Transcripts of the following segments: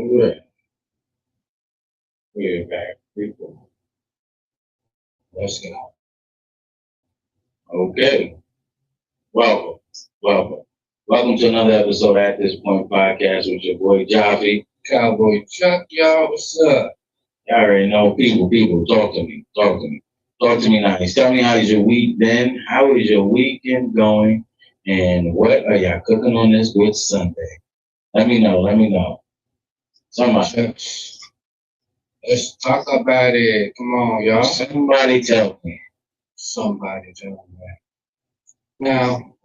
Alright, we're back, people. Let's go. Okay, welcome, welcome. Welcome to another episode of At This Point Podcast with your boy Javi. Cowboy Chuck, y'all, what's up? You already know, people, talk to me, talk to me nice. Tell me how's your week been? How is your weekend going? And what are y'all cooking on this good Sunday? Let me know. Somebody, Let's talk about it. Come on, y'all. somebody tell me. Somebody tell me that. Now,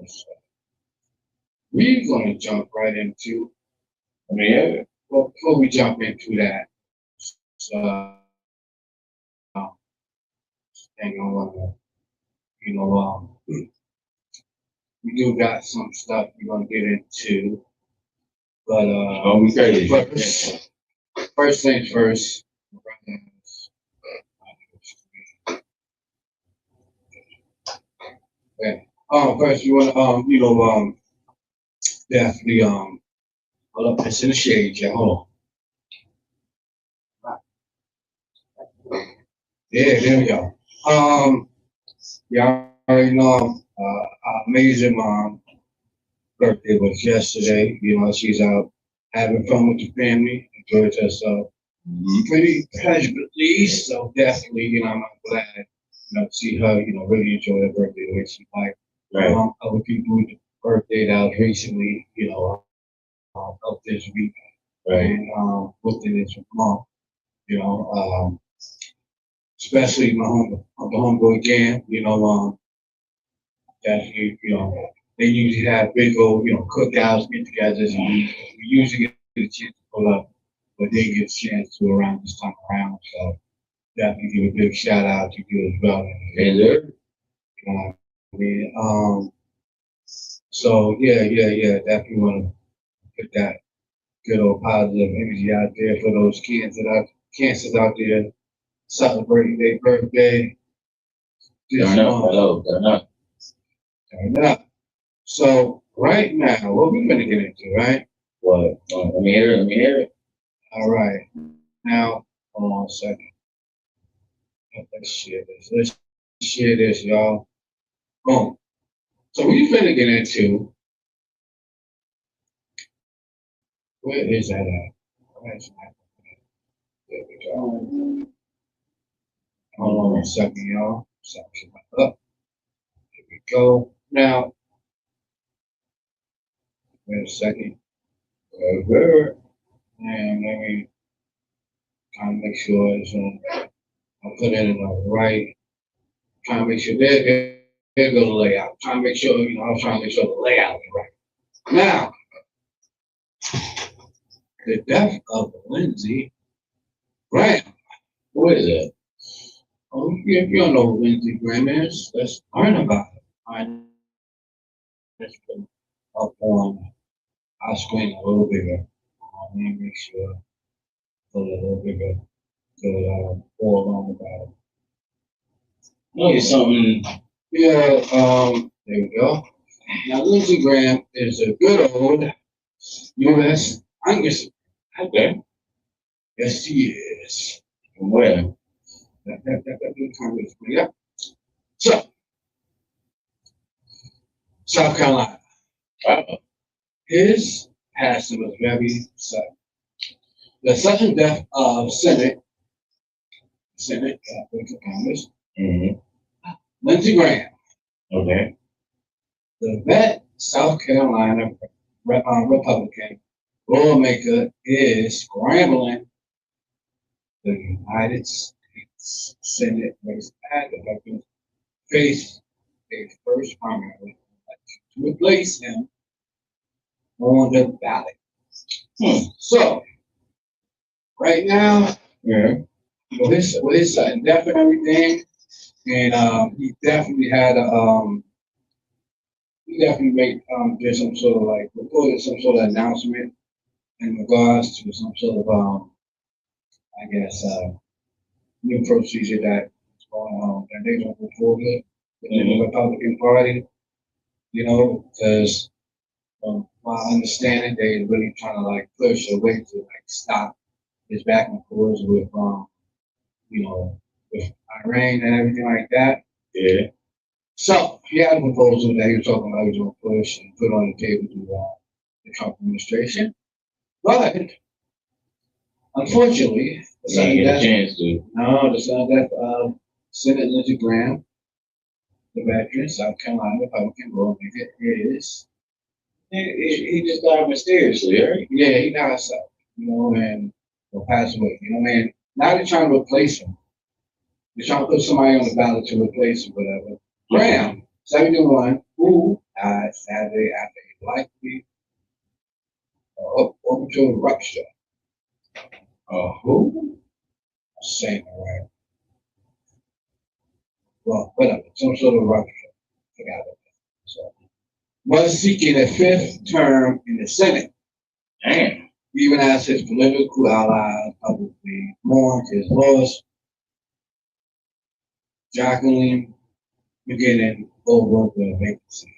we're going to jump right into, I mean, yeah, well, before we jump into that, so, hang on, you know, we do got some stuff we're going to get into, but, oh, we crazy. first things first. Okay. First, you want to, definitely, hold up, it's in the shade, y'all. Hold on. Yeah, there we go. Y'all already know, our amazing mom birthday was yesterday. You know, she's out having fun with the family, enjoyed herself pretty pleasurably. So definitely, I'm glad, to see her, really enjoy her birthday the way she like. Right. Other people with the birthday that was recently, up this week Right. and within this month, you know, especially my homeboy again, definitely, they usually have big old, cookouts, get-togethers, and we usually get a chance to pull up, but they get a chance to around this time around. So definitely give a big shout out to you as well. Is there? You know what I mean? So yeah. Definitely want to put that good old positive energy out there for those cancers out there celebrating their birthday this Turn up, month. hello, turn up. Turn up. So right now, what we're gonna get into, right? What? Let me hear it. All right. Now, hold on a second. Let's share this. Let's share this, y'all. Boom. So we finna get into, where is that at? Where's that? There we go. Hold on a second, y'all. Something up. Here we go. Now, wait a second. Over. And let me kind of make sure it's on. I'll put it in the right. Trying to make sure there goes the layout. Trying to make sure, I'm trying to make sure the layout is right. Now, the death of Lindsey Graham. Who is it? Oh, if you don't know who Lindsey Graham is, let's learn about it. I just put it up on our screen a little bigger. Let me make sure put it a little bigger to go along about it. No, it's something. Yeah, there we go. Now, Lindsey Graham is a good old U.S. Congressman. Okay. Yes, he is. From where? Congressman, yeah. So, South Carolina. Uh-oh. His passing was very sudden. The sudden death of Senate Congress, Mm-hmm. Lindsey Graham, Okay. the vet South Carolina Republican lawmaker, is scrambling the United States Senate race as Republicans face a first primary election to replace him on the ballot. So, right now, Yeah. with his death and everything, and he definitely made did some sort of like recorded some sort of announcement in regards to some sort of I guess new procedure that's going on that they're going to move forward with within the Republican Party, because from my understanding, they really trying to like push a way to like stop his back and forth with you know, with Iran and everything like that. Yeah. So he had a proposal that he was talking about he was going to push and put on the table to the Trump administration. But unfortunately, the You didn't sudden get a death, chance to. no, the sudden death of Senator Lindsey Graham, the veteran, South Carolina Republican lawmaker, is He just died mysteriously, right? yeah, he died so, you know, and will pass away. You know, man. Now they're trying to replace him. They're trying to put somebody on the ballot to replace him, whatever. Graham, 71, who died Saturday after a likely orbital rupture. Who? Saying it right. Well, whatever, some sort of rupture. Forgot it. So, was seeking a fifth term in the Senate. Damn. Even as his political allies publicly mourned his loss. Jacqueline beginning over the vacancy.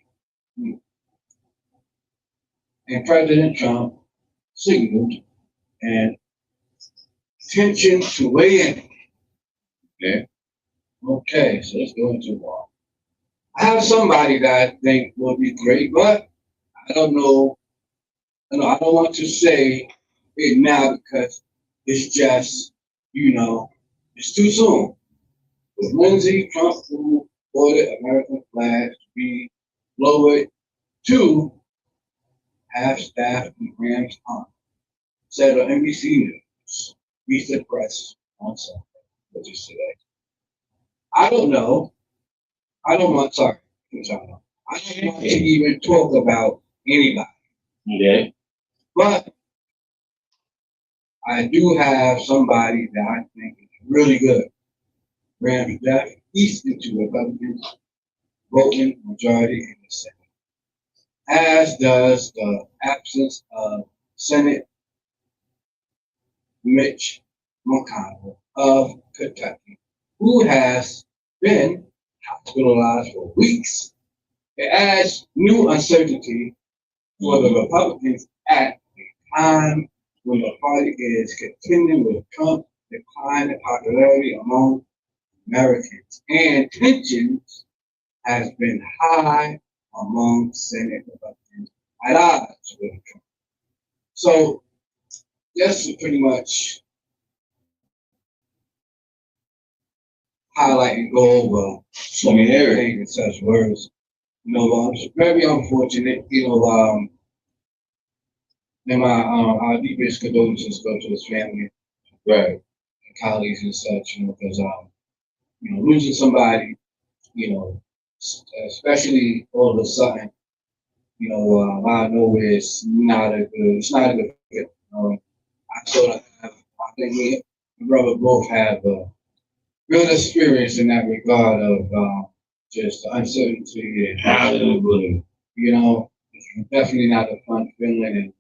And President Trump signaled an intention to weigh in. Okay. Okay, so let's go into war. I have somebody that I think will be great, but I don't know. I don't want to say it now because it's just, it's too soon. With Lindsey, Trump who ordered American flags to be lowered to half-staff in Graham's honor, said on NBC News, reached the press on Sunday, which is today. I don't know. I don't want, sorry, I don't want to even talk about anybody. Yeah. But I do have somebody that I think is really good. Graham's death east into Republicans voting majority in the Senate, as does the absence of Senate Mitch McConnell of Kentucky, who has been hospitalized for weeks. It adds new uncertainty for the Republicans at a time when the party is contending with Trump's decline in popularity among Americans, and tensions has been high among Senate Republicans at odds with Trump. So that's pretty much highlight and go over so many things in such words. It's very unfortunate. And our deepest condolences go to his family, Right. and colleagues and such. Because losing somebody, especially all of a sudden, out of nowhere, it's not a good fit. I think me and brother both have a good experience in that regard of just the uncertainty and Absolutely. it's definitely not a fun feeling, and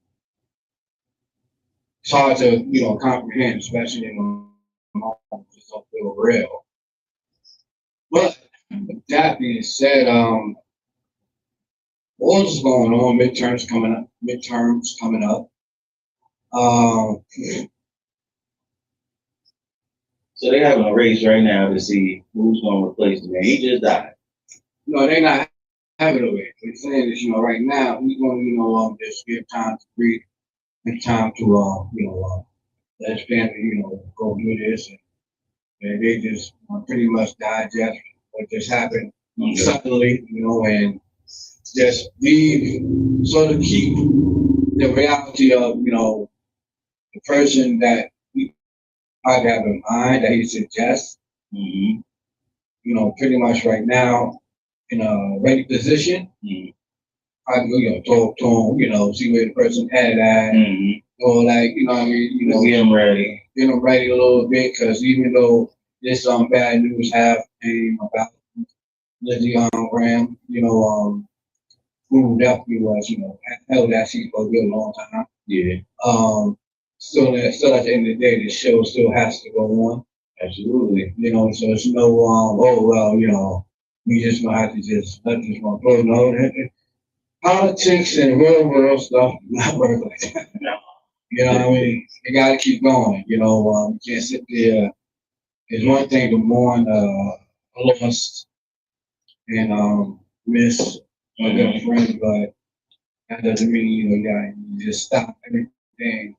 it's hard to comprehend, especially when just don't feel real. But with that being said, what is going on? Midterms coming up. So they're having a race right now to see who's going to replace him. He just died. No, they're not having a way. They're saying this, right now, we're going to, just give time to breathe and time to, let his family, go do this. And they just pretty much digest what just happened suddenly, and just leave, sort of keep the reality of, the person that we probably have in mind that he suggests, pretty much right now in a ready position. I can, talk to him, see where the person headed at, or like, what I mean, get him ready. Get him ready a little bit, because even though there's some bad news happening about Lindsey Graham, who definitely was, held that seat for a good long time. Yeah. Still at the end of the day, the show still has to go on. Absolutely. So it's no, we just gonna have to just let this one go. No, politics and real world stuff not work like that. No. You know what I mean? You got to keep going. You can't sit there. It's one thing to mourn a lost and miss a good friend, but that doesn't mean you just stop everything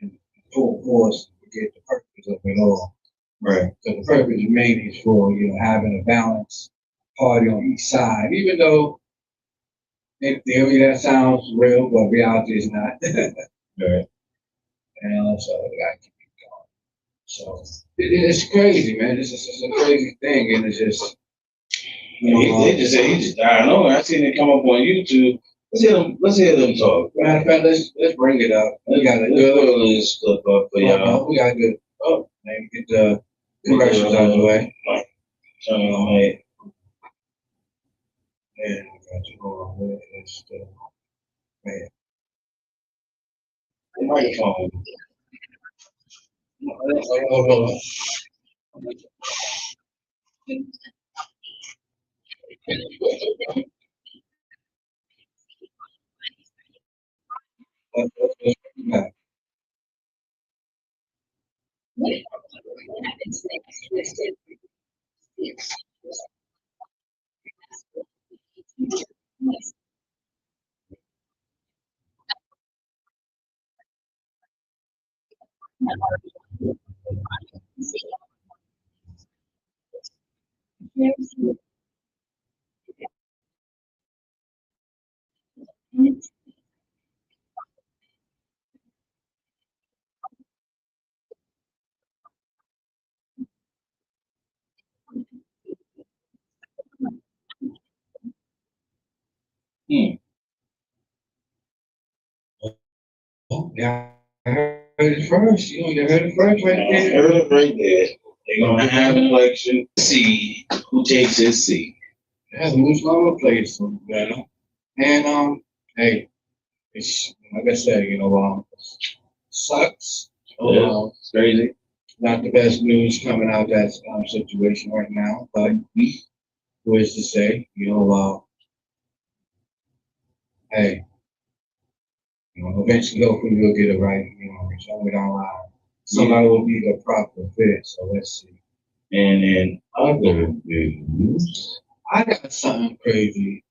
and full force to forget the purpose of it all. Right. So the purpose mainly is for having a balanced party on each side, even though in theory that sounds real, but reality is not. Right. And so we got to keep it going. So it's crazy, man. It's a crazy thing, and it's just They just said he just died. I know. I seen it come up on YouTube. Let's hear them talk. matter of fact, let's bring it up. We got a Let's good put this clip up for y'all. we got a good man, get the commercials out of the way. Turn it on, mate. And we got to go on with this man. The microphone. Hold on. Let's bring it back. Yeah, I heard it first. You heard it first right there. Heard it right there. They're gonna have an election. See who takes his seat. Yeah, who's gonna replace him? And hey, it's like I said, sucks. Yeah, it's crazy. Not the best news coming out of that situation right now, but who is to say? Hey, eventually, hopefully, we'll get it right. Somewhere down the line, somebody will be the proper fit. So let's see. And in other news, I got something crazy.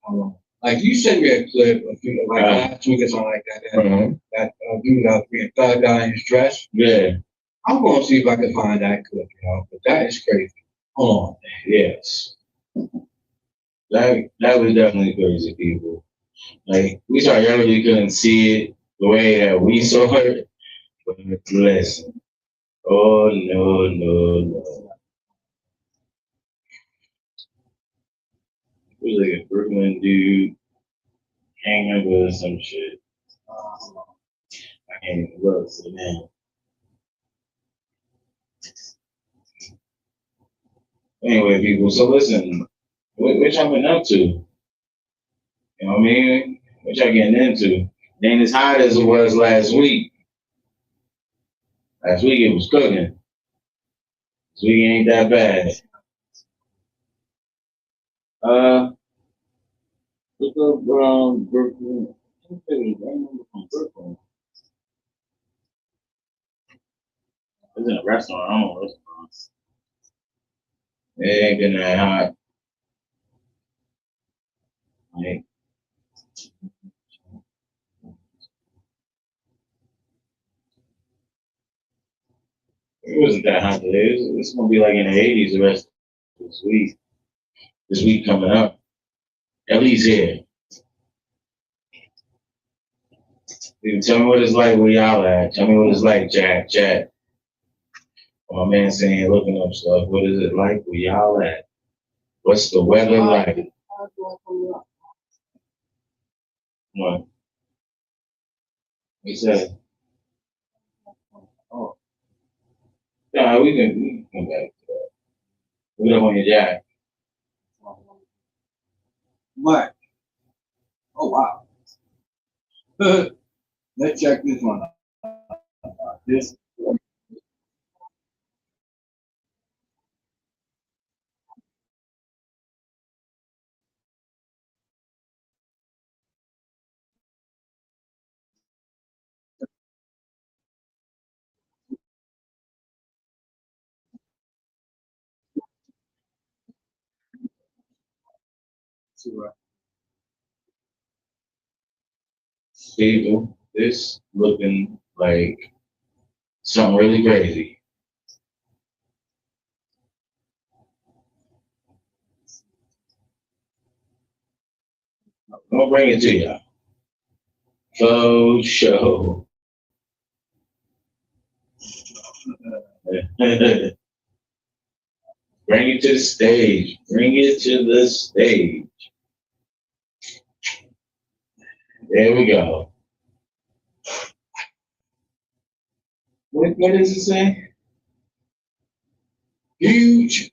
Like you sent me a clip a few like last week or something like that. That dude out being thugged out in his dress. Yeah. I'm gonna see if I can find that clip, but that is crazy. Hold on. Yes. That was definitely crazy, people. Like we saw earlier, we couldn't see it the way that we saw it. But listen. Oh no, no, no. It was like a Brooklyn dude hanging with some shit. I can't even look for the name. Anyway, people, so listen, what y'all been up to? You know what I mean? What y'all getting into? It ain't as hot as it was last week. Last week it was cooking. This week ain't that bad. Look up Brooklyn. I remember from Brooklyn. It's in a restaurant. I don't know restaurants. It ain't been that hot. Like, it wasn't that hot today. It's gonna be like in the 80s the rest of this week. This week coming up. At least here. Dude, tell me what it's like where y'all at. Tell me what it's like, chat. My man saying looking up stuff. What is it like where y'all at? What's the weather like? What? He said, oh, yeah, we can come back to that. We don't want your jack. What? Oh wow. Let's check this one out. This People, this looking like something really crazy. I'm gonna bring it to y'all. Faux show. Bring it to the stage. Bring it to the stage. There we go. What does it say? Huge,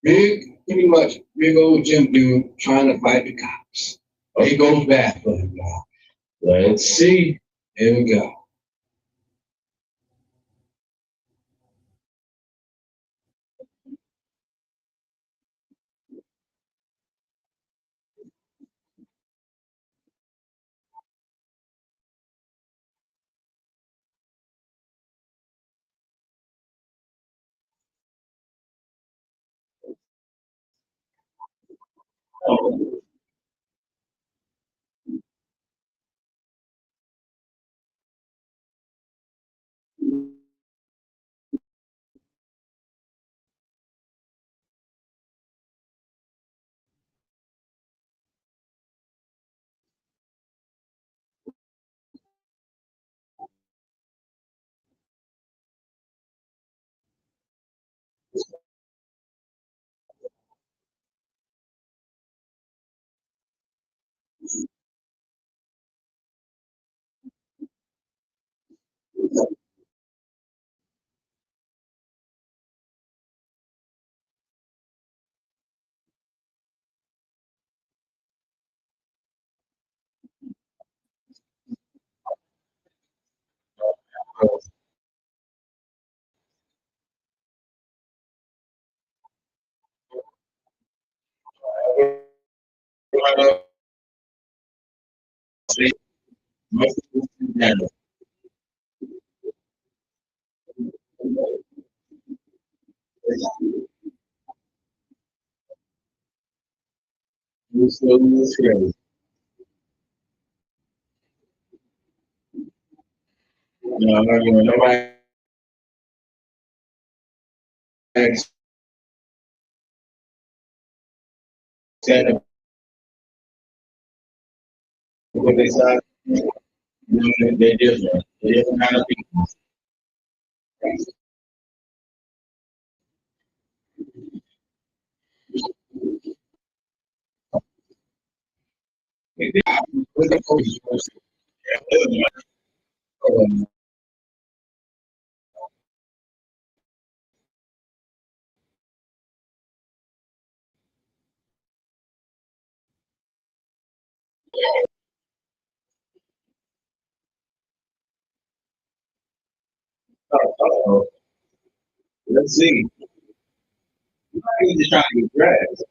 big, pretty much big old gym dude trying to fight the cops. He goes back for him now. Let's see. Here we go. Oh, see? It's so crazy. No, nobody said what they said. They're different. They're different kind of people. Where's the police? Uh-oh. Let's see. He's just trying to get dressed.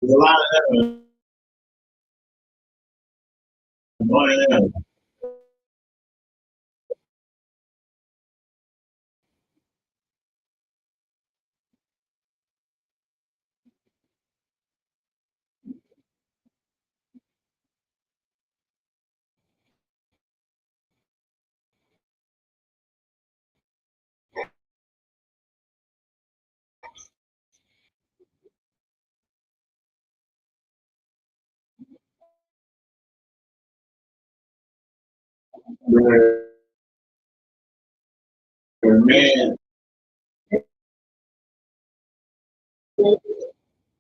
There's a lot of them. One of them. Man,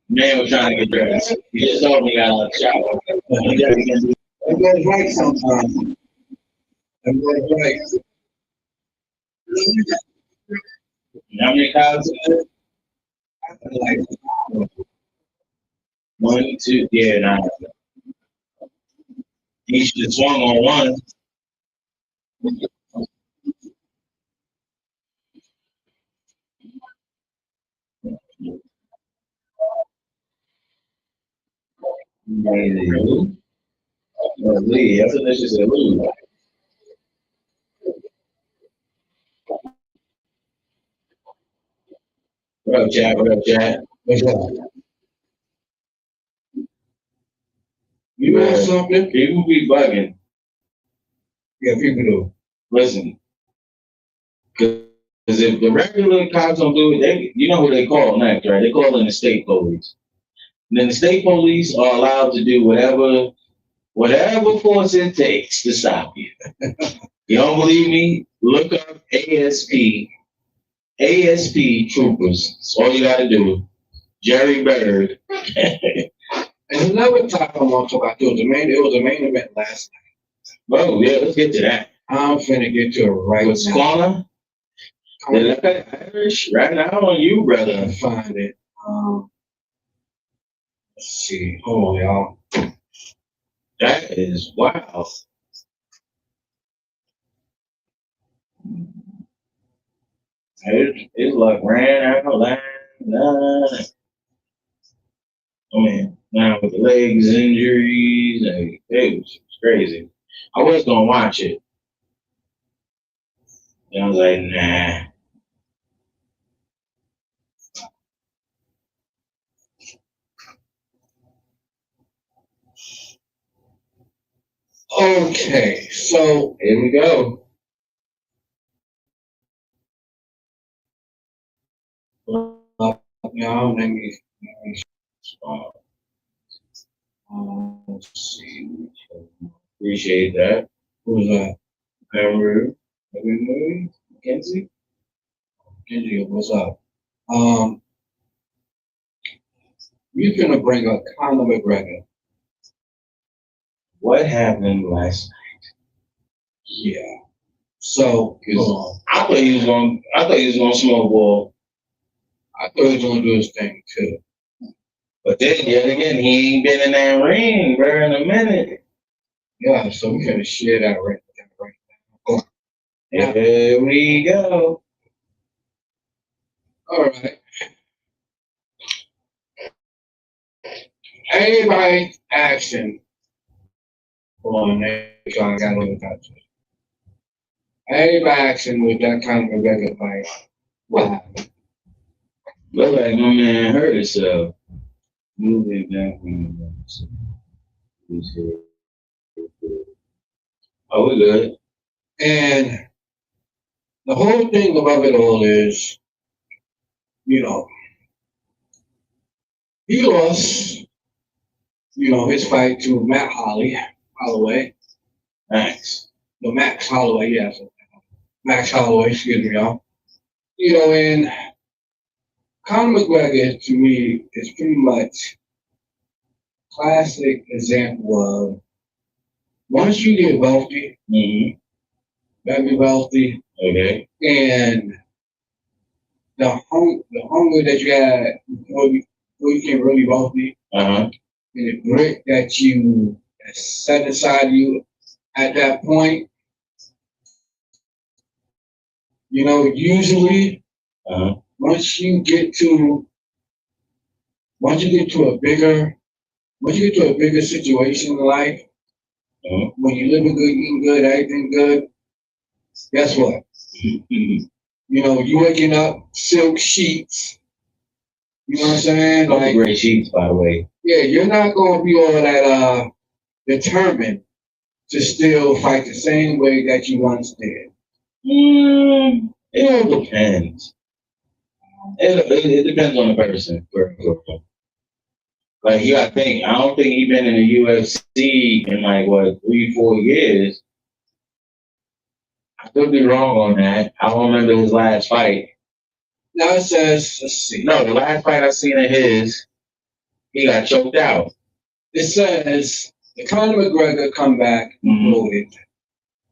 man was trying to get dressed. He just told me he got out of the shower. Everybody's right sometimes. Everybody's right. How many cows is there? Like, One, two, yeah, nah. He should have swung on one. Lou. Lee. I thought that shit said Lou. What up, chat? What up, chat? What's up? You know Yeah. something? People be bugging. Yeah, people do. Listen, because if the regular cops don't do it, you know who they call next, right? They call in the state police. And then the state police are allowed to do whatever force it takes to stop you. You don't believe me? Look up ASP troopers. That's all you got to do. Jerry Bird. And another topic I want to talk about, it was a main event last night. Oh, yeah, let's get to that. I'm finna get to it right With now. Squala? Irish right now on you, I brother. can find it. Let's see. Hold on, y'all. That is wow. It's like ran out line. I mean, now with the legs injuries, it was crazy. I was gonna watch it. And I was like, nah. Okay, so Here we go. y'all, let me let's see. Appreciate that. Who's that? Cameron, Mackenzie. India, what's up? You're gonna bring up Conor McGregor. What happened last night? Yeah. So I thought he was gonna smoke ball. I thought he was gonna do his thing too. But then yet again, he ain't been in that ring, bro, in a minute. Yeah, so we're gonna share that right now. Here we go. All right. Everybody action. Hold on, I got on the touch. Everybody action with that kind of McGregor fight. What happened? Look like my man hurt himself. Moving back from oh, we good. And the whole thing about it all is, you know, he lost, his fight to Matt Holloway. Thanks. No, Max Holloway, yes. Max Holloway, excuse me, y'all. And Conor McGregor, to me, is pretty much classic example of once you get wealthy, very wealthy, okay, and the hunger that you had before you became really wealthy, and the grit that you set aside you at that point, usually once you get to a bigger situation in life, when you're living good, eating good, everything good, guess what? You waking up, silk sheets. You know what I'm saying? Like great sheets, by the way. Yeah, you're not gonna be all that determined to still fight the same way that you once did. It all depends. It depends on the person. Like, you gotta think, I don't think he's been in the UFC in 3-4 years. I could be wrong on that. I don't remember his last fight. Now it says, let's see. No, the last fight I seen of his, he got choked out. It says the Conor McGregor comeback loaded.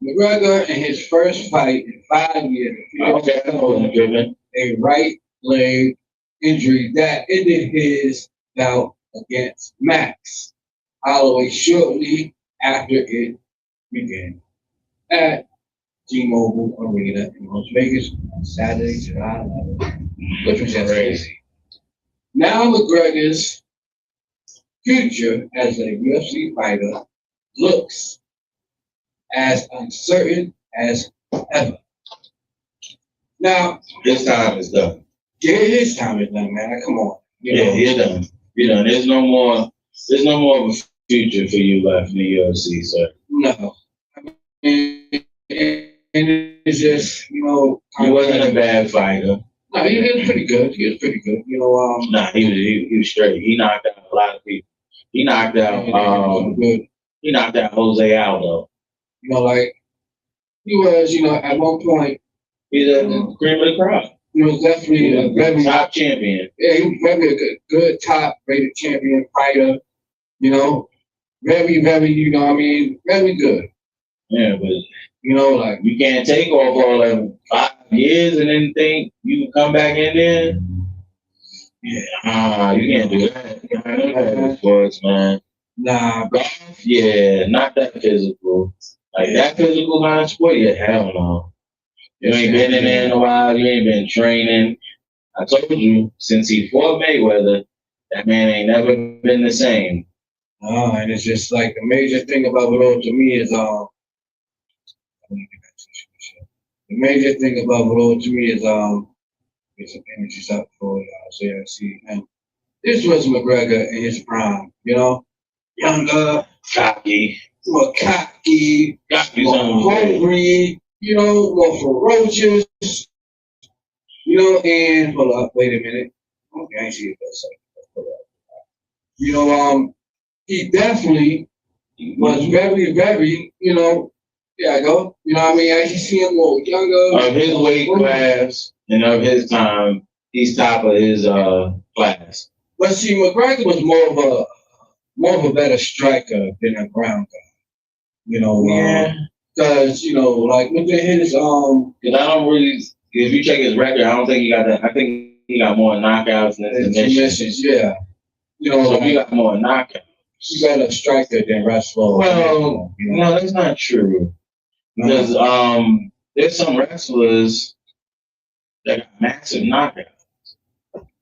McGregor in his first fight in 5 years, a right leg injury that ended his bout against Max Holloway shortly after it began at T-Mobile Arena in Las Vegas on Saturday, July 11th, which was crazy. Now McGregor's future as a UFC fighter looks as uncertain as ever. Now, His time is done. yeah, his time is done, man. Come on. Yeah, you're done. You're done. There's no more. There's no more of a future for you left in the UFC, sir. No. And it's just, He wasn't a bad fighter. No, he was pretty good. He was pretty good. Nah, he was straight. He knocked out a lot of people. He knocked out good. He knocked out Jose Aldo. Like he was, at one point he's the cream of the crop. He was definitely a very top champion. Yeah, he was very a good top rated champion fighter. Very, very, very good. Yeah, but like you can't take off all them 5 years and then think you can come back in there. Yeah, you can't do that. You can't do that in sports, man. Nah, golf, yeah, not that physical. Like that physical kind of sport, yeah, hell no. You ain't been in there in a while. You ain't been training. I told you, since he fought Mayweather, that man ain't never been the same. And it's just like the major thing about it to me is the major thing about it to me is get some energies up for y'all. So yeah, see, and this was McGregor in his prime, younger, cocky, more cocky, more hungry, more ferocious, and hold up, wait a minute. Okay, I ain't see it he definitely was very, very, I go. As you see him more younger. Of his weight class and of his time, he's top of his class. But see, McGregor was more of a better striker than a ground guy. Yeah. Because, like look at his because I don't really, if you check his record, I don't think he got that. I think he got more knockouts than submissions. Yeah. So he got more knockouts. He got a striker than wrestler. Well, no, that's not true. Because there's some wrestlers that got massive knockouts.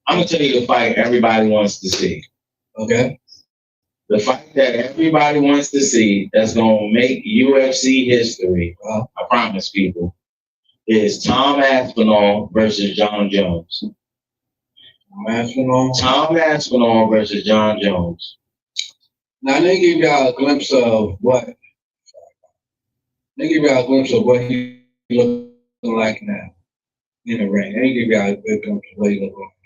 I'm gonna tell you the fight everybody wants to see. Okay. The fight that everybody wants to see that's gonna make UFC history, I promise people, is Tom Aspinall versus John Jones. Tom Aspinall versus John Jones. Now they give y'all a glimpse of what he looking like now in the ring. They give y'all a good glimpse of what he looking like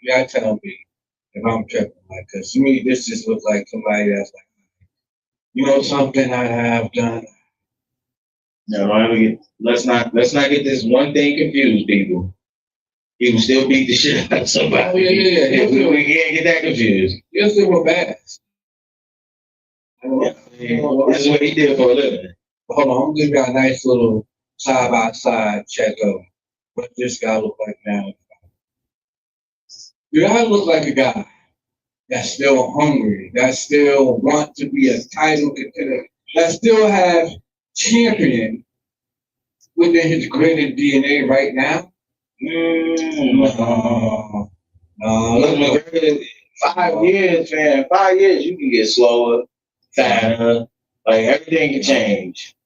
now. Y'all tell me if I'm tripping, like, because to me this just looks like somebody that's like, something I have done. No, let's not get this one thing confused, people. He will still beat the shit out of somebody. Oh, yeah. We can't get that confused. He'll still go bad. Yeah, this is what he did for a living. Hold on, I'm gonna give you a nice little side by side check of what this guy look like now. You guy look like a guy that's still hungry, that still want to be a title contender, that still have champion within his greater DNA right now. Look, 5 years, man. 5 years, you can get slower, fatter. Like everything can change.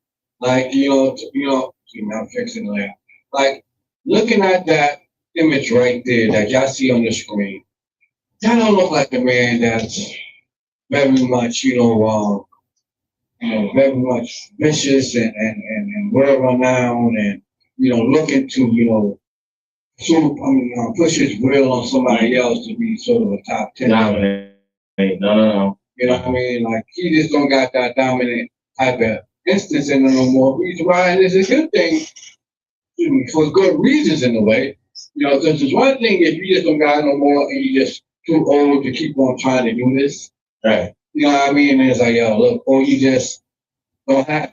Like I'm fixing that. Like looking at that image right there that y'all see on the screen, that don't look like a man that's very much, very much vicious and well renowned and looking to push his will on somebody else to be sort of a top 10. Dominate. No. You know what I mean? Like he just don't got that dominant type of instance in him no more. Reason why, and it's a good thing for good reasons in a way. Because it's one thing if you just don't got no more and you just too old to keep on trying to do this. Right. You know what I mean? And it's like, look, or you just don't have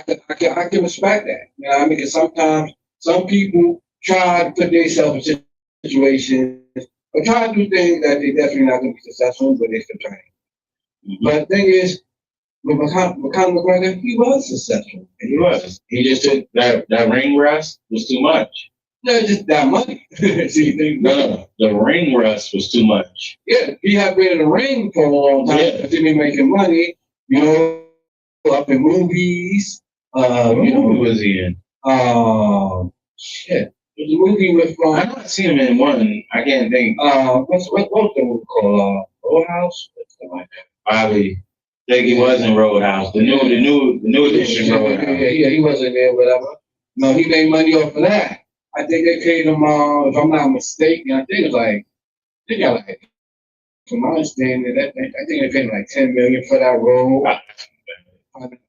it. I can respect that. You know what I mean? Because sometimes some people try to put themselves in situations or try to do things that they definitely not going to be successful in, but they still trying. Mm-hmm. But the thing is, with Conor McGregor, he was successful. He was. He just took that ring rust was too much. No, just that money. See, No. The ring rust was too much. yeah, he had been in the ring for a long time. Yeah. But then he making money, you know, up in movies. What You movie know, was he in? shit. There's a movie with I know I seen him in one. I can't think. what's the movie called? Roadhouse? Something like that. Probably think he was in Roadhouse. The new edition Roadhouse. Yeah, he wasn't there, whatever. No, he made money off of that. I think they paid him, if I'm not mistaken, I think it was like, they got like, from my understanding, I think they paid him like 10 million for that role.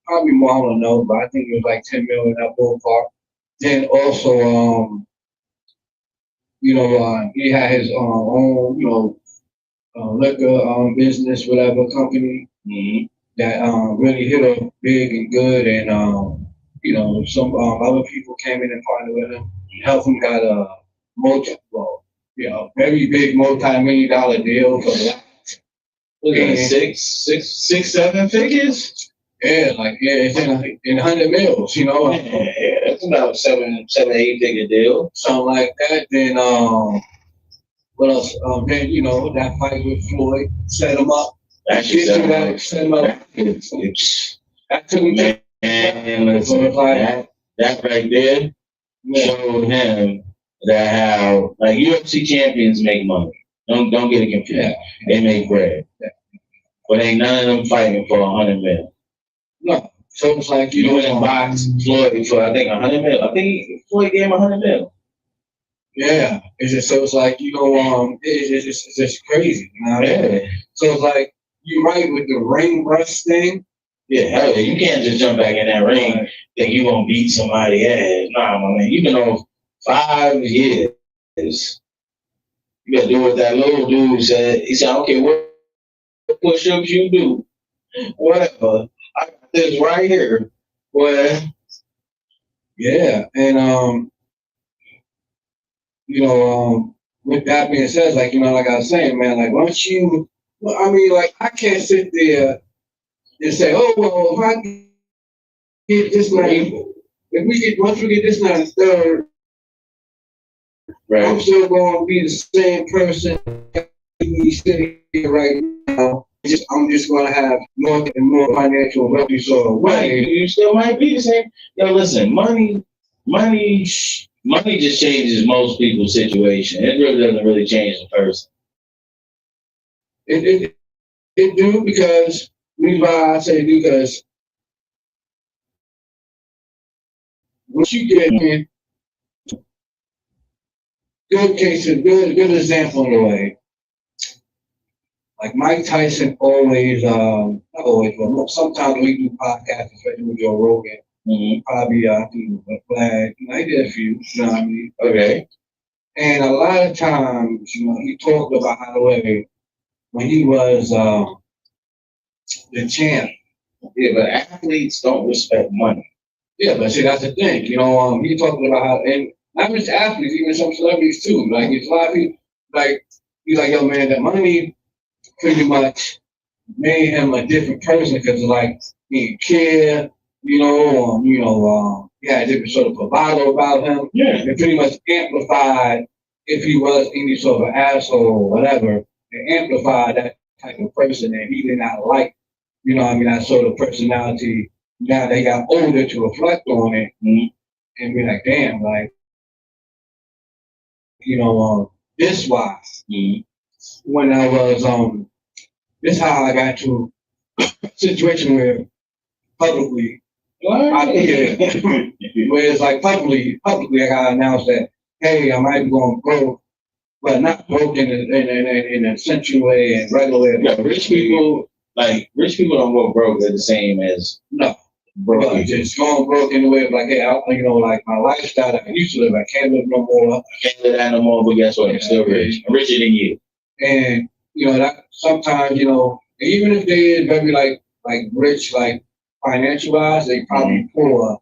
Probably more, I don't know, but I think it was like 10 million that ballpark. Then also, he had his own, liquor business, whatever company Mm-hmm. that really hit up big and good, and some other people came in and partnered with him, helped him got a very big multi-million dollar deal for that. Was it six, 7 figures? Yeah, it's in 100 mils, Yeah, that's about seven, 8 figure deal. something like that. Then what else? Then that fight with Floyd set him up. That shit set him up. That took him to And listen, that right there showed him that how like UFC champions make money. Don't get it confused. Yeah. They make bread. Yeah. But ain't none of them fighting for 100 mil. No. So it's like You went and boxed Floyd for I think 100 mil. I think Floyd gave him 100 mil. Yeah. It's just so it's like, it's just crazy. You know what I mean? So it's like you're right with the ring rust thing. Yeah, hell yeah. You can't just jump back in that ring think you gonna beat somebody ass. Nah, my man. You've been on 5 years. You gotta do what that little dude said. He said, okay, what push-ups you do? Whatever. I got this right here. Well, yeah, and with that being said, like like I was saying, man, like once you, I can't sit there and say, oh well, if I get this now, once we get this now the third, right. I'm still going to be the same person sitting here right now. I'm just going to have more and more financial wealthy sort of way. You still might be the same. Yo, listen, money just changes most people's situation. It really doesn't really change the person. It do because why I say do because once you get in, good example in a way. Like Mike Tyson always, not always, but sometimes we do podcasts, especially with Joe Rogan. Mm-hmm. Probably, I think, Vlad, he did a few, you know what I mean? Okay. And a lot of times, he talked about how the way when he was the champ. Yeah, but athletes don't respect money. Yeah, but see, that's the thing. He talked about how, and not just athletes, even some celebrities too. Like, it's a lot of people, like, he's like, yo, man, the money pretty much made him a different person because, like, he didn't care, he had a different sort of bravado about him. Yeah. It pretty much amplified if he was any sort of asshole or whatever, it amplified that type of person that he did not like, that sort of personality. Now they got older to reflect on it and be like, damn, like, this why. When I was, this how I got to a situation where publicly, where it's like publicly I got to announce that, hey, I might be going broke, but not broke in a sensual way and regular way. Yeah, rich people don't go broke. They're the same as broke. But just going broke in the way of like, hey, like my lifestyle that I used to live, I can't live no more. I can't live that no more, but guess what? I'm still rich. I'm richer than you. And that sometimes, even if they is very like rich, like financial wise, they probably poor,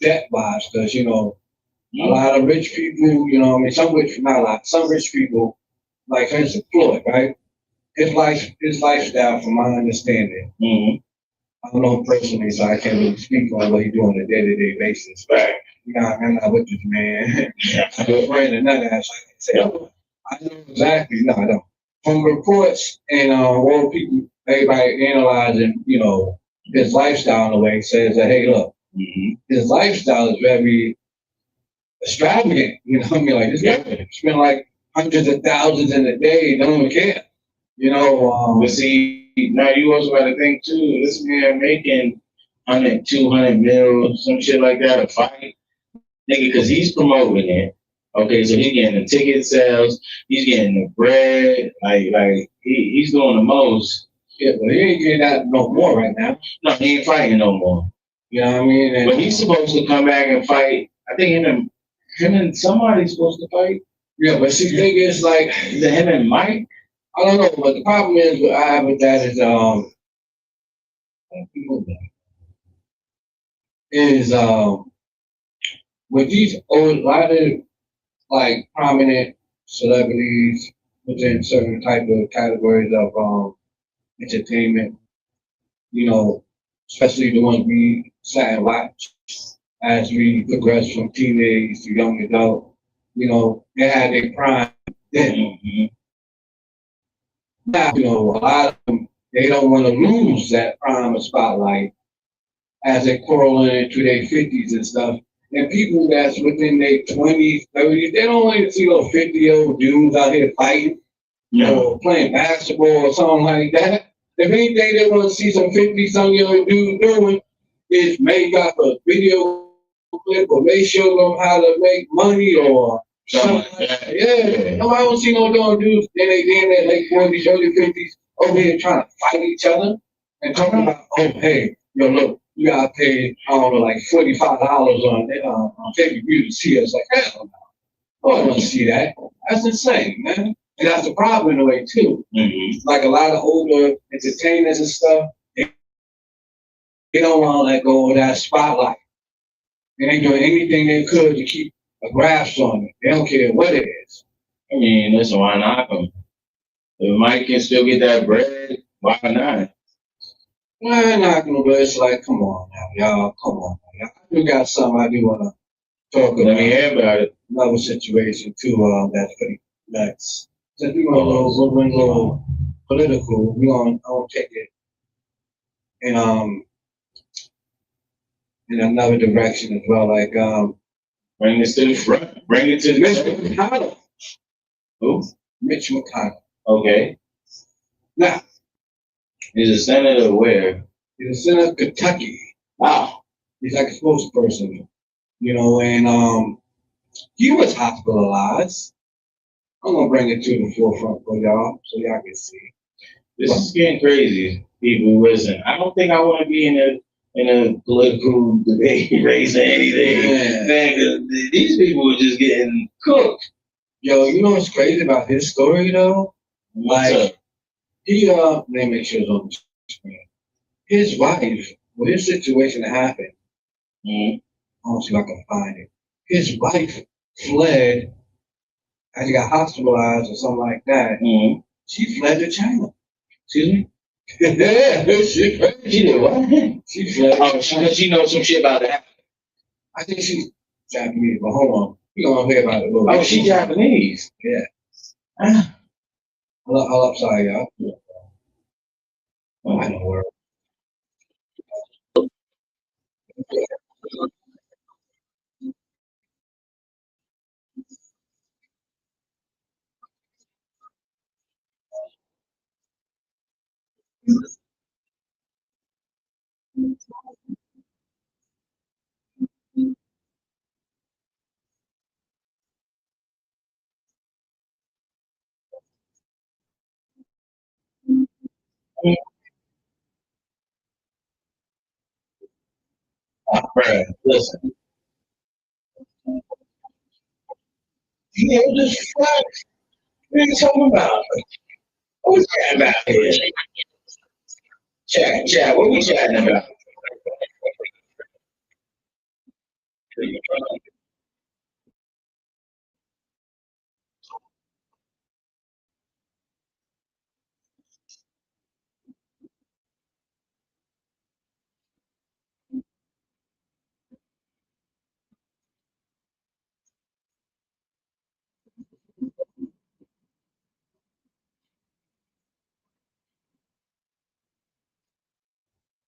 debt wise, because a lot of rich people, some rich people, like for instance, Floyd, right? His lifestyle, from my understanding, I don't know personally, so I can't really speak on what he do on a day-to-day basis. Right. Nah, I'm not with this man. I'm a friend of none of that. So I can say, oh, I know exactly. No, I don't. From reports and what people, everybody analyzing, his lifestyle in a way says that, hey, look, his lifestyle is very extravagant. You know what I mean? Like, this guy spend like hundreds of thousands in a day. Don't even care. But see, now you also got to think too. This man making 100, 200 mil, some shit like that, a fight, nigga, because he's promoting it. Okay, so he's getting the ticket sales, he's getting the bread, he's doing the most. Yeah, but he ain't getting that no more right now. No, he ain't fighting no more. You know what I mean? And, but he's supposed to come back and fight. I think him and somebody's supposed to fight. Yeah, but see, the thing is, like, Is it him and Mike? I don't know, but the problem is what I have with that is with these old, a lot of like prominent celebrities within certain type of categories of entertainment, especially the ones we sat and watched as we progress from teenage to young adult, they had their prime then. Mm-hmm. Now, a lot of them, they don't want to lose that prime spotlight as they crawl into their 50s and stuff. And people that's within their 20s, 30s, they don't want to see those 50-year-old dudes out here fighting or playing basketball or something like that. If anything they want to see some 50-some-year-old dude doing is make up a video clip or they show them how to make money or something like that. Yeah. No, I don't see no dumb dudes in their late 40s, early 50s over here trying to fight each other and talking about, oh, hey, look, you gotta pay, I don't know, like $45 on pay-per-view to see us. Like, hell no. Oh, I don't want to see that. That's insane, man. And that's the problem in a way, too. Mm-hmm. Like a lot of older entertainers and stuff, they don't want to let go of that spotlight. And they doing anything they could to keep a grasp on it. They don't care what it is. I mean, listen, why not? If Mike can still get that bread, why not? I'm not gonna, but it's like, come on now, y'all, come on. Now. I do got something I do want to talk about. Let me hear about it. Another situation too, that's pretty nuts. Since we're gonna go a little political, I'll take it in another direction as well. Like bring this to the front. Bring it to the Mitch McConnell. Who? Mitch McConnell. Okay. Now, he's a senator where? He's a senator of Kentucky. Wow. He's like a spokesperson, and he was hospitalized. I'm gonna bring it to the forefront for y'all so y'all can see. This is getting crazy. People, listen. I don't think I want to be in a political debate race or anything. Yeah. Man, these people are just getting cooked. Yo, you know what's crazy about his story though? Like he let me make sure it's on the screen. His wife, when his situation happened, I don't see if I can find it. His wife fled and he got hospitalized or something like that. She fled to China. Excuse me? Yeah, she did what? She fled. Oh, she knows some shit about that. I think she's Japanese, but hold on. You gonna hear about it. Oh, she's Japanese. Yeah. I'm sorry, y'all. I know where. Bruh, listen. Yeah, just fuck. What are you talking about? What we chatting about here? Chat. What we chatting about?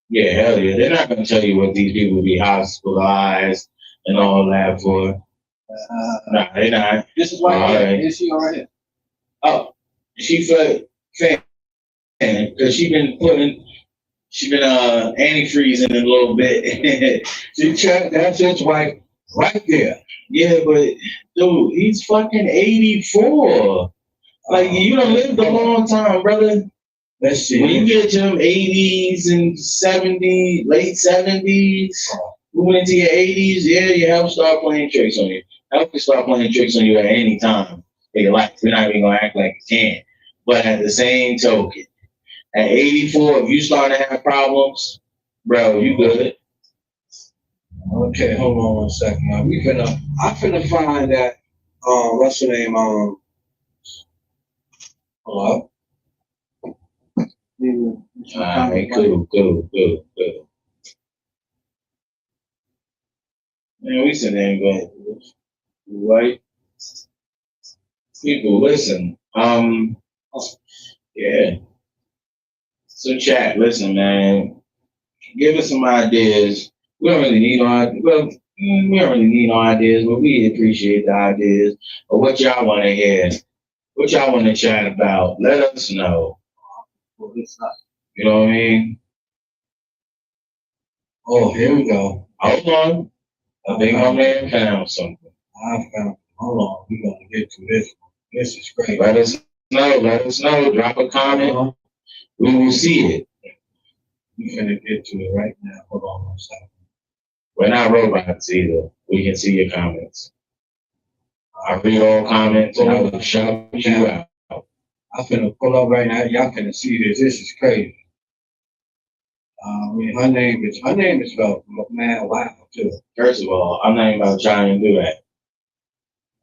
Yeah, hell yeah. They're not gonna tell you what these people be hospitalized and all that for. Nah, they're not. This is why. All right. Is she already? Oh, she felt fan because she been antifreezing a little bit. She checked. That's his wife right there. Yeah, but dude, he's fucking 84. Like you done lived a long time, brother. Let's see. When you get to them 80s and 70s, late 70s, moving into your 80s, yeah, your health start playing tricks on you. Health can start playing tricks on you at any time in your life. We're not even gonna act like it can. But at the same token, at 84, if you start to have problems, bro, you good. Okay, hold on one second. Now I'm finna find that. What's her name? Hello. All right, cool. Man, we sit there and go, right? People, listen. Yeah. So chat, listen, man. Give us some ideas. We don't really need no ideas. Well, we don't really need no ideas, but we appreciate the ideas of what y'all want to hear, what y'all want to chat about. Let us know. You know what I mean? Oh, here we go. Hold on. I think my man found something. I found. Hold on. We're gonna get to this one. This is great. Let us know. Let us know. Drop a comment. We will see it. We're gonna get to it right now. Hold on one second. We're not robots either. We can see your comments. I read all comments and I will shout you out. I'm finna pull up right now. Y'all finna see this. This is crazy. Her name is spelled man wow too. First of all, I'm not even about to try and do that.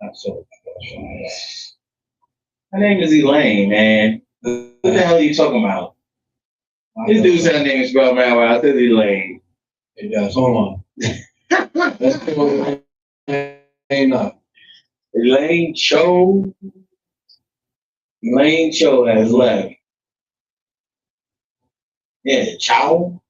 That's so. Her name is Elaine, man. What the hell are you talking about? This dude said her name is spelled man wow. I said Elaine. It does. Hold on. Let's pull Elaine up. Elaine Cho. Elaine Cho has left. Yeah, Chow.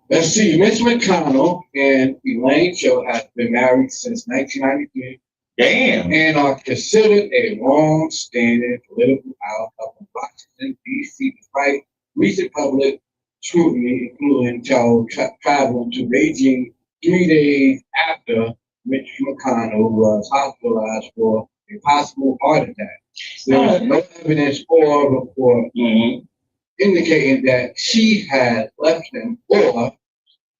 Let's see. Mitch McConnell and Elaine Cho have been married since 1993. Damn. And are considered a long-standing political ally of Washington, D.C., despite recent public scrutiny, including Cho traveling to Beijing 3 days after Mitch McConnell was hospitalized for a possible heart attack. There was no evidence or report indicating that she had left him or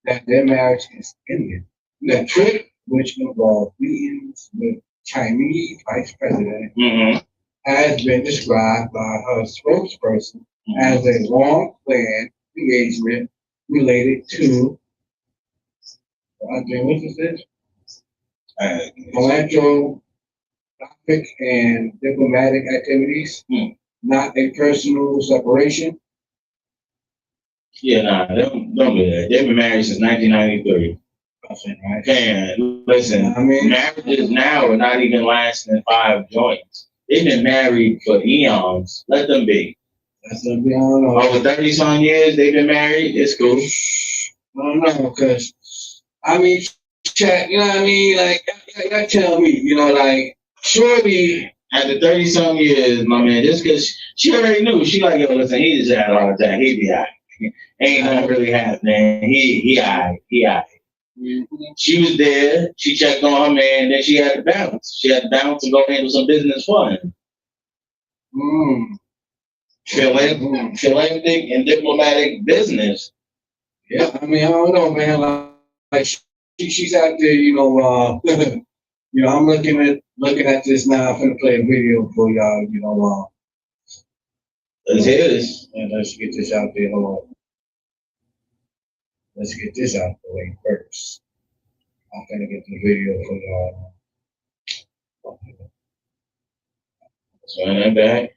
that their marriage is ended. The trip, which involved meetings with Chinese vice president, has been described by her spokesperson as a long-planned engagement related to, what is this? Philanthropic and diplomatic activities, not a personal separation. Yeah, nah, don't do that. They've been married since 1993. Right. Man, listen, I mean, marriages now are not even lasting 5 joints. They've been married for eons. Let them be. That's gonna be, I don't know. Over 30-some years they've been married. It's cool. I don't know, because, I mean, chat, you know what I mean? Like, y'all tell me, you know, like, surely, after 30-some years, my man, just because she already knew, she like, yo, listen, he just had a heart attack. He be all right. Ain't nothing really happening. He all right. He all right. She was there. She checked on her man. Then she had to bounce. She had to bounce and go handle some business for him. Philanthropic and diplomatic business. Yeah, I mean, I don't know, man. Like she's out there, you know. You know, I'm looking at this now. I'm gonna play a video for y'all. You know. Let's hear this. And let's get this out there. Hold on. Let's get this out the way first. I'm gonna get the video for y'all. Let's run that back.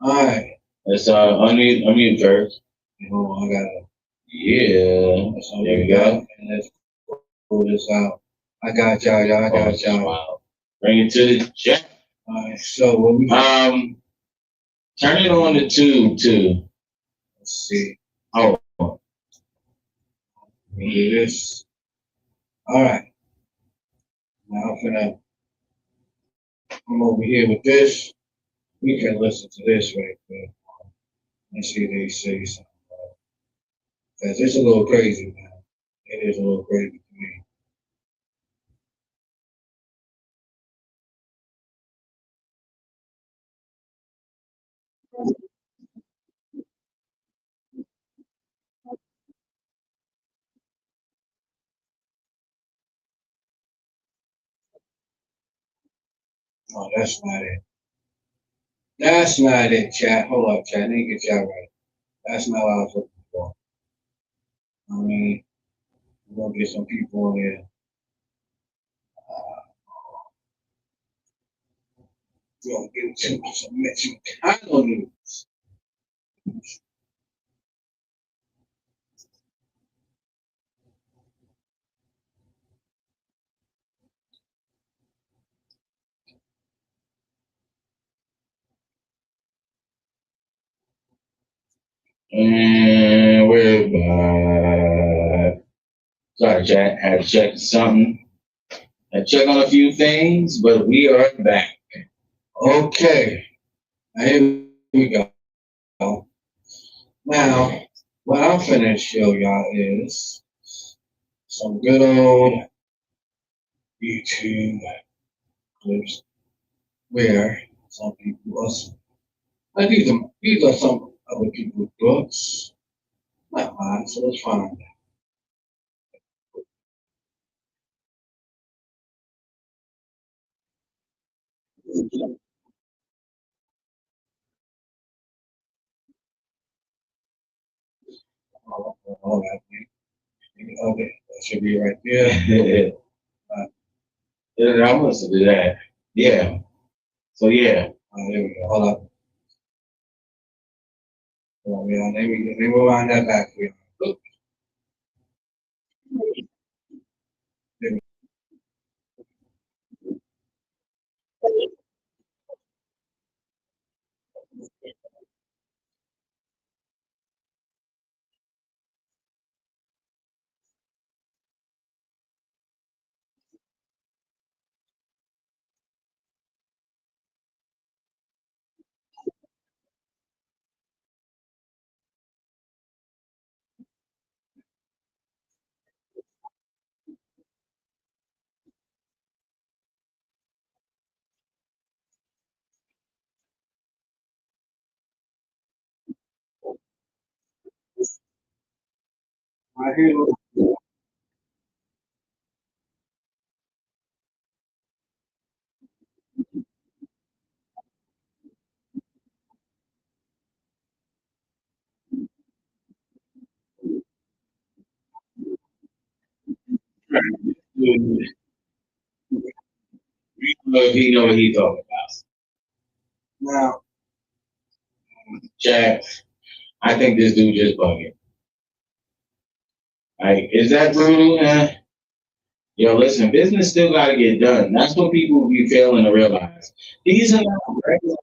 All right. Let's unmute first. Hold on, I gotta. Yeah. There we go. And let's pull this out. I got y'all. I got y'all. Wow. Bring it to the chat. All right. So what we turn it on the tube too. Let's see. Oh. We do this. All right. Now I'm finna come over here with this. We can listen to this right quick and see if they say something. Cause it's a little crazy, man. It is a little crazy to me. Oh, that's not it. That's not it, chat. Hold up, chat. I need to get y'all right. That's not what I was looking for. I mean, we're gonna get some people in here. We're gonna get some Mexicano news. And we're back. Sorry, chat. Had to check something. I check on a few things, but we are back. Okay. Now, here we go. Now, what I'm finna show y'all is some good old YouTube clips where some people are, these are some other people's books, not mine, so let's find that. All right, okay, that should be right there. Yeah, I must have did that. Yeah. So yeah. There we go. Hold up. Hold on, yeah, let me rewind that back for you. Right here. If he know what he talking about. Now, Chat. I think this dude just bugging. Like, is that brutal? Yo, listen, business still got to get done. That's what people be failing to realize. These are not regular.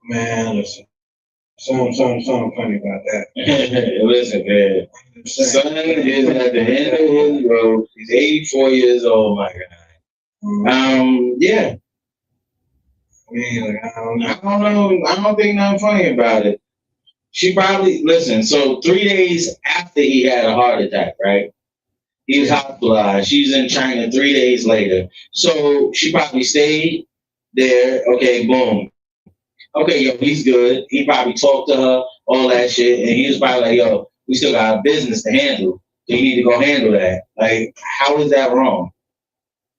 man, listen. Something funny about that. Listen, man. Son is at the end of his road. He's 84 years old, my God. Yeah. I mean, like, I don't know. I don't know. I don't think nothing funny about it. She probably listen. So 3 days after he had a heart attack, right? He was hospitalized. She's in China 3 days later. So she probably stayed there. Okay, boom. Okay, yo, he's good. He probably talked to her, all that shit, and he was probably like, yo, we still got business to handle. So you need to go handle that. Like, how is that wrong?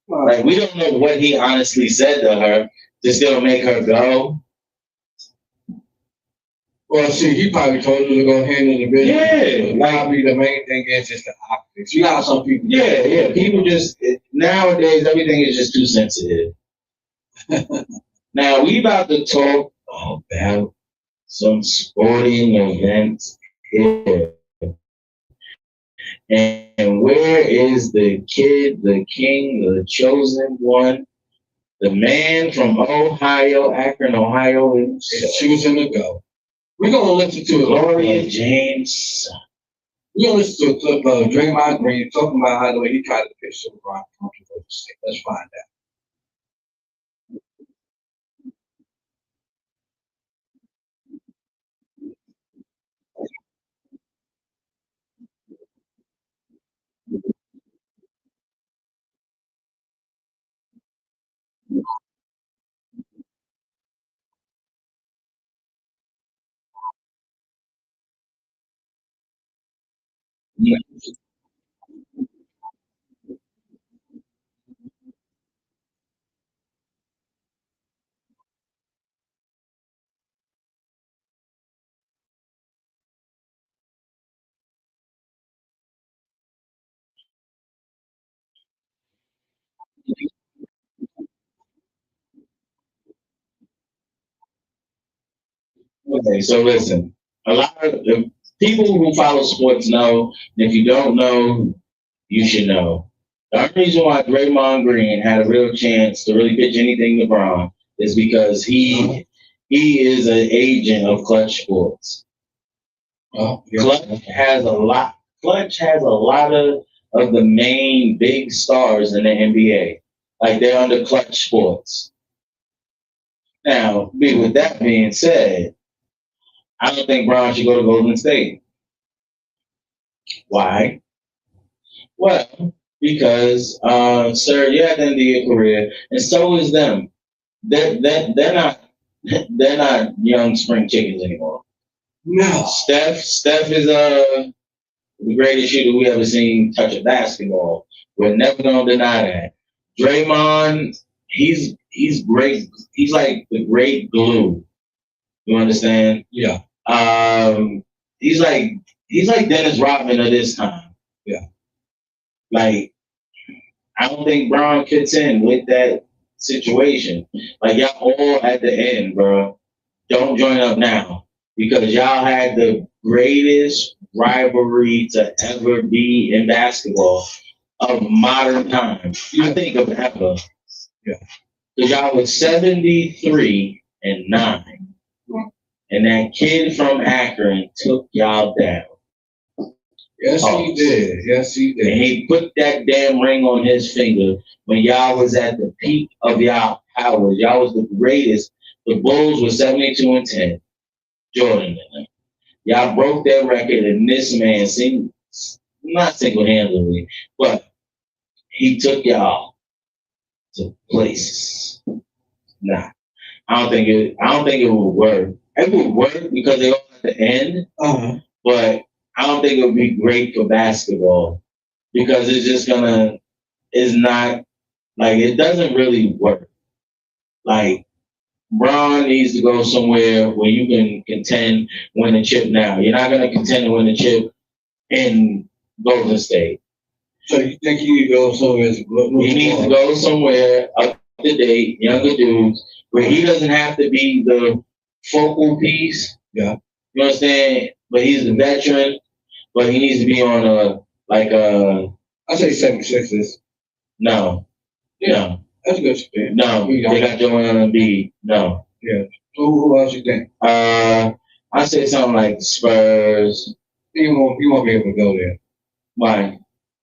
Like, we don't know what he honestly said to her to still make her go. Well, see, he probably told her to go handle the business. Yeah, like, probably the main thing is just the optics. You know how some people. Yeah. People just nowadays everything is just too sensitive. Now we about to talk about some sporting events here. And where is the kid, the king, the chosen one, the man from Ohio, Akron, Ohio, Is choosing to go. We're gonna listen to Gloria James. We're gonna listen to a clip of Draymond Green talking about how the way he tried to pitch LeBron controversial state. Let's find out. Okay, so listen, a lot of the people who follow sports know, and if you don't know, you should know. The only reason why Draymond Green had a real chance to really pitch anything to Braun is because he is an agent of Clutch Sports. Clutch has a lot. Clutch has a lot of the main big stars in the NBA. Like they're under Clutch Sports. Now, with that being said, I don't think Braun should go to Golden State. Why? Well, because, sir, you're at the end of your career, and so is them. They're not they're not young spring chickens anymore. No. Steph is the greatest shooter we ever seen touch a basketball. We're never gonna deny that. Draymond, he's great. He's like the great glue. You understand? Yeah. He's like Dennis Rodman of this time. Yeah. Like, I don't think Braun fits in with that situation. Like, y'all all at the end, bro. Don't join up now because y'all had the greatest rivalry to ever be in basketball of modern times. You think of ever. Yeah. Because y'all was 73-9. And that kid from Akron took y'all down. Yes, he did. Yes, he did. And he put that damn ring on his finger when y'all was at the peak of y'all powers. Y'all was the greatest. The Bulls were 72-10. Jordan. Y'all broke that record, and this man, not single-handedly, but he took y'all to places. Nah, I don't think it would work. It would work because they all at the end, but I don't think it would be great for basketball because it's not like it doesn't really work. Like Braun needs to go somewhere where you can contend, win a chip now. You're not gonna contend and win a chip in Golden State. So you think he need to go somewhere? He needs to go somewhere up to date, younger dudes, where he doesn't have to be the focal piece. Yeah. You understand? But he's the veteran. But he needs to be on I say 76ers. No. Yeah. No. That's a good spin. No. They got Joel Embiid. No. Yeah. Who else you think? I say something like Spurs. You won't be able to go there. Why?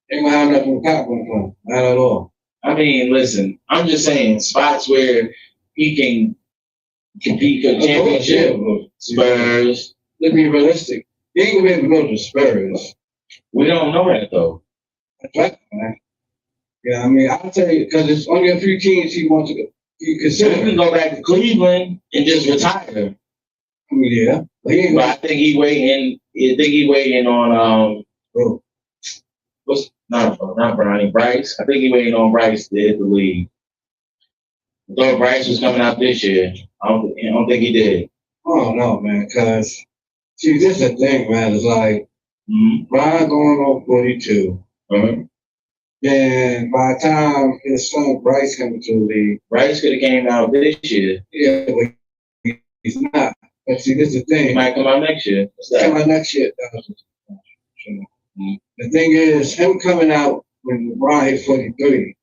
They ain't gonna have nothing popcorn from. Not at all. I mean, listen, I'm just saying spots where he can compete for the championship. Spurs. Let's be realistic. He ain't gonna be able to go to the Spurs. We don't know that though. That's right. Yeah, I mean, I'll tell you, because it's only a few teams he wants to go. He consider. He can go back to Cleveland and just retire. I mean, yeah. But I think he waiting on What's not Bronny, Bryce. I think he waiting on Bryce to hit the league. I thought Bryce was coming out this year. I don't think he did. Oh no, man, because see, this is the thing, man. It's like Brian going on 42. Then by the time his son Bryce coming to the league, Bryce could have came out this year. yeah, but he's not. But see, this is the thing. He might come out next year. Come out next year. The thing is, him coming out when LeBron hit 43,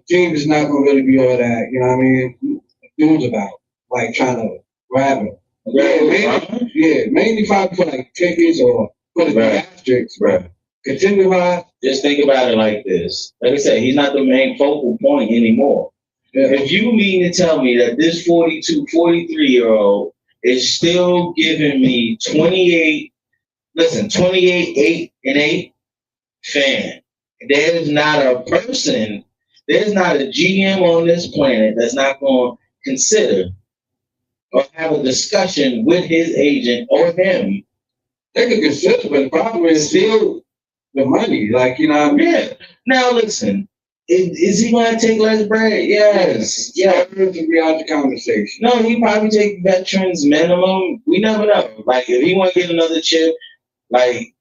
team is not going to really be all that, you know what I mean? Dudes about, like trying to grab him. Mainly probably for like tickets or put it in asterisks, bro. Continue on. Just think about it like this. Like I said, he's not the main focal point anymore. Yeah. If you mean to tell me that this 42, 43-year-old is still giving me 28, 8 fan, there's not a person, there's not a GM on this planet that's not going to consider or have a discussion with his agent or him. They could consider, but the problem is still the money. Like, you know what I mean? Yeah. Now, listen, is he going to take less bread? Yes. Yeah. To be out the conversation. No, he probably take veterans minimum. We never know. Like, if he want to get another chip, like,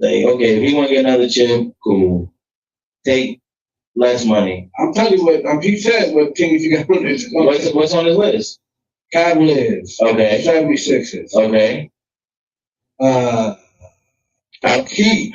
okay, if he want to get another chip, cool. Take less money. I'm telling you what, he said what teams you got on his list. What's on his list? Cavaliers. Okay. 76ers. Okay. Heat.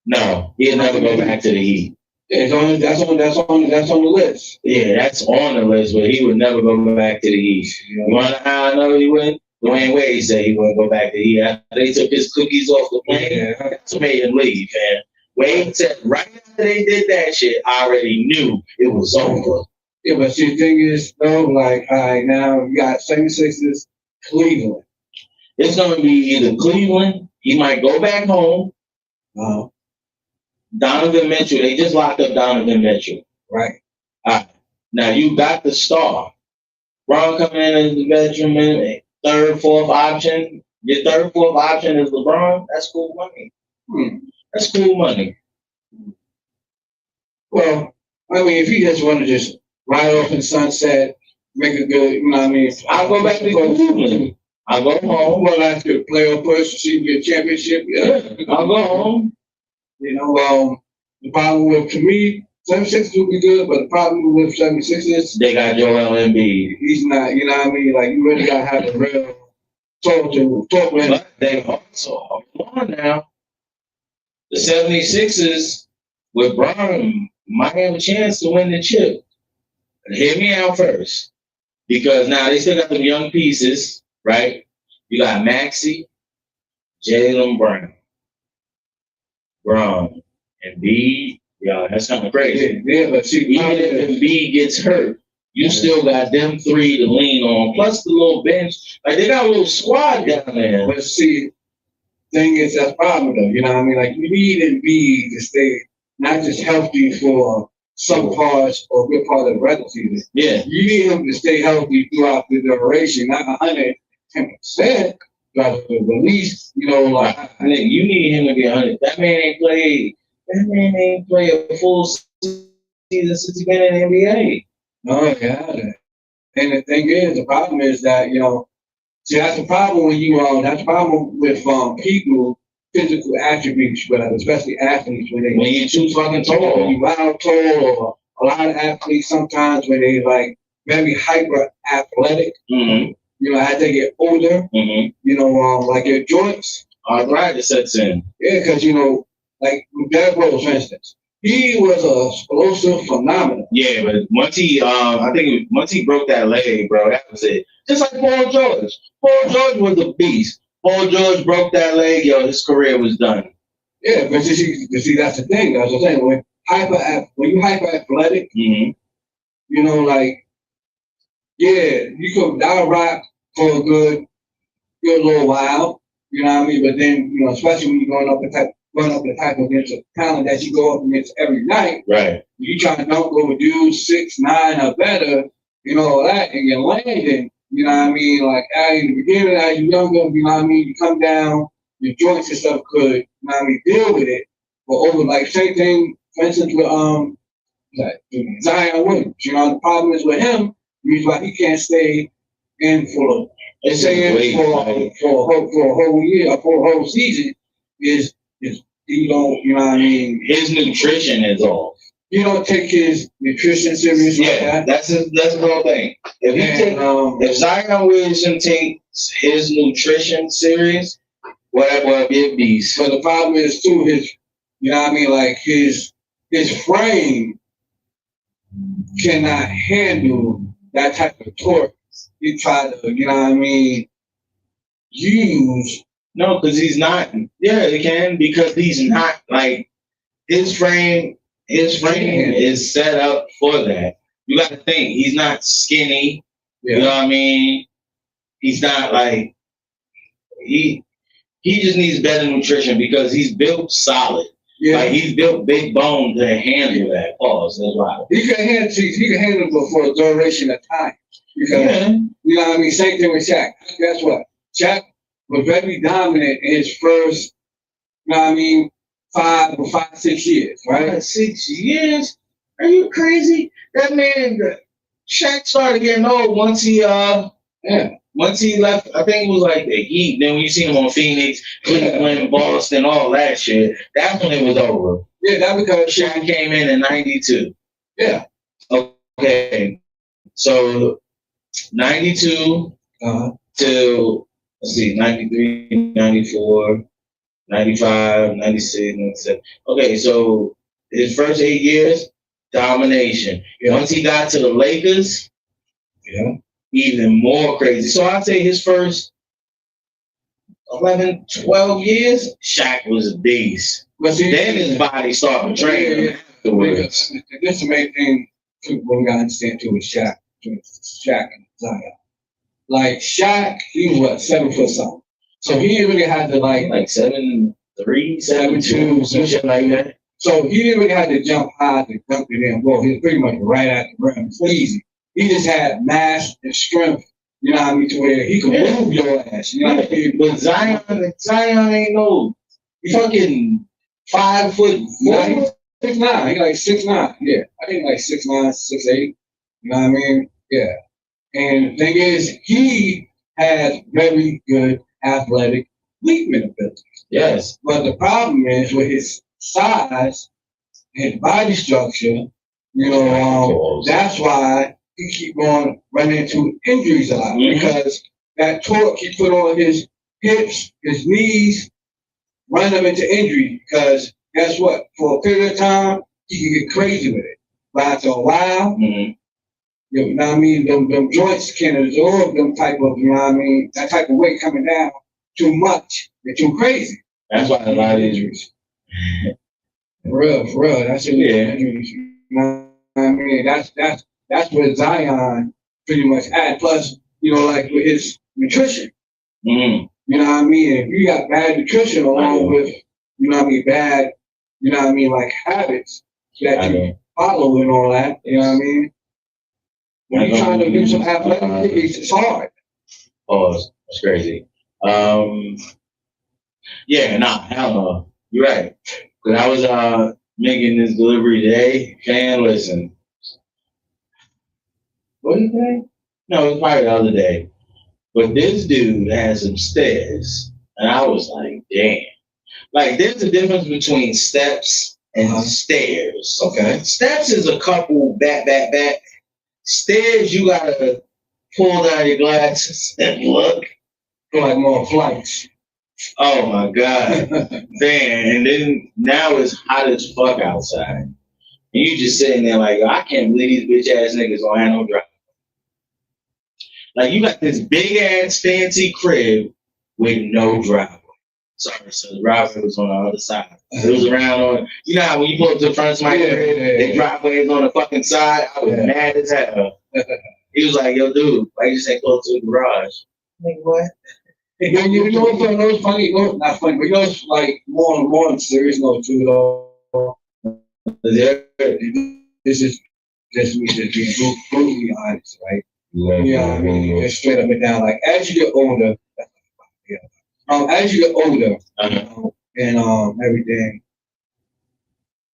No, he'll never go back to the Heat. Yeah, that's on the list. Yeah, that's on the list, but he would never go back to the Heat. You want to know how I know he wouldn't? Dwayne Wade said he wouldn't go back to the Heat. After they took his cookies off the plane, that's made him leave, man. Wade said right after they did that shit, I already knew it was over. Yeah, but see, the thing is, though, like, all right, now you got 76ers, Cleveland. It's going to be either Cleveland, he might go back home. Donovan Mitchell, they just locked up Donovan Mitchell. Right. Now you got the star. LeBron coming in as the veteran, third, fourth option. Your third, fourth option is LeBron. That's cool money. That's cool money. Well, I mean, if you just want to just ride off in sunset, make a good, you know what I mean? I'll go back to Cleveland. I'll go home. Well, after the playoff push to see your championship, I'll go home. You know, the problem with, to me, 76 would be good, but the problem with 76 is they got Joel Embiid. He's not, you know what I mean? Like, you really got to have a real talk with him. But they also, hold on now. The 76ers with Brown might have a chance to win the chip. Hear me out first. Because now they still got them young pieces, right? You got Maxey, Jaylen Brown, Embiid. Yeah, that's kind of crazy. Yeah, but see, even if Embiid gets hurt, you still got them three to lean on, plus the little bench. Like, they got a little squad down there. But see, thing is, that's problem though. You know what I mean? Like, you need Embiid to stay not just healthy for some parts or good part of the regular season. Yeah. You need him to stay healthy throughout the duration, not 110%. But at least, you know, like, you need him to be 100. That man ain't played a full season since he's been in the NBA. No, yeah. And the thing is, the problem is that, you know, see, that's the problem when you that's the problem with people, physical attributes, but especially athletes when you're too fucking tall. When you out tall, or a lot of athletes sometimes when they like very hyper athletic. You know, as they get older, you know, like their joints. Arthritis sets in. Yeah, because, you know, like with Derrick Rose, for instance, he was an explosive phenomenon. Yeah, but once he broke that leg, bro, that was it. Just like Paul George. Paul George was a beast. Paul George broke that leg, his career was done. Yeah, but see, that's the thing. That's what I'm saying. When you hyper athletic, you know, like, yeah, you could dial rock for a good little while, you know what I mean? But then, you know, especially when you're going up the type against a talent that you go up against every night, right? You try to dunk over dudes 6'9" or better, you know, all that, and you're landing, you know what I mean? Like, in the beginning, as you're younger, you know what I mean? You come down, your joints and stuff could, you know what I mean, deal with it. But over like same thing, for instance, with like Zion Williams. You know, the problem is with him, the reason why he can't stay in for a whole year or for a whole season is he don't, you know what I mean? His nutrition is off. He don't take his nutrition serious. Yeah, that's the whole thing. If Zion Williamson takes his nutrition serious, whatever be a beast. But the problem is too his, you know what I mean, like his frame cannot handle that type of torque. He try to, you know what I mean, use. No, because he's not. Yeah, he can because he's not like his frame. His frame is set up for that. You got to think he's not skinny. Yeah. You know what I mean? He's not like he just needs better nutrition because he's built solid. Yeah. Like he's built big bone to handle that. Pause. That's why he can handle it for a duration of time. Because you know what I mean. Same thing with Shaq. Guess what? Shaq was very dominant in his first. You know what I mean. 6 years, right? 6 years? Are you crazy? That man, Shaq started getting old once he left. I think it was like the Heat. Then when you see him on Phoenix, Cleveland, Boston, all that shit. That's when it was over. Yeah, that because Shaq came in '92. Yeah. Okay. So 92 to let's see, 93, 94. 95, 96, 97. Okay, so his first 8 years, domination. Yeah. Once he got to the Lakers, even more crazy. So I'd say his first 11, 12 years, Shaq was a beast. But see, then his body started training afterwards. This is the main thing what we got to understand too with Shaq and Zion. Like Shaq, he was what, 7 foot something. So he didn't really have to like 7'3", 7'2", some shit like that. So he didn't really have to jump high to dunk it in. Well, he was pretty much right at the rim. It's easy. He just had mass and strength, you know what I mean, to where he could move your ass. You know what I mean? But Zion ain't no fucking 5'4". 6'9". He like 6'9". Yeah, I think like 6'9", 6'8". You know what I mean? Yeah. And the thing is, he has very good athletic leaping ability. Yes. But the problem is with his size and body structure, you know, that's why he keep on running into injuries a lot. Because that torque he put on his hips, his knees, run him into injury. Because guess what? For a period of time, he can get crazy with it. But after a while, you know what I mean? Them joints can absorb them type of, you know what I mean? That type of weight coming down too much. They're too crazy. That's why a lot of injuries. For real. That's injuries. You know what I mean? That's where Zion pretty much at. Plus, you know, like with his nutrition. You know what I mean? If you got bad nutrition along with, you know what I mean, bad, you know what I mean, like habits that you follow and all that, you know what I mean? When you're trying to do some athletic, it's hard. Oh, that's crazy. Hell no. You're right. When I was making this delivery today, man, listen. What is that? No, it was probably the other day. But this dude had some stairs, and I was like, damn. Like, there's a difference between steps and stairs. Okay. Steps is a couple back. Stairs, you gotta pull down your glasses and look. Like more flights. Oh my God. Man, and then now it's hot as fuck outside. And you just sitting there like, I can't believe these bitch ass niggas don't have no driveway. Like, you got this big ass fancy crib with no driveway. Sorry, so the driveway was on the other side. It was around on, you know how when you pull up to the front of my crib, the driveway is on the fucking side? I was mad as hell. He was like, yo, dude, why you just ain't close to the garage? I'm like, what? You know what's funny? Not funny, but you know it's like more serious note too, though. This is just me just being brutally honest, right? Yeah, I mean, just straight up and down. Like, as you get older, and everything,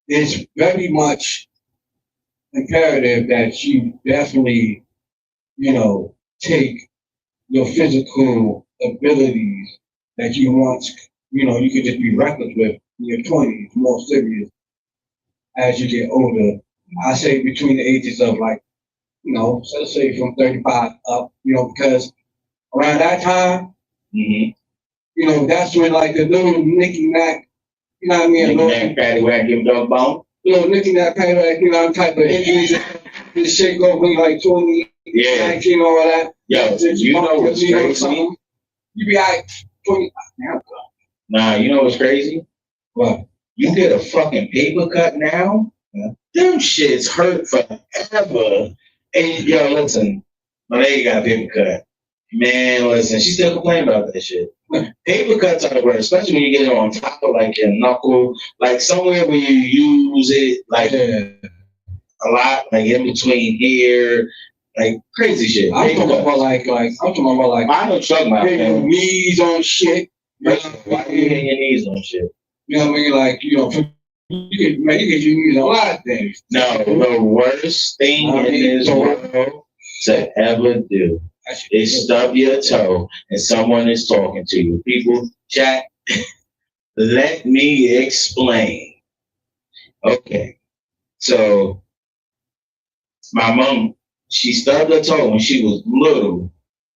it's very much imperative that you definitely, take your physical abilities that you once, you could just be reckless with in your 20s, more serious as you get older. I say between the ages of like, so let's say from 35 up, because around that time, Mm-hmm. That's when like the little nicky knack, you know what I mean? Knick-knack, paddywhack, give dog bone. Little nicky knack, paddywhack, type of injuries that shake off when you like 20, Yeah. 19, all that. Yo, you know what's crazy? You be like 20. Nah, you know what's crazy? What? You get a fucking paper cut now, them shits hurt forever. And yo, listen, my lady got a paper cut. Man, listen, she still complaining about that shit. Paper cuts are the worst, especially when you get it on top of like your knuckle, like somewhere where you use it like a lot, like in between here, like crazy shit. I'm talking about like I know talking about your knees on shit. Why you hitting your knees on shit? You know what I mean? Like, you can use a lot of things. No, the worst thing in this world to ever do is stub your toe and someone is talking to you. People, chat, let me explain. Okay, so my mom, she stubbed her toe when she was little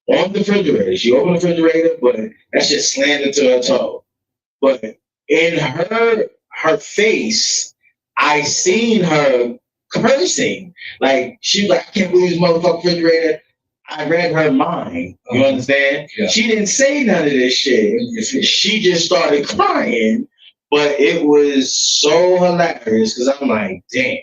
on the refrigerator. She opened the refrigerator, but that shit slammed into her toe. But in her face, I seen her cursing. Like she was like, I can't believe this motherfucking refrigerator. I read her mind. You understand? Yeah. She didn't say none of this shit. She just started crying. But it was so hilarious because I'm like, damn.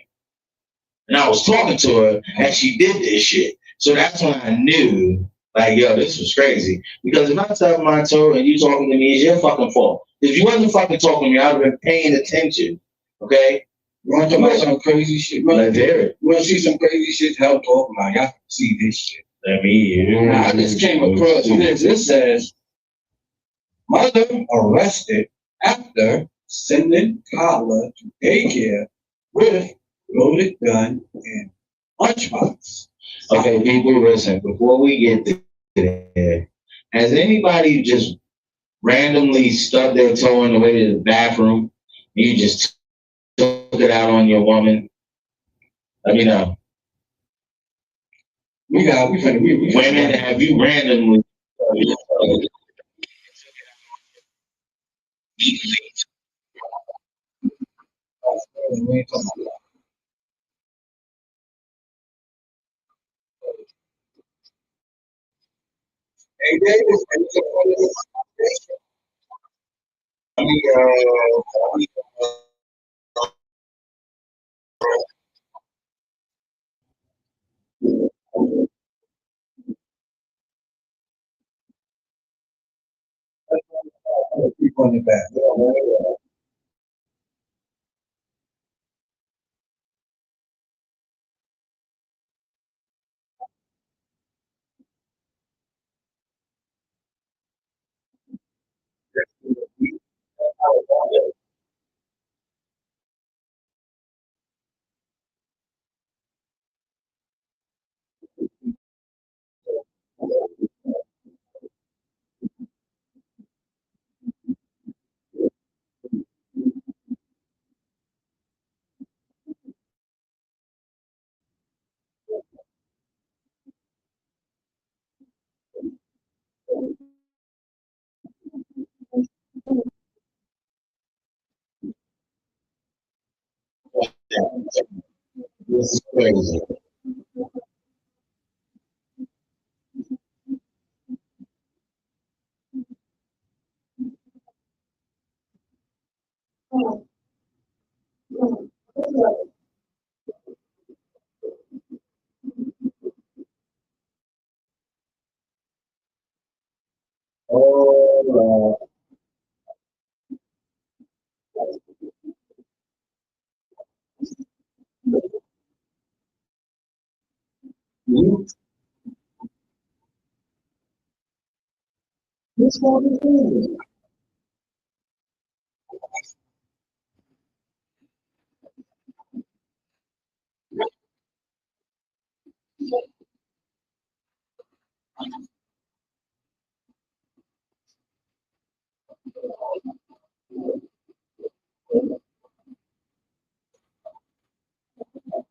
And I was talking to her and she did this shit. So that's when I knew, like, yo, this was crazy. Because if I stub my toe and you talking to me, it's your fucking fault. If you wasn't fucking talking to me, I would have been paying attention. Okay? You want to talk about some crazy shit? Let's hear it. You want to see some crazy shit? Hell, talk about y'all can see this shit. Let me hear. I just came across this. It says, mother arrested after sending toddler to daycare with loaded gun and lunchbox. Okay, people, listen. Before we get to there, has anybody just randomly stubbed their toe on the way to the bathroom and you just took it out on your woman? Let me know. Women, have you randomly? Hey, Davis, people in the back. This is crazy. Oh, you this one is crazy.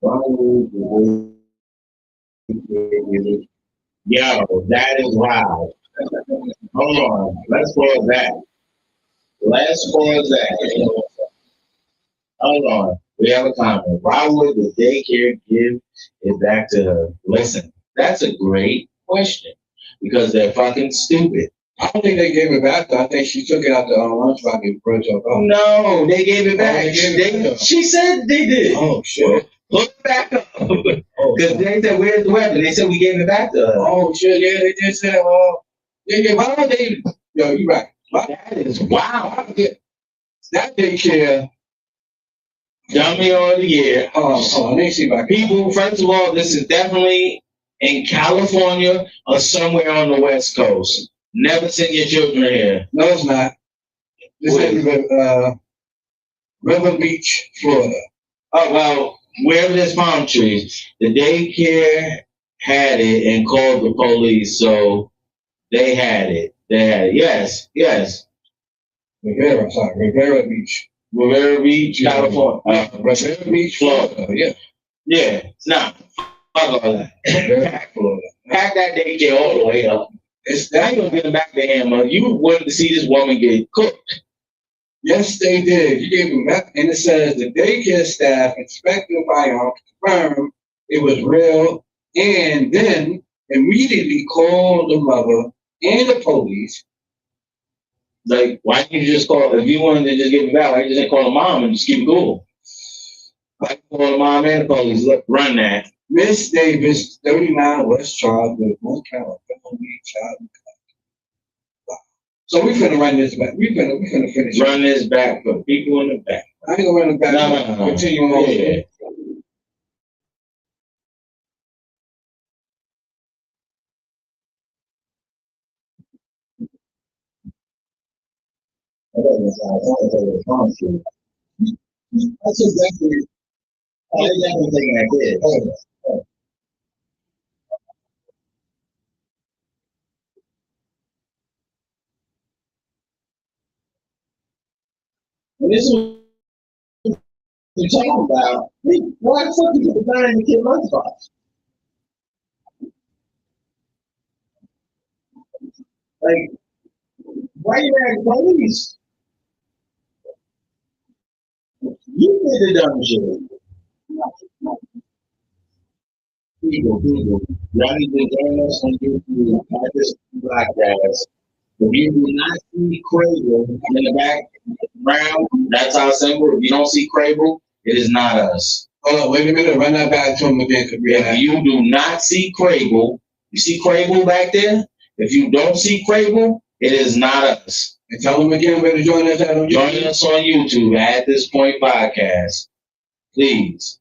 Why would Yo, that is wild. Hold on. Let's pause that. Let's pause that. Hold on. We have a comment. Why would the daycare give it back to her? Listen, that's a great question because they're fucking stupid. I don't think they gave it back. I think she took it out the lunch bucket and brought it up. No, they gave it back. they gave it back. She said they did. Oh, shit. Look it back up. Oh, Because they said, where's the weapon? They said we gave it back to her. oh shit, yeah, they did say, yeah, why don't they, yo, you right. That is wow. That daycare, Dummy of the year. let me see my People, first of all, this is definitely in California or somewhere on the West Coast. Never send your children here. No, it's not. This is River Beach, Florida. Oh, well, wherever there's palm trees, the daycare had it and called the police, so they had it. They had it. Yes, yes. Rivera Beach. Rivera Beach, California. Rivera Beach, Florida. Yeah. Yeah. Nah, fuck all that. Rivera, Florida. Pack that daycare all the way up. It's Now that. you're gonna get back to him. You wanted to see this woman get cooked. Yes, they did. You gave them that, and it says the daycare staff inspected the firearm, confirmed it was real, and then immediately called the mother and the police. Like, why didn't you just call? If you wanted to just give it back, why you just call the mom and just keep it cool? Why you call the mom and the police? Look, run that. Miss Davis, 39, was charged with one count of felony child neglect. So we finna run this back. We finna finish. Run this back for people in the back. I ain't gonna run it back. No. Continue on. Yeah. That's exactly. That's exactly the thing I did. And this is what we're talking about. Why the fuck you put that in the kid lunchbox? Like, why you at the police? You did the dumb shit. People, y'all need to join us on YouTube at this podcast. If you do not see Crable in the background, that's our symbol. If you don't see Crable, it is not us. Hold on, wait a minute. Run that back to him again. If you do not see Crable, you see Crable back there? If you don't see Crable, it is not us. And tell them again where to join us at. Join us on YouTube at This Point Podcast, please,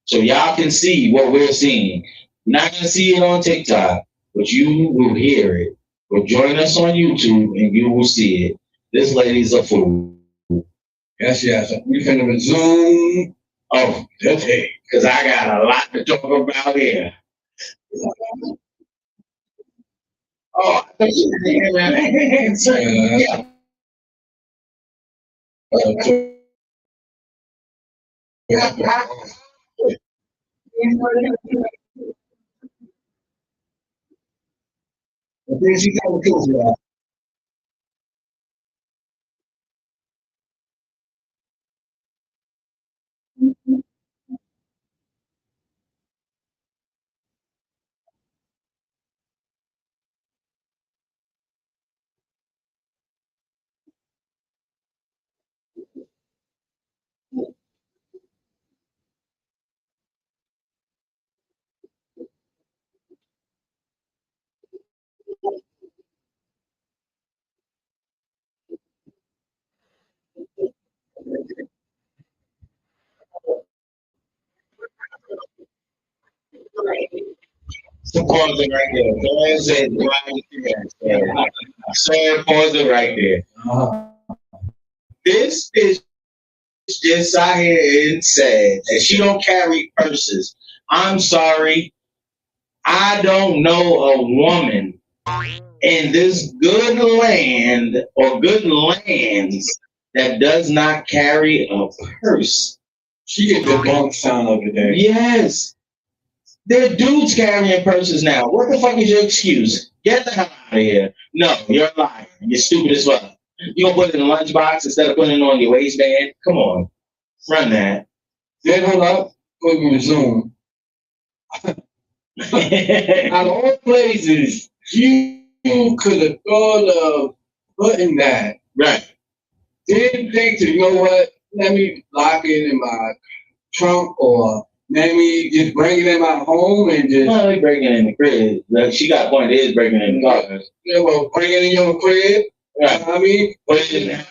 so y'all can see what we're seeing. You're not gonna see it on TikTok, but you will hear it. But join us on YouTube and you will see it. This lady's a fool. Yes. We finna resume. Oh, okay, because I got a lot to talk about here. Oh, I thought you didn't yeah. But then she got the kids. So pause it right there. Pause it right there. So pause it right there. This bitch just sat here and said that she don't carry purses. I'm sorry. I don't know a woman in this good land or good lands that does not carry a purse. She get the bunk sound of the day. Yes. There are dudes carrying purses now. What the fuck is your excuse? Get the hell out of here. No, you're a liar. You're stupid as well. You gonna put it in a lunchbox instead of putting it on your waistband? Come on. Run that. Then hold up, we resume. Out of all places, you could have thought of putting that. Right. Didn't think to, you know what, let me lock it in my trunk or let me just bring it in my home and just. No, they breaking in the crib. Like, she got a point, it is breaking in the car. Yeah, well, bring it in your crib. Right. I mean, but then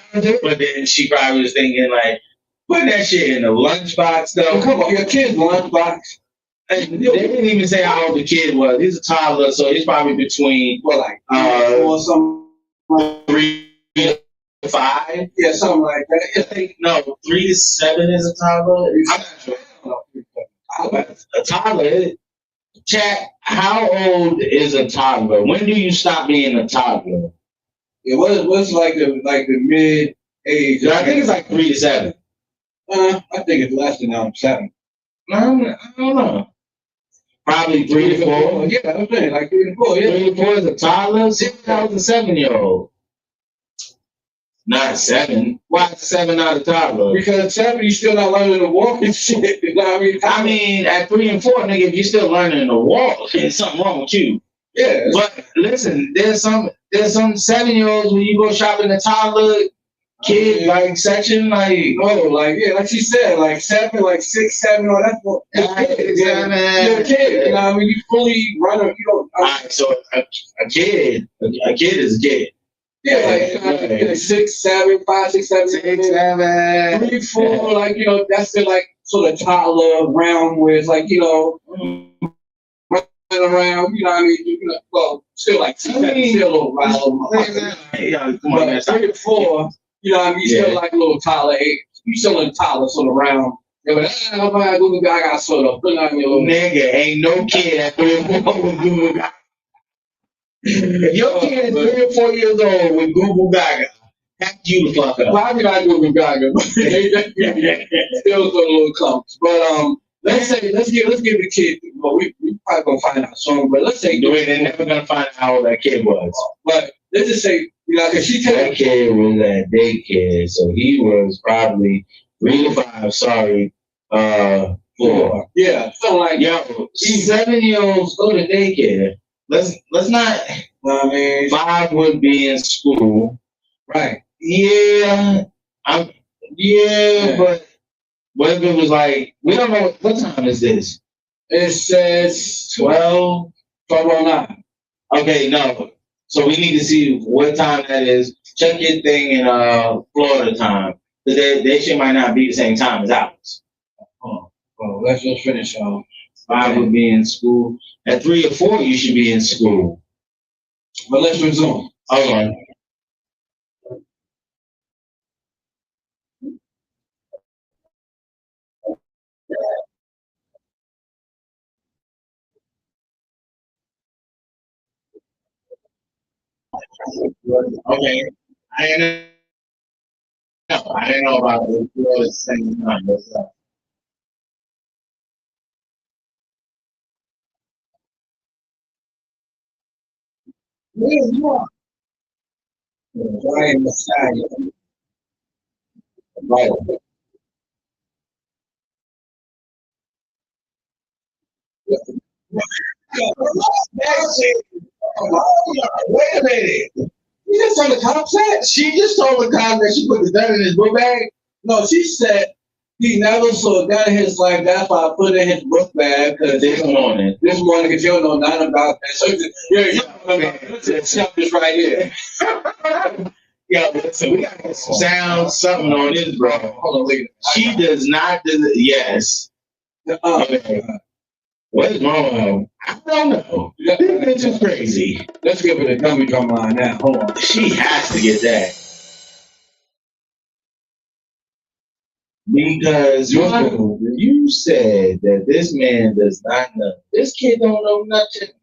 she probably was thinking, like, put that shit in the lunchbox, though. Oh, come on, your kid's lunchbox. They didn't even say how old the kid was. He's a toddler, so he's probably between, well, like, or some 3 to 5. Yeah, something like that. I think, no, 3 to 7 is a toddler. I'm not sure. A toddler, chat, how old is a toddler? When do you stop being a toddler? It was like the mid age. I think it's like 3 to 7. I think it's less than 7. I don't know. Probably 3 to 4. Yeah, I'm saying like 3 to 4. Yeah. 3 to 4 is a toddler. 6 is a 7-year-old. Not 7. Why is 7 not a toddler? Because at 7 you still not learning to walk and shit. You know what I mean? I mean, at 3 and 4, nigga, if you're still learning to walk, there's something wrong with you. Yeah. But listen, there's some 7-year-olds when you go shopping a toddler kid like section, like like she said, like 7, like 6, 7, or that's what you're a kid. You know what I mean? You fully run you don't. Alright, so a kid is a kid. Yeah, like 6, 7, 5, 6, 7, 6, 7, 3, 4, like, you know, that's the like sort of toddler realm where it's like, you know, running around, you know what I mean? You know, well, still like 6, 7, still a little wild. Yeah, come on, man. 3 to 4, you know what I mean? You still like a little toddler age. You still in toddler sort of round. Yeah, but I got sort of put on your little nigga. Ain't no kid at 3 or 4 with Google Gaga. If your kid is 3 or 4 years old with Google Gaga, heck you the fuck up. Why did I Google Gaga? Still a little clumps. But let's give the kid. Well, we probably gonna find out soon. But let's say they're never gonna find out how old that kid was. But let's just say, you know, because she that kid was at daycare, so he was probably 3 to 5. Sorry, 4. Yeah, something like 7-year-olds go to daycare. Let's not. I mean, 5 would be in school, right? Yeah, but what if it was like, we don't know what time is this? It says 12:09. Okay, no. So we need to see what time that is. Check your thing in Florida time, because they shit might not be the same time as ours. Well, let's just finish. 5 would be in school. At 3 or 4, you should be in school. But let's resume. Hold on. Okay. I didn't know about the same time. Yeah, you are. Right beside you. Right. Wait a minute. You just told the cops that? She just told the cops that she put the gun in his book bag? No, she said he never saw a gun in his life. That's why I put it in his book bag. Because this morning, because you don't know nothing about that. So, let's stop this right here. Yeah, listen, we got to get some sound, something on this, bro. Hold on, wait. She does not do yes. Okay. What is wrong with her? I don't know. This bitch is crazy. Let's give her the dummy drum line now. Hold on. She has to get that. Because you said that this man does not know. This kid don't know nothing.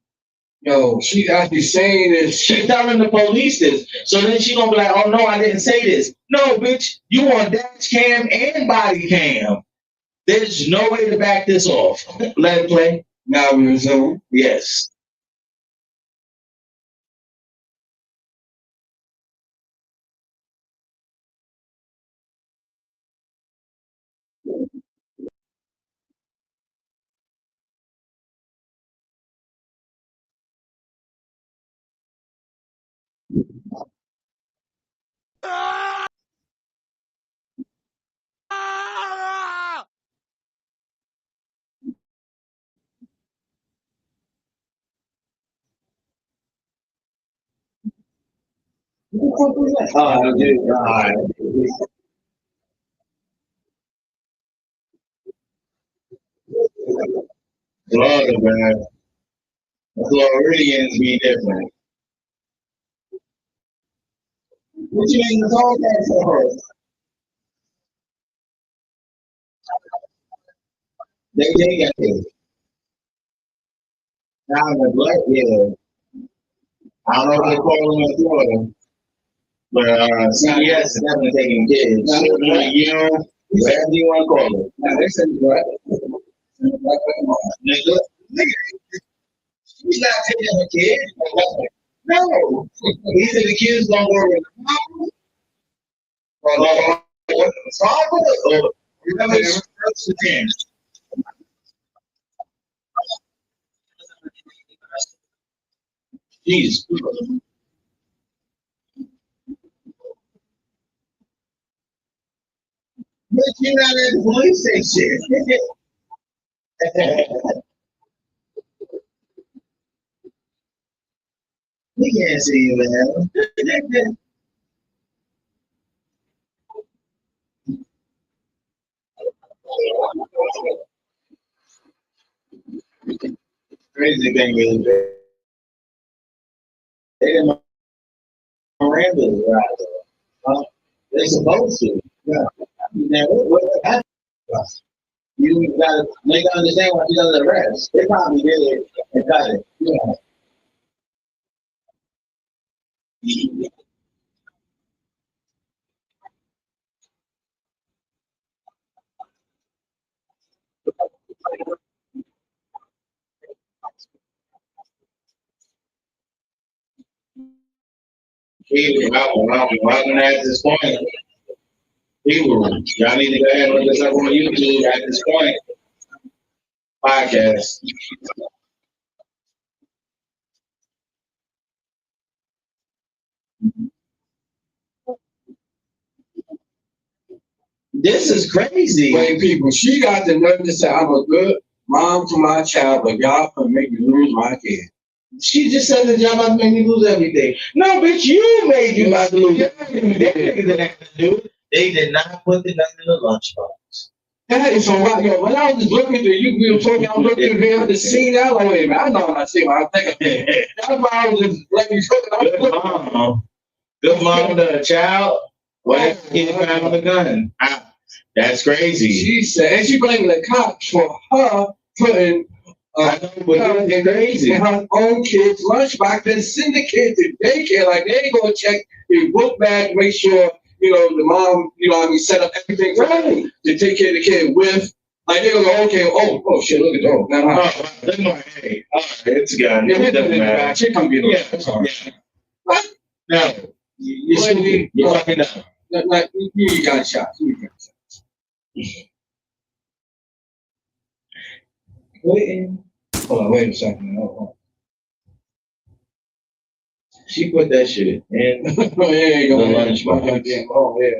Yo, she's actually saying this. She's telling the police this. So then she gonna be like, oh no, I didn't say this. No, bitch, you on dash cam and body cam. There's no way to back this off. Let it play. Now we resume. Yes. Oh, dude. All right. Florida, man. Floridians be different. What you mean the call that for? They got it. Now the black, yeah. I don't know what they call them in Florida, but CBS is definitely taking kids. You know, whatever you want to call it. Now they said what? Nigga, he's not taking a kid. No. Either the kids gonna go with the mom or the father or whoever first again. Jesus. But you're not at the police station. We can't see you, man. Crazy thing is, they didn't Miranda right there. They're supposed to. Yeah. Now, what happened? You got to make them understand why she doesn't arrest. They probably did it and cut it. Yeah. He was walking at this point. Y'all need to go ahead and look this up on YouTube at this point. Podcast. This is crazy. Wait, people, she got the nerve to say, I'm a good mom to my child, but y'all can make me lose my kid. She just said the job about to make me lose everything. No, bitch, you made you about to lose everything. They did not put the gun in the lunchbox. That is so right. Yo, when I was just looking through, you were talking, I was looking through the scene. I was like, wait a minute, I know when I see what I think of it. That's why I was just letting you talk. Good mom. Good mom to a child. What he found the gun? That's crazy. She said, and she blamed the cops for her putting I know, but it's crazy. In her own kid's lunchbox and send the kid to daycare. Like, they ain't gonna check his book bag, make sure, you know, the mom, you know, I mean, set up everything for him to take care of the kid with. Like, they're gonna go, okay, oh shit, look at that. No, hey, all right, it's gone. It doesn't matter. She come get it. Yeah. What? No, you're fucking up. Like, you got shot. Hold on, wait a second. She put that shit in the lunchbox. Oh, yeah.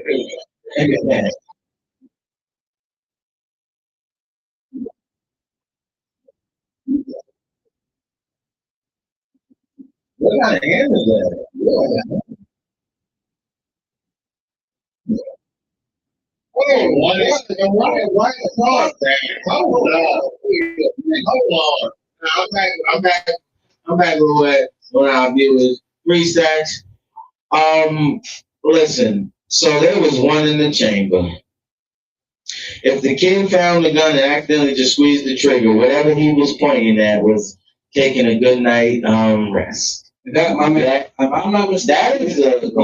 What kind of hand is that? Yeah. Oh, why the car thing? Hold on. I'm back with what our viewers. 3 stacks. Listen. So there was one in the chamber. If the kid found the gun and accidentally just squeezed the trigger, whatever he was pointing at was taking a good night rest. That, I mean, I'm not that is a good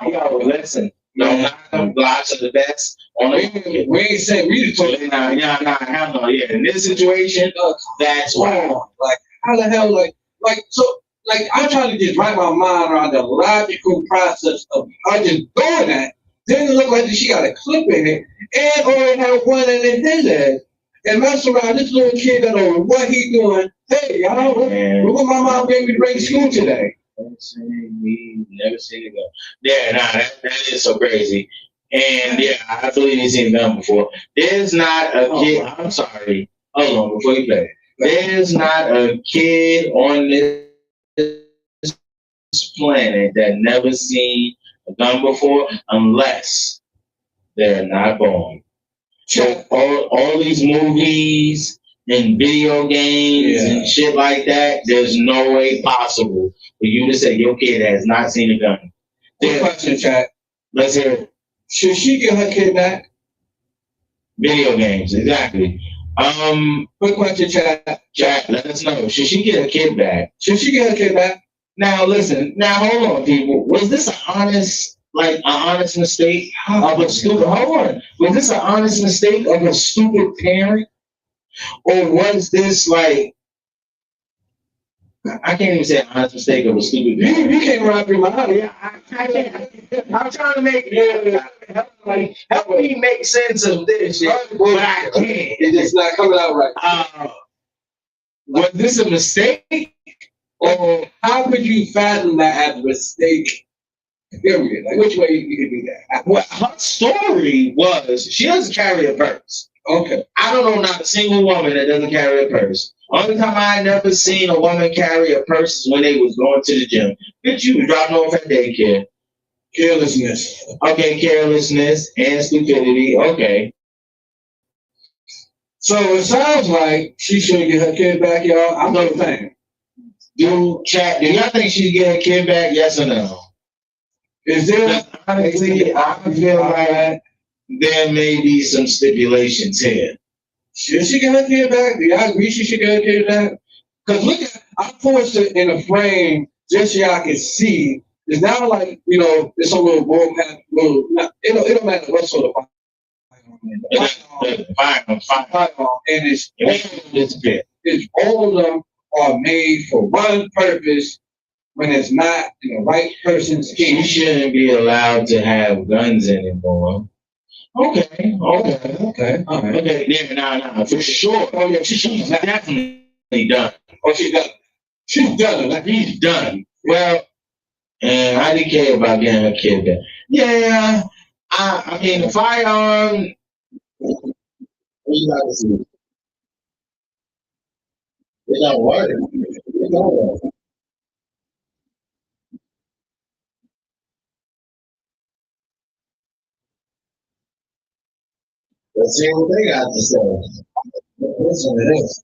yo, listen. No, not blocks are the best. We ain't saying we just talking. Hell no, yeah. In this situation, that's why. Like, how the hell, I'm trying to just wrap my mind around the logical process of her just doing that. Then it look like she got a clip in it and already had one in his head. And mess around this little kid that don't know what he doing. Hey, y'all, look what my mom gave me to bring to school today. We never seen it go. Yeah, that is so crazy. And yeah, I believe he's seen it done before. There's not a kid. I'm sorry. Hold on before you play. There's not a kid on this planet that never seen a gun before, unless they're not born. So all these movies and video games and shit like that, there's no way possible for you to say your kid has not seen a gun. Good question, chat. Let's hear it. Should she get her kid back? Video games, exactly. Quick question, chat. Chat, let us know. Should she get her kid back? Should she get her kid back? Now listen. Now hold on, people. Was this an honest mistake of a stupid? Hold on. Was this an honest mistake of a stupid parent, or was this like? I can't even say an honest mistake of a stupid parent. You can't run through my head. Yeah, I can't. I'm trying to make help me make sense of this shit, but I can't. It's not coming out right. Was this a mistake? Or how could you fathom that as a mistake? Period. Like, which way you could do that? Well, her story was she doesn't carry a purse. Okay. I don't know not a single woman that doesn't carry a purse. Only time I never seen a woman carry a purse is when they was going to the gym. Bitch, you was dropping off at daycare. Carelessness. Okay, carelessness and stupidity. Okay. So it sounds like she should get her kid back, y'all. I'm not saying. Do y'all think she should get her kid back? Yes or no? Is there? Honestly, I feel like there may be some stipulations here. Should she get her kid back? Do y'all agree she should get her kid back? Because look at, I forced it in a frame just so y'all can see. It's not like, it's a little bull pack, it don't matter what sort of firearm. And it's all of them are made for one purpose when it's not in the right person's hand. She shouldn't be allowed to have guns anymore. Okay. All right. Okay, yeah, no, for sure. Oh, yeah, she's definitely done. Oh, she's done. She's done. Like, he's done. Well, and I didn't care about getting her kid back. Yeah, I mean, the firearm. What you got to see? It's not working. It's not working. Let's see what they got to say. Listen to this.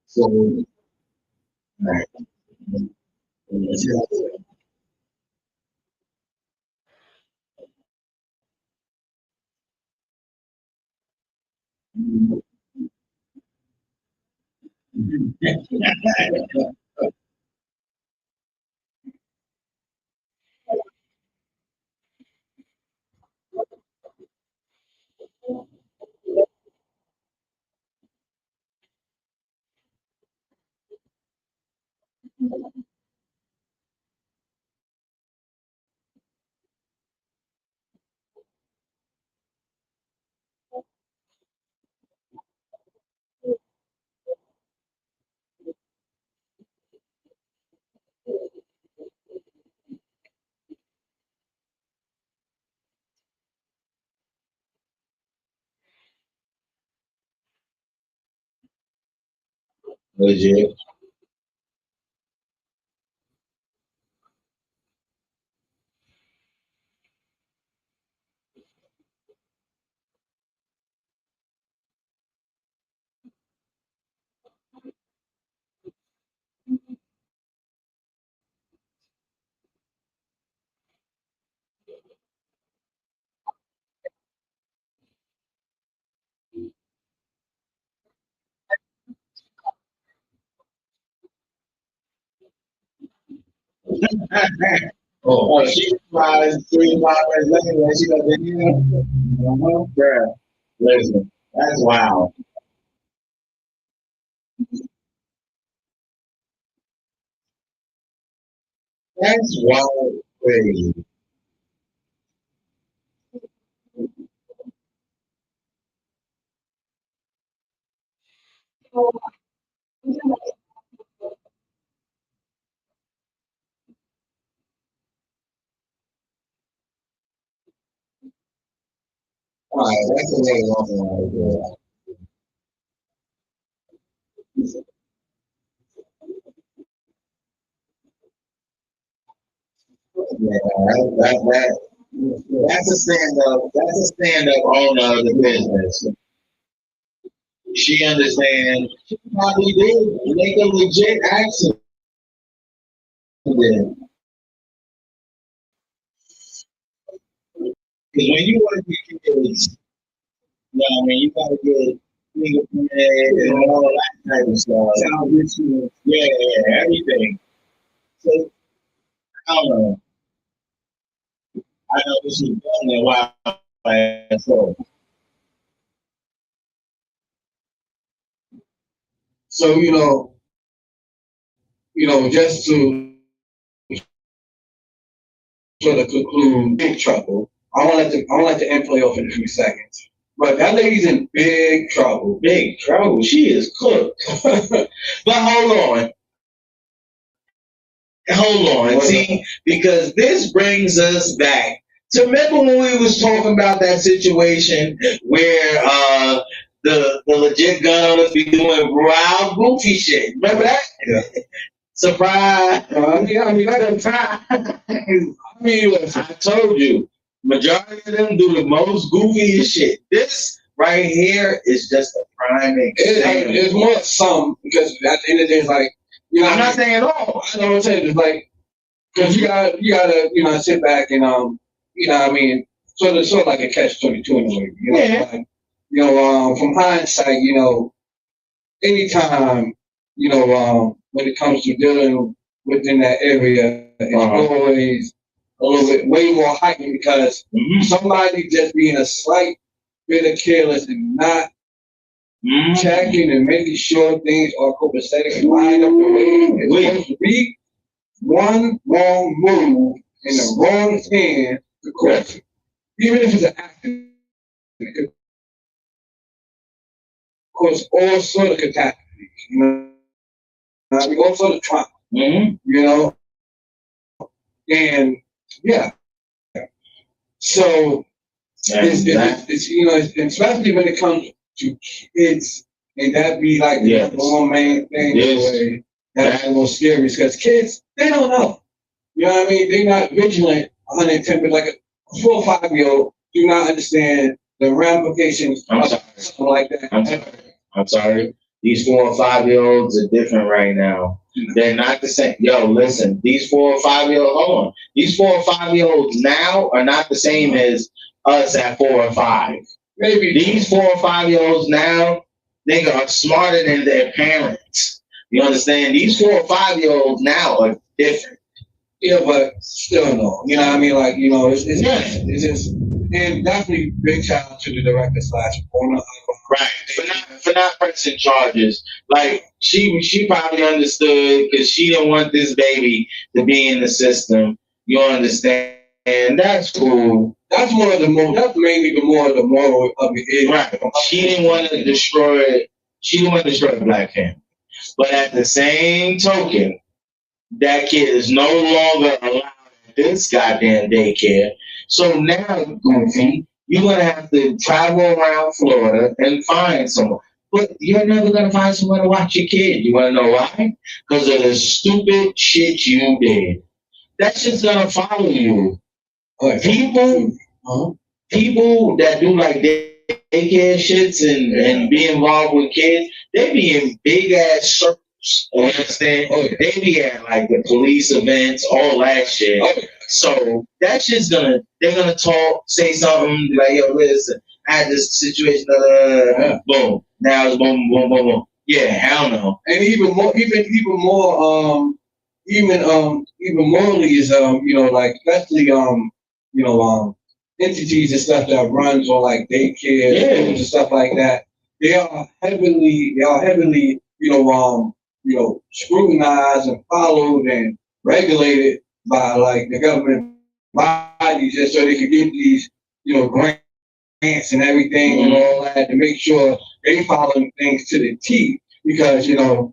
So, all right. Legit. Oh, she flies 3 hours later and she doesn't even. Bruh, listen, that's wild. That's wild, crazy. All right, that's a way long yeah, that's a stand up. That's a stand up owner of the business. She understands. She probably did make a legit accident. Because when you work with kids, you know what I mean, you gotta get fingerprinted and all that type of stuff. Yeah, yeah, everything. So I don't know. I know this is done a while. So, So just to sort of conclude, big trouble. I want to let the end play off in a few seconds. But that lady's in big trouble. big trouble. She is cooked. But hold on. Hold on. See, because this brings us back to remember when we was talking about that situation where the legit gun owners be doing wild goofy shit. Remember that? Yeah. Surprise. At the time, listen, I told you, majority of them do the most goofiest shit. This right here is just a prime example. it's more some because at the end of the day, it's like I'm not saying all. I know what I'm saying. It's like because you gotta sit back and what I mean, sort of like a catch-22 in a way. Yeah. Like, from hindsight, anytime, when it comes to dealing within that area, it's always a little bit way more heightened because somebody just being a slight bit of careless and not checking and making sure things are copacetic and lined up the way it's supposed to be. One wrong move in the wrong hand could cause, even if it's an accident, it could cause all sort of catastrophes. All sort of trauma. And yeah. So it's especially when it comes to kids, and that be like the number one main thing. Yes. That's a little scary because kids, they don't know. You know what I mean? They're not vigilant 110, but like a 4 or 5-year-old do not understand the ramifications of something like that. I'm sorry. These 4 or 5-year-olds are different right now. They're not the same. Yo, listen, these 4 or 5-year-olds, hold on. These 4 or 5-year-olds now are not the same as us at 4 or 5. Maybe these 4 or 5-year-olds now, nigga, are smarter than their parents. You understand? These 4 or 5-year-olds now are different. Yeah, but still no. You know what I mean? Like, it's just, and definitely big shout out to the director / owner of Right. For not pressing charges. Like she probably understood because she didn't want this baby to be in the system. You understand? And that's cool. That's one of the more. That's mainly the more of the moral of it is. Right. She didn't want to destroy. She didn't want to destroy the black family. But at the same token, that kid is no longer allowed at this goddamn daycare. So now, Goofy, you're gonna have to travel around Florida and find someone. But you're never gonna find someone to watch your kid. You wanna know why? Because of the stupid shit you did. That's just gonna follow you. People, people that do like daycare shits and be involved with kids, they be in big ass circles. You understand? They be at like the police events, all that shit. So that shit's they're gonna talk, say something like, yo, listen, I had this situation, boom. Now it's boom, boom, boom, boom. Yeah, hell no. And even morally is like especially entities and stuff that runs on like daycare and stuff like that. They are heavily scrutinized and followed and regulated by like the government bodies just so they could get these grants and everything and all that to make sure they following things to the T because so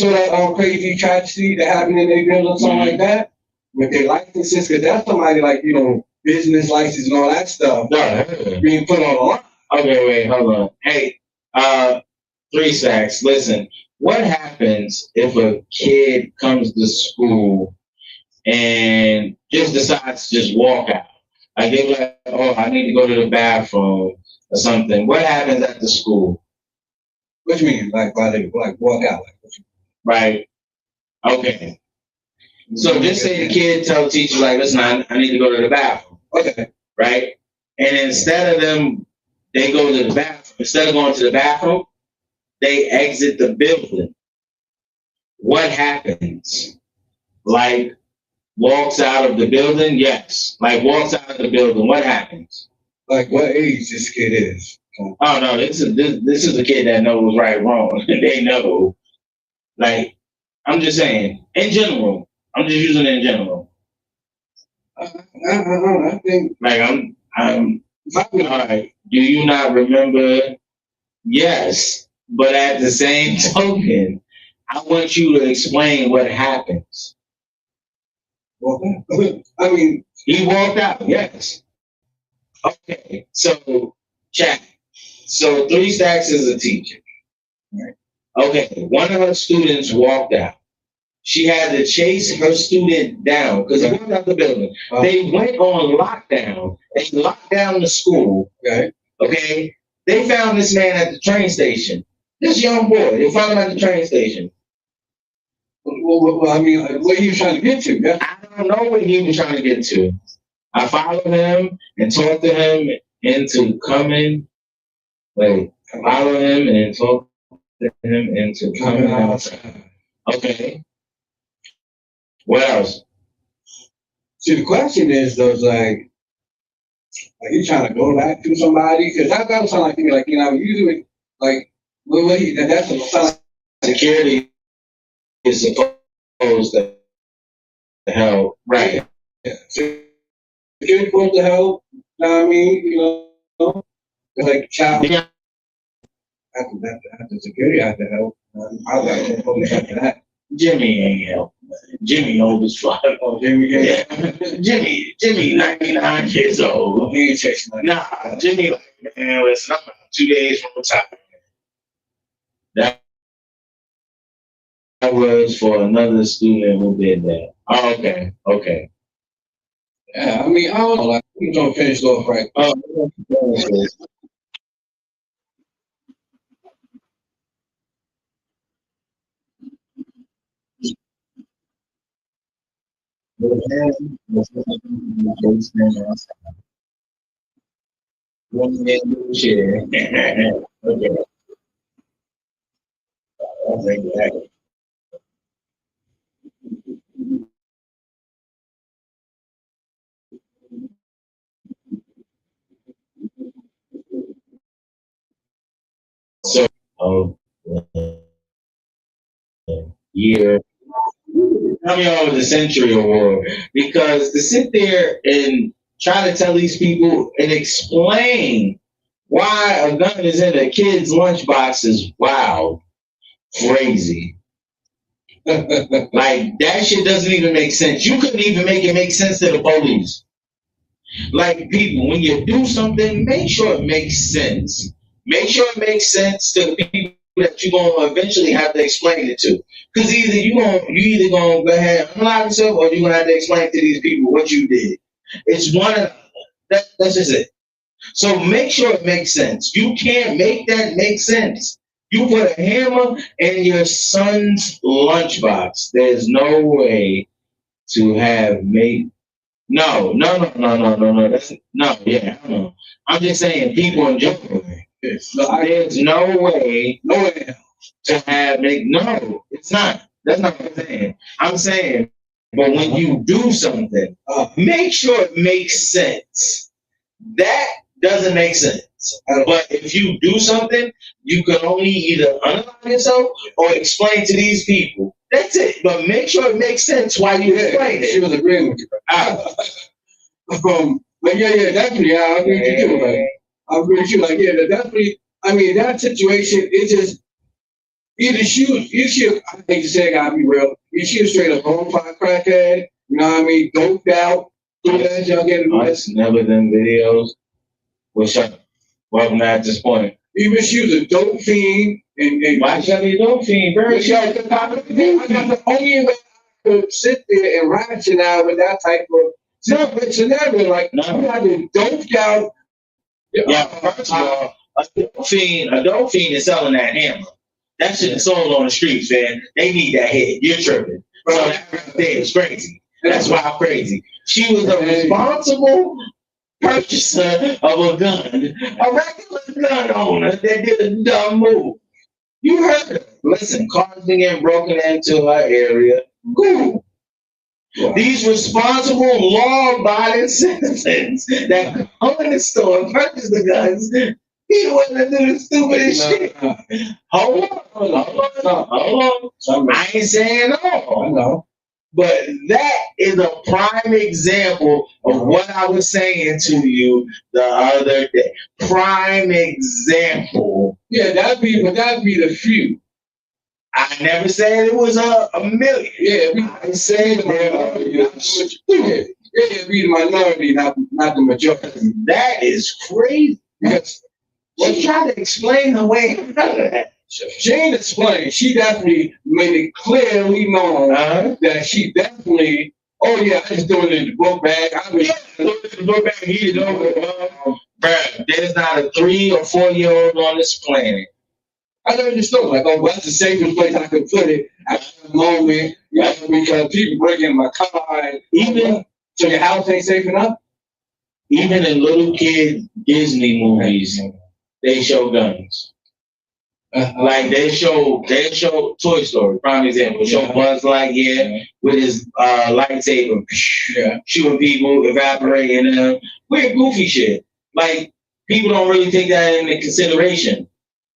that crazy tragedy that happened in their building or something like that with their licenses because that's somebody like business license and all that stuff being put on a lot. Okay, wait, hold on. Hey, 3 Stacks, listen. What happens if a kid comes to school and just decides to just walk out? Like they're like, oh, I need to go to the bathroom or something. What happens at the school? What you mean? Like why they like walk out? Right. Okay. So just say the kid tell the teacher like, listen, I need to go to the bathroom. Okay. Right. And instead of them, they go to the bathroom. Instead of going to the bathroom, they exit the building. What happens? Like walks out of the building? Yes. Like walks out of the building. What happens? Like what age this kid is? Oh no, this is a kid that knows right and wrong. They know. Like I'm just saying, in general. I'm just using it in general. I think like I'm all right. Do you not remember? Yes, but at the same token, I want you to explain what happens. I mean, he walked out. Yes. Okay. So, chat. So 3 Stacks is a teacher. Right. Okay. One of her students walked out. She had to chase her student down because he walked out the building. They went on lockdown. They locked down the school. Okay. Okay. They found this man at the train station. This young boy. They found him at the train station. Well, I mean, what are you trying to get to? Yeah? I don't know what he was trying to get to. I followed him and talked to him into coming. Wait, follow him and talk to him into coming outside. Okay. What else? See, the question is, though, like, are you trying to go back to somebody? Because that would sound like to me, like, usually, like, that's a sound like security is supposed to help. Right. Yeah. Security supposed to help. You know what I mean? It's like child. Yeah. After security had to help. I was like, police after that. Jimmy ain't help. Jimmy old as fuck. Oh, Jimmy, yeah. Jimmy, 99 years old. He ain't chasing nothing. Nah, Jimmy, like, man, listen, I'm 2 days from retirement. That was for another student who did that. Oh, okay, okay. Yeah, I mean, I don't know, like, we're gonna finish off right. Okay. of the year. Tell me over the century award. Because to sit there and try to tell these people and explain why a gun is in a kid's lunchbox is wild, crazy. Like that shit doesn't even make sense. You couldn't even make it make sense to the police. Like people, when you do something, make sure it makes sense. Make sure it makes sense to the people that you're gonna eventually have to explain it to. Because you either gonna go ahead and unlock yourself, or you're gonna have to explain to these people what you did. It's one of that's just it. So make sure it makes sense. You can't make that make sense. You put a hammer in your son's lunchbox. There's no way to have made. No. That's no, yeah, no. I'm just saying people in general. There's no way, to have make. No, it's not. That's not what I'm saying. I'm saying, but when you do something, make sure it makes sense. That doesn't make sense. But if you do something, you can only either unalive yourself or explain to these people. That's it. But make sure it makes sense while you explain it. She was agreeing with you. But yeah, definitely. I agree with you. Like, I agree with you. Like, yeah, definitely. I mean, that situation is just either she. I hate to say, I gotta be real. Either she was straight up home fire crackhead. You know what I mean? Doped out. Y'all getting us never done videos. What's up? Welcome at this point. Even she was a dope fiend. And why should I be a dope fiend? Very sure. I got the only way I could sit there and ration out with that type of scenario. Like, you have been doped out. Yeah, first of all, a dope fiend is selling that hammer. That shit is sold on the streets, man. They need that hit. You're tripping. So that right there is crazy. That's why I'm crazy. She was a responsible purchaser of a gun, a regular gun owner that did a dumb move. You heard her. Listen, cars been getting broken into her area. Cool. Wow. These responsible, law-abiding citizens that come in the store and purchase the guns, he wasn't do the stupidest shit. Hold on. I ain't saying no. I know. But that is a prime example of what I was saying to you the other day. Prime example. Yeah, that'd be the few. I never said it was a million. Yeah, I said there are. Yeah, it'd be the minority, not the majority. That is crazy. Yes. She tried to explain the way out of that. She ain't explained. She definitely made it clearly known that she definitely. Oh yeah, I just doing it in the book bag. I was doing it in the book bag. He Bruh, there's not a 3 or 4 year old on this planet. I never understood. Like, oh, that's the safest place I could put it at the moment. Yeah, because people break in my car. And even so, your house ain't safe enough. Even in little kid Disney movies, they show guns. Like they show Toy Story, prime example. Show Buzz Lightyear with his lightsaber, shooting people, evaporating them. Weird, goofy shit. Like people don't really take that into consideration.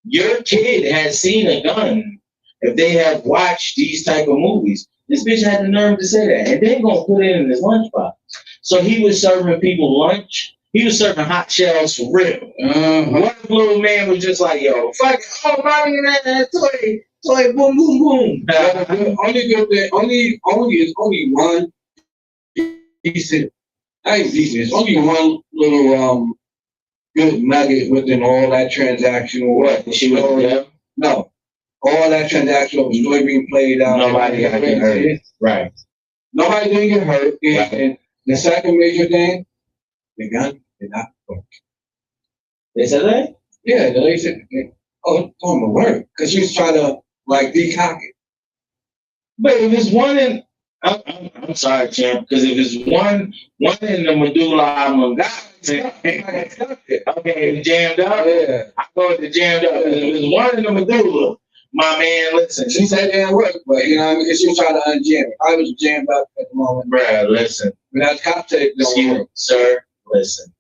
Your kid has seen a gun if they have watched these type of movies. This bitch had the nerve to say that, and they're gonna put it in his lunchbox. So he was serving people lunch. He was serving hot shells for real. One little man was just like, yo, fuck it. Oh, mommy, that toy, boom, boom, boom. Only good thing, only one decent, I ain't decent, it's only one little, good nugget within all that transactional. What? She was there? No. All that transactional was really being played out. Nobody got hurt. Right. Nobody didn't get hurt. And the second major thing, the gun did not work. They said that? Yeah, they said, oh, it's going to work. Because she was trying to, like, decock it. But if it's one in, I'm sorry, champ, because if it's one in the medulla oblongata, okay, it's jammed up. Yeah. I go with the jammed up. If it's one in the medulla, my man, listen. She said it didn't work, but you know what I mean? Because she was trying to unjam it. I was jammed up at the moment. Bruh, listen. But that's cop tape. Excuse me, sir, listen.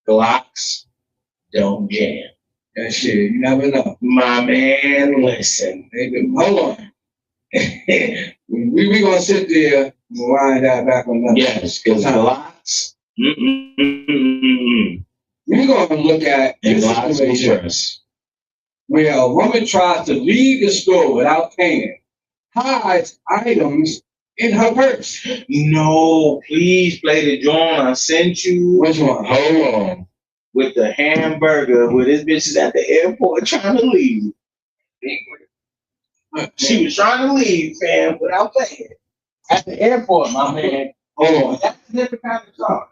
Glocks don't jam. That shit, you never know. My man, listen. Hold on. we gonna sit there and wind that back on that. Yes, because lots. We're gonna look at And this lots of situation stress. where a woman tries to leave the store without paying, hides items in her purse. No, please play the joint I sent you. Which one? Hold on. With the hamburger, where this bitch is at the airport trying to leave. She was trying to leave, fam, without paying. At the airport, my man. Hold on. That's a different kind of car.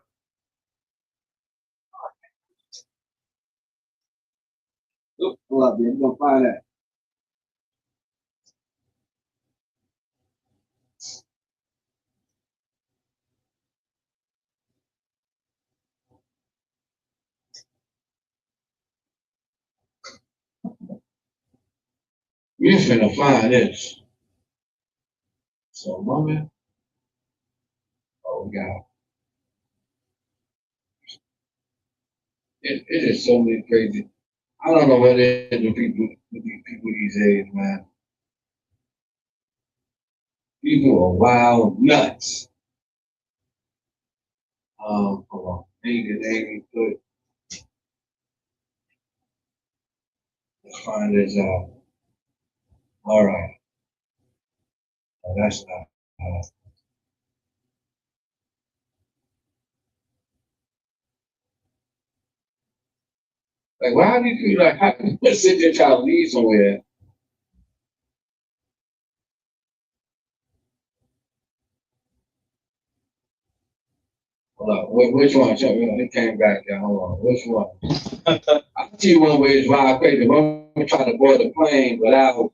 Hold up, man. We're gonna find that. We're finna find this. So, woman. Oh, God. It is so many crazy. I don't know what it is with people these days, man. People are wild nuts. Hold on. Maybe good. Let's find this out. All right. Oh, that's not. Like, why do you feel like, how can you sit there trying to leave somewhere? Hold on. Which one? It came back there. Hold on. Which one? I see one where it's wild crazy. One trying to board the plane without.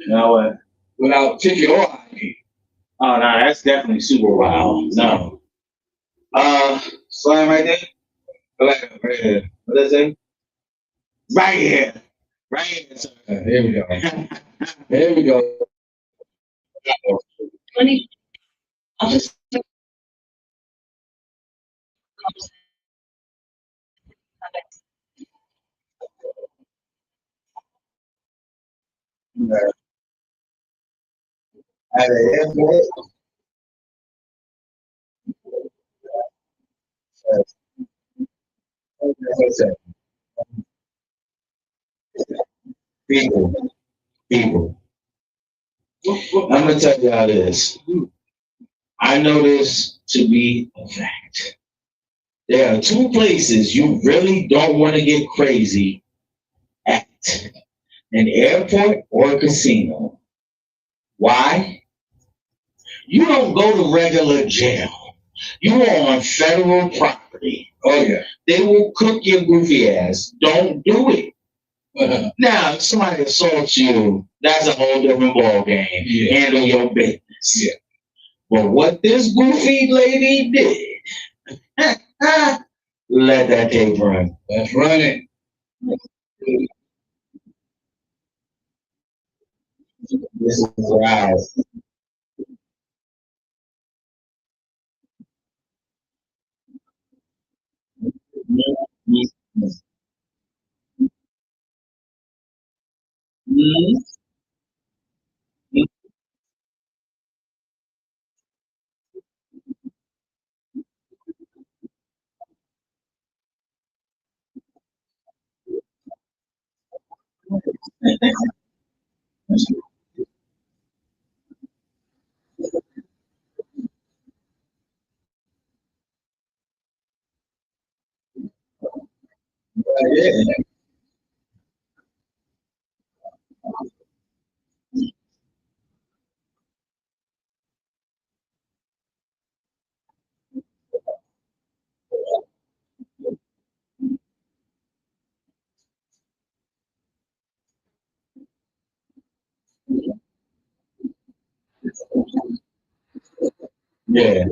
No, without ticket or ID. Oh, no, that's definitely super wild. No. Slam right there? Right here. What is it? Right here. Right here, sir. Here we go. Here we go. I'll just At the airport. People. People. I'm going to tell y'all this. I know this to be a fact. There are two places you really don't want to get crazy at: an airport or a casino. Why? You don't go to regular jail. You are on federal property. Oh, yeah. They will cook your goofy ass. Don't do it. Now, if somebody assaults you, that's a whole different ball game. Yeah. Handle your business. Yeah. But what this goofy lady did, let that tape run. Let's run it. This is wild. Yeah. Yeah. Yeah.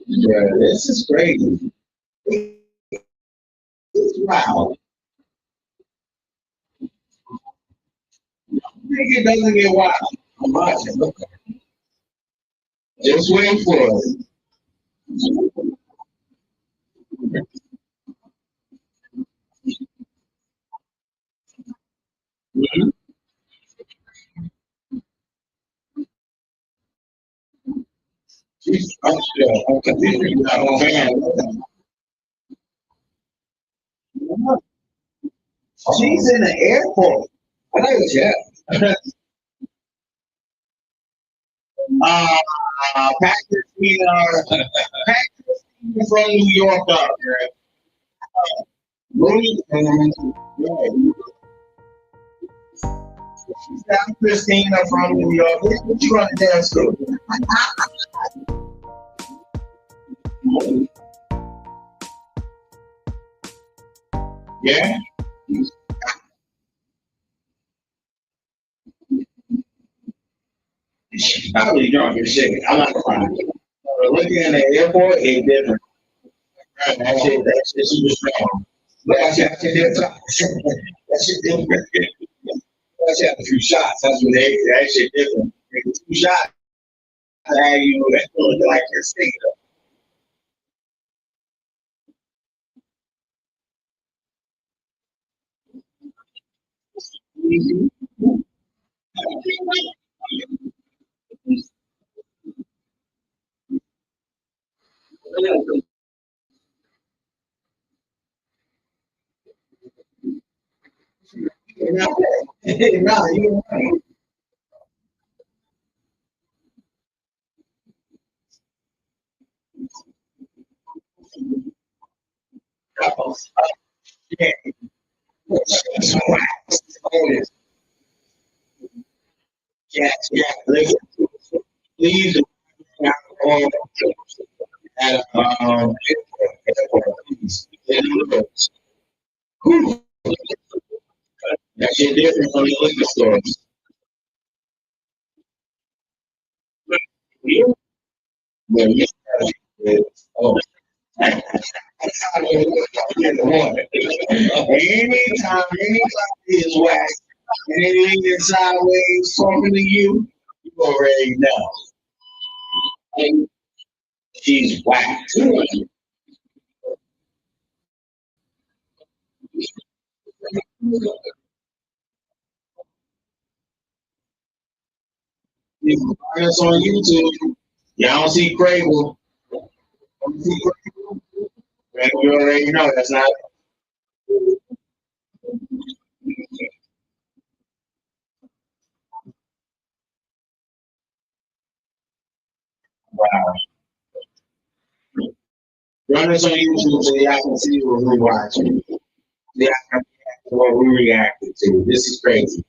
Yeah. This is crazy. Wow. think it doesn't get wild. I'm watching. Look. Just wait for it. Mhm. She's okay. She's in the airport. I know yeah. Packers from New York up here. Rooney, yeah. She's got Christina from New York. What you want to dance to? Yeah? She's probably drunk as shit. I'm not lying. Looking in the airport is different. That shit super strong. But that shit different. That shit different. That shit a few shots. That's what that shit different. Two shots. How you look like you're singing. No, you yeah. Yes, yeah. Listen, please um, at please. Whew, that shit different from the liquor stores. Yeah, yeah. Oh. Anytime is whack, and it is sideways talking to you, you already know. And she's whack. You can find us on YouTube. Y'all don't see Crable. Don't see Crable. And we already know that's not. Wow. Run us on YouTube so y'all can see what we're watching. Y'all can react to what we reacted to. This is crazy.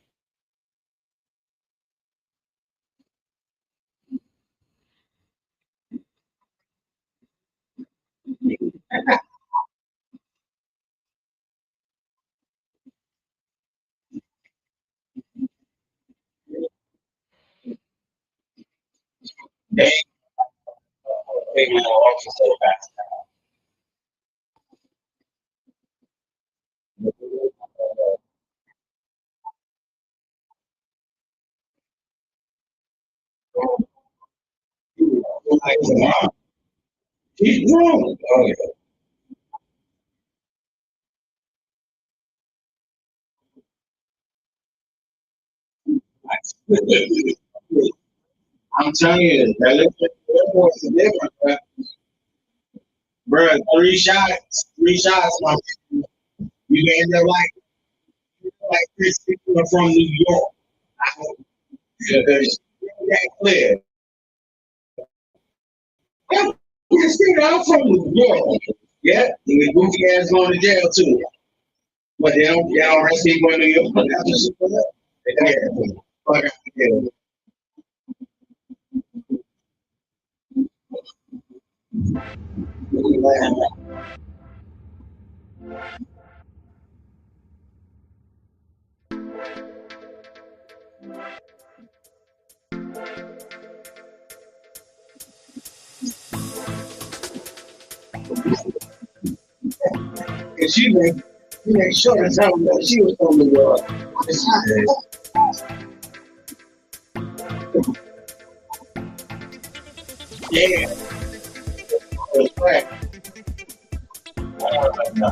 They ain't my office so fast. Like tomorrow. He's wrong. Oh, yeah. I'm telling you, that airports is different, bro. Bro, three shots, my man. You can end up like Chris people from New York. That clear. Christina, I'm from New York. Yeah, and the goofy ass going to jail too. But they don't, y'all arrest people in New York. That's just yeah. Fuck out of here. And she made sure to tell me that she was from New York. Yeah. That's right. No.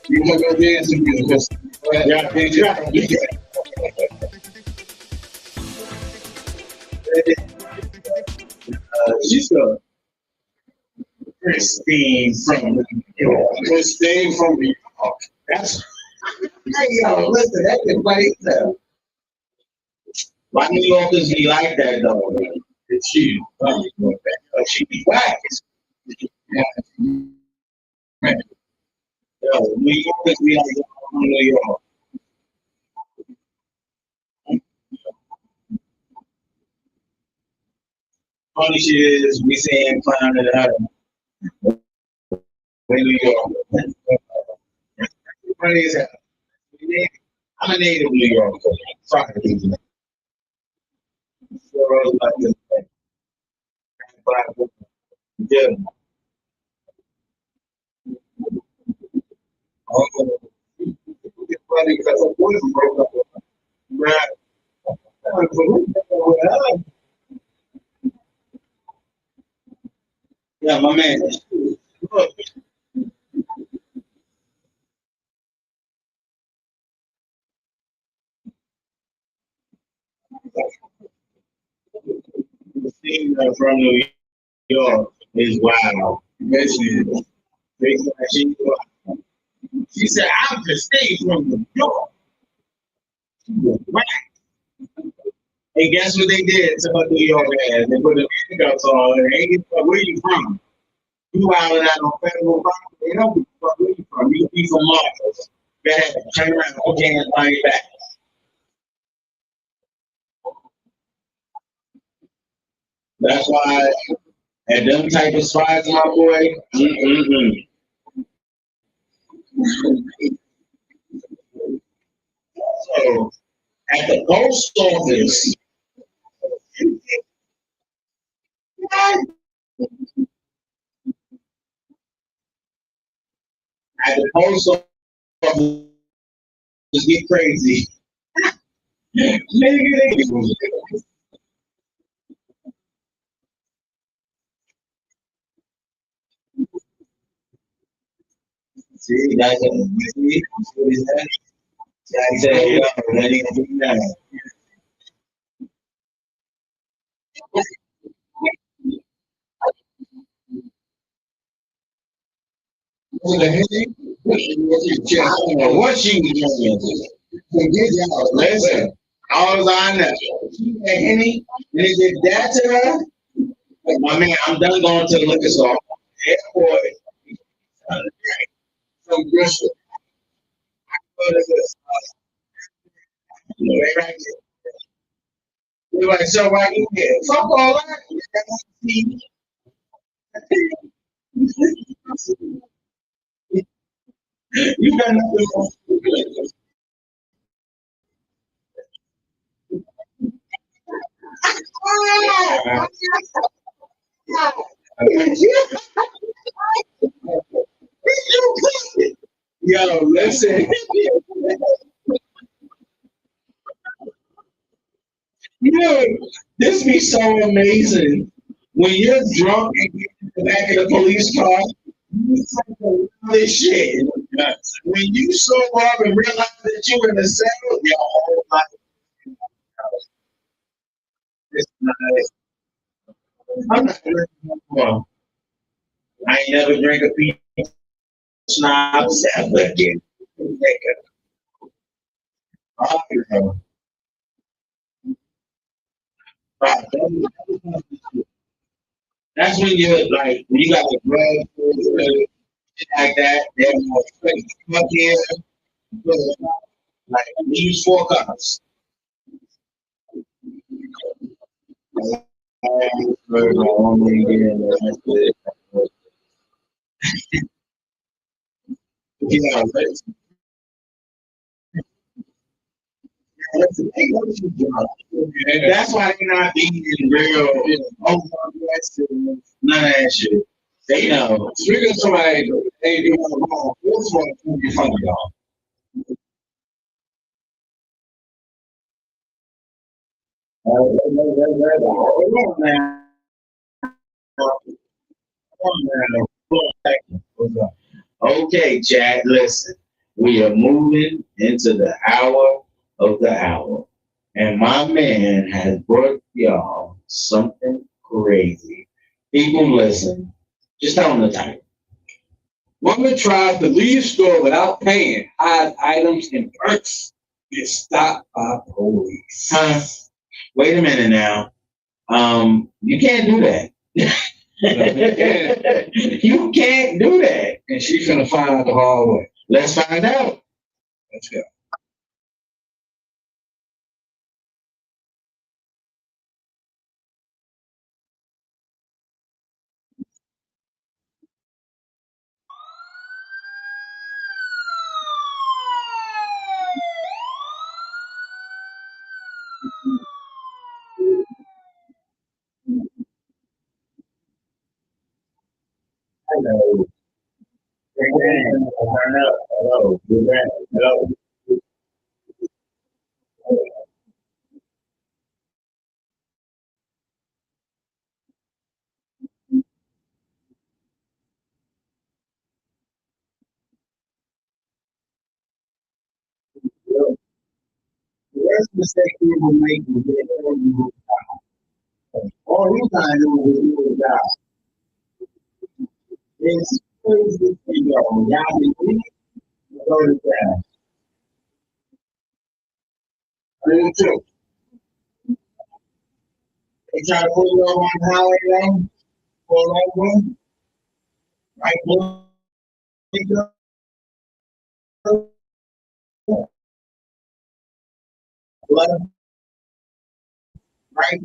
You want to go dance with me? Because Yeah, exactly. She's a Christine from New York. Christine from New York. That's hey yo, listen, that's the funny stuff. Why New Yorkers be like that though? It's you. She be whack. Yeah. Yo, New Yorkers be like, yo, I'm from New York. Funny shit is, we saying clown at her. In New York. Funny as hell. I'm a native New Yorker. Fuck these men. Girls like this. Black woman. Yeah. It's funny because a boy broke up with her. Right. Yeah, my man. Look, the scene from New York is wild. Yes, she is. She said, I'm just staying from New York. Right. And guess what they did to her New York ass? They put a handcuffs on her. Hey, where you from? You out out on federal property. They don't give a fuck where you from. You be from Marcus. They had to turn around and put your hands behind your back. That's why at them type of spots, my boy, so at the post office, at the post office, just get crazy. Nigga, see, that's what see what he said? He said, yo, that ain't gonna do that. With a headache, I don't know what she was doing. Listen, all I know, she had Henny, and they did that to her. Like, my man, I'm done going to the liquor store. Airport. from Bristol. What is this? You know, they right there. They're like, so why you here? Fuck all that. You got nothing. Yo, listen. Yo, this be so amazing. When you're drunk and get in the back of the police car, you say the wildest shit. When you sober up and realize that you're in the cell, your whole life is nice. I'm not drinking no more. I ain't never drink a peach schnapps ever again. Oh, you know. That's when you're like, when you got a drug shit like that, they're like, fuck yeah, like, we use 4 cups. Yeah, that's why they're not being real aggressive, none of that shit. They know. Speaking of somebody, hey, you want wrong. This one can be funny, y'all. Hold on now. Hold on now. Hold on. Okay, chat, listen. We are moving into the hour of the hour. And my man has brought y'all something crazy. People, listen. Just tell them the title. Woman tries to leave store without paying. Hide items in purse. Get stopped by police. Huh? Wait a minute now. You can't do that. You can't do that. And she's gonna find out the hard way. Let's find out. Let's go. Hello. Turn up. Hello. Hello. The worst mistake people make is they don't do it. All you gotta do is do it out. It's crazy thing, yo. Y'all be weak, go to that. Really true. They try to pull you over on the highway lane, pull over, right, pull, left, right,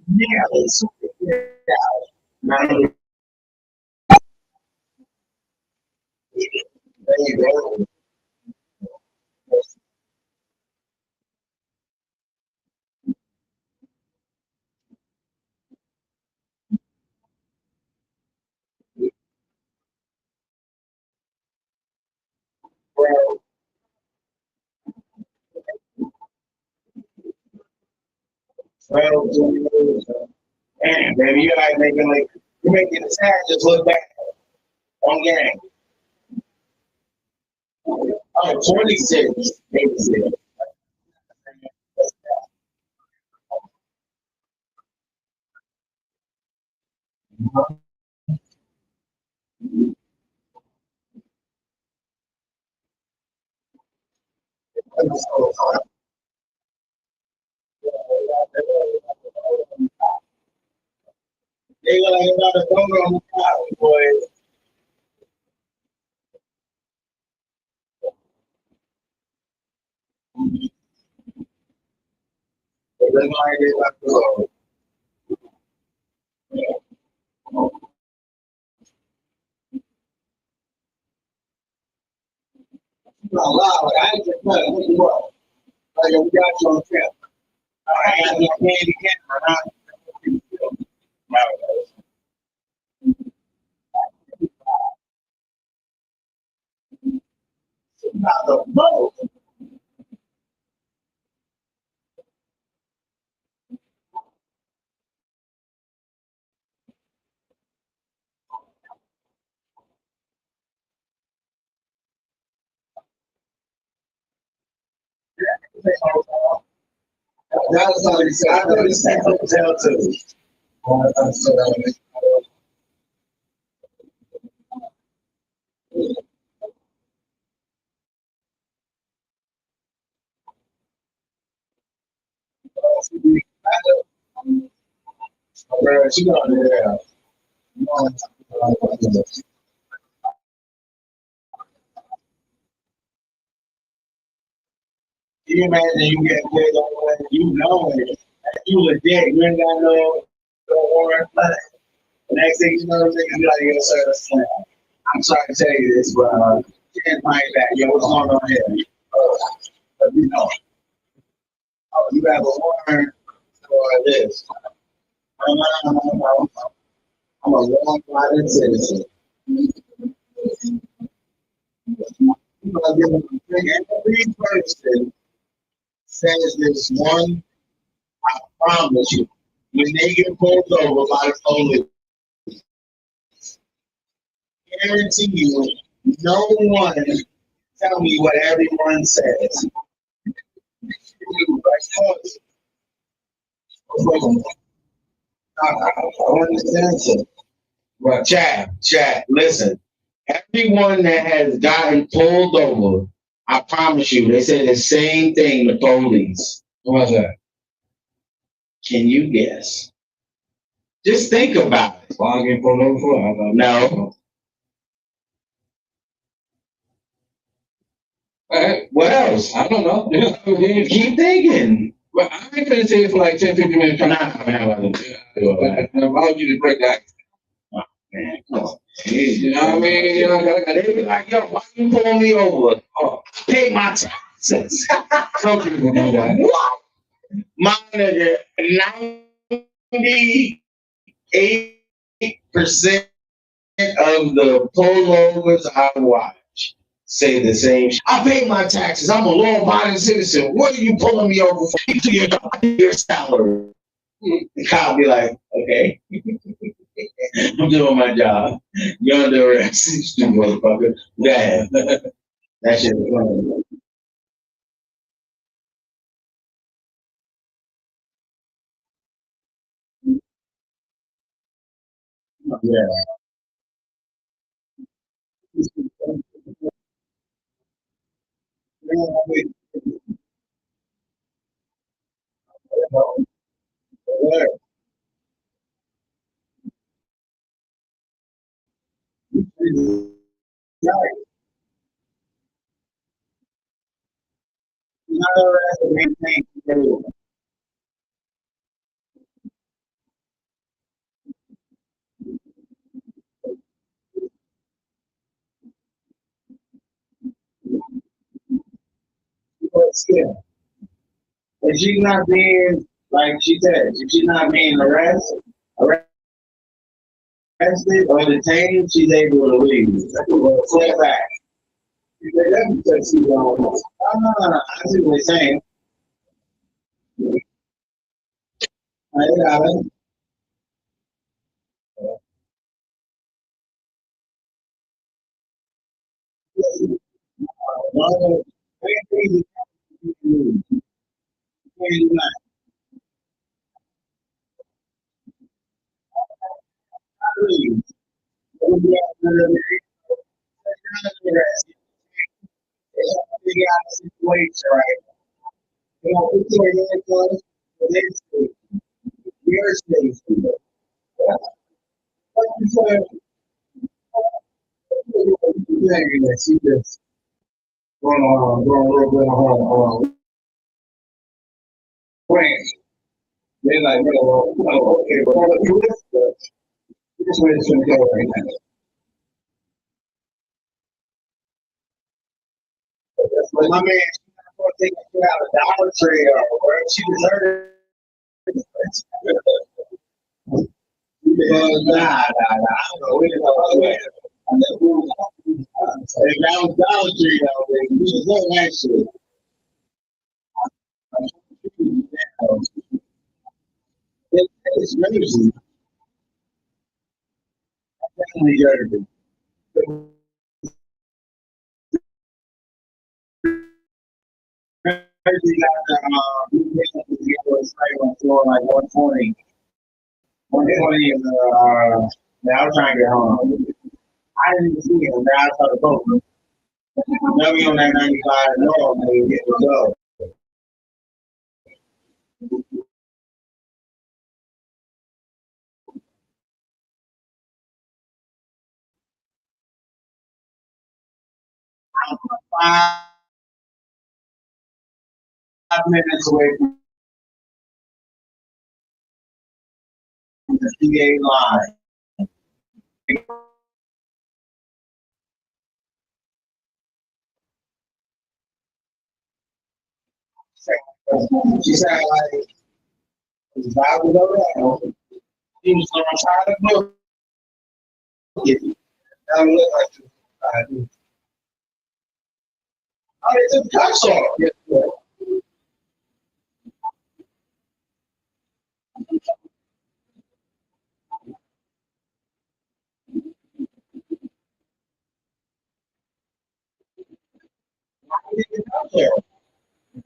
yeah, it's now, there you go. Well, damn, baby, you like making like you making the sound just look back on game. Oh, 26. 86. They look like another phone on the top, boy. They look like they left the road. No, wow, I ain't just playing. What you want? Like, we got you on camera. I got no candy camera, huh? Not the boat. That's what he said. I know he said hotel too. She got there. Can you imagine you get paid on when you know it? You legit, you ain't got no warrant. The next thing you know, they're gonna be like, yo, sir, that's fine. I'm sorry to tell you this, but you can't find that. Yo, what's going on here? But you know, you have a warrant for this. I'm a law-abiding citizen. Every person says this one, I promise you, when they get pulled over by the police, guarantee you, no one tell me what everyone says. I understand, sir. Well, Chad, listen. Everyone that has gotten pulled over, I promise you, they say the same thing, the police. What's that? Can you guess? Just think about it. Why I get pulled over for? No. What else? I don't know. Keep thinking. Well, I ain't gonna say it for like 10, 15 minutes. Nah, man, I want you to break that. Oh, man, come on. You know what I mean? You know, they be like, yo, why you pulling me over? Oh, pay my taxes. Some people do that. What? My nigga, 98% of the pullovers I watch say the same. I pay my taxes. I'm a law-abiding citizen. What are you pulling me over for? Your salary. The cop be like, okay, I'm doing my job. You're under arrest, stupid motherfucker. Damn, that shit is funny. Yeah. But still, if she's not being, like she said, if she's not being arrested or detained, she's able to leave. Flip back. That's because she's on. No, no, no, no. I see what you're saying. I got it. No, you can't do that. Leave. It'll be after the arrest. They have to figure out the situation, right? You know, put your hands on it, but it's your station. What you say? Yeah, she just going a little bit on ranch. They're like, okay, but what you this way it's gonna go right now. But my man, she's not gonna take you out of Dollar Tree or wherever she deserved. Nah. I don't know. We didn't know other way. If that was Dollar Tree, though, then we deserve that shit. It's crazy. Definitely dirty. Crazy got on floor like 120. 120 and now I'm trying to get home. I didn't even see him. Now I saw the boat. Now we on that 95 north, and we get to go. Five 5 minutes away from the CA line. She said, like, I was over there. He was going to try to book it. That looked like Oh, they took the cuffs off. Yes, sir. They took the cuffs off.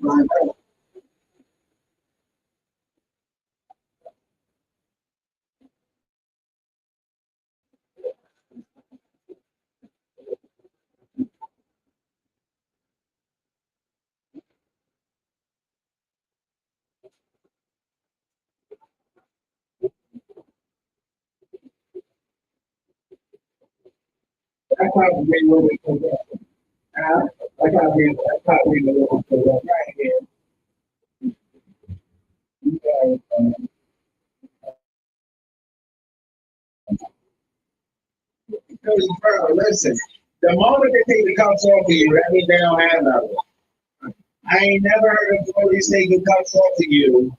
Find out. That's how we know it comes up. That's how we know it comes up right here. You guys, listen, the moment they take the cuffs off of you, that means they don't have nothing. I ain't never heard of police taking cuffs off of you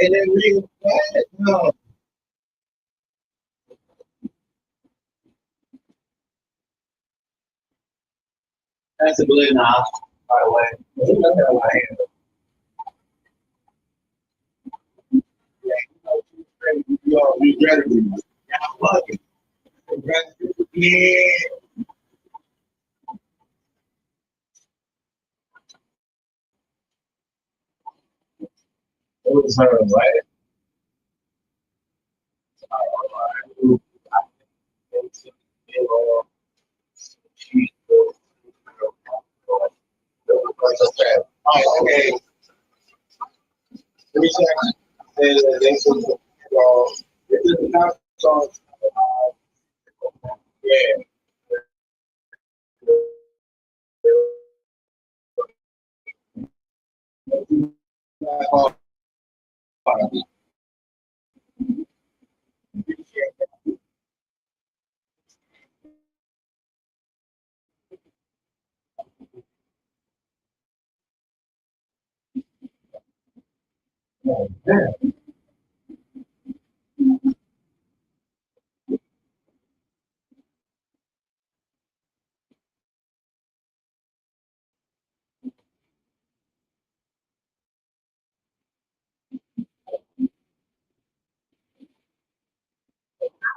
and then leave. What? No. That's a balloon off, by the way. That's how I am. Yeah, you better be. Yeah, I'm lucky. Yeah. It was her, right? Oh, okay. Let me check. They said, this is the top song. Yeah.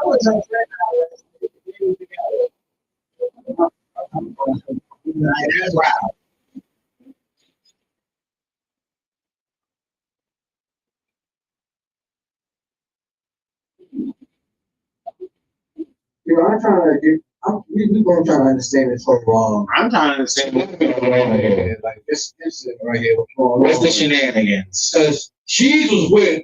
I was a friend. That's wow. You know, I'm trying to get. We gonna try to understand this whole wrong. I'm trying to understand what's going on here. Like this incident right here. What's going What's the on? shenanigans? Because she was with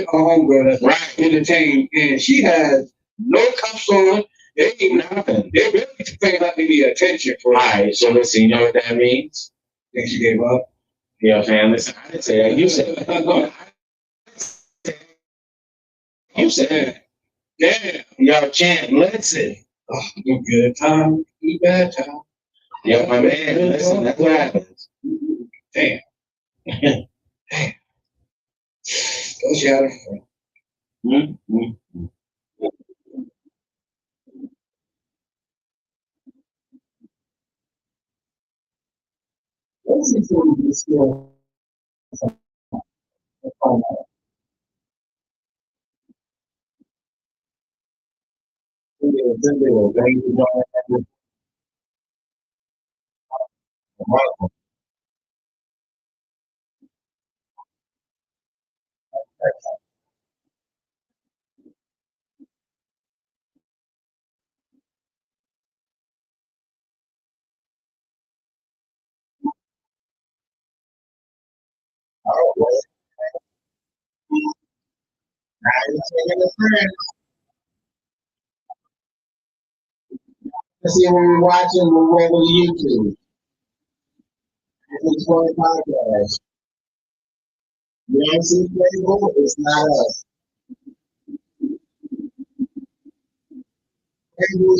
a homegirl that's Right. in the team, and she has no cuffs on. They ain't even Nothing. They really paying her any attention for All it. right, so listen, you know what that means? Think she gave up. Yeah, fam, listen, I didn't say that. You said that. You said that. Damn. Yo, champ, listen. Oh, good time, bad time. Yo, my man, listen, that's what happens. Damn. Go she had a friend. Mm-hmm. What's he doing this year? Let's see when we're watching the regular YouTube. It's one podcast. You ain't see Playboy? It's not us. Playboy,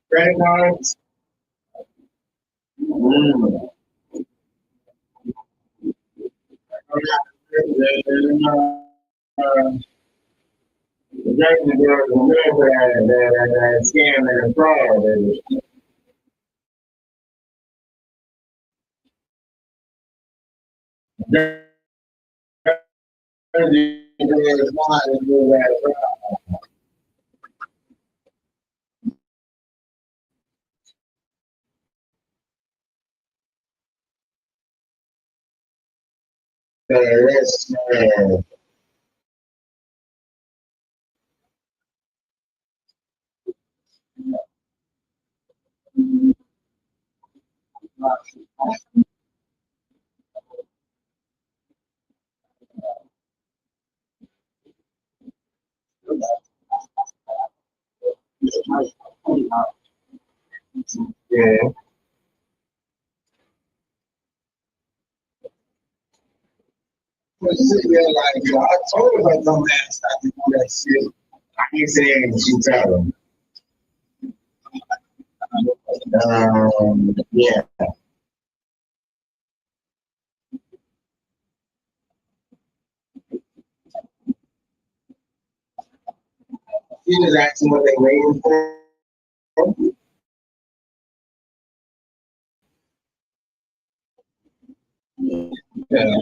Credit cards. The girl remember that scam and fraud. That's yeah. I told her don't ask not to do that shit. I ain't saying she tell him. Yeah. She was asking what they waiting for. Yeah.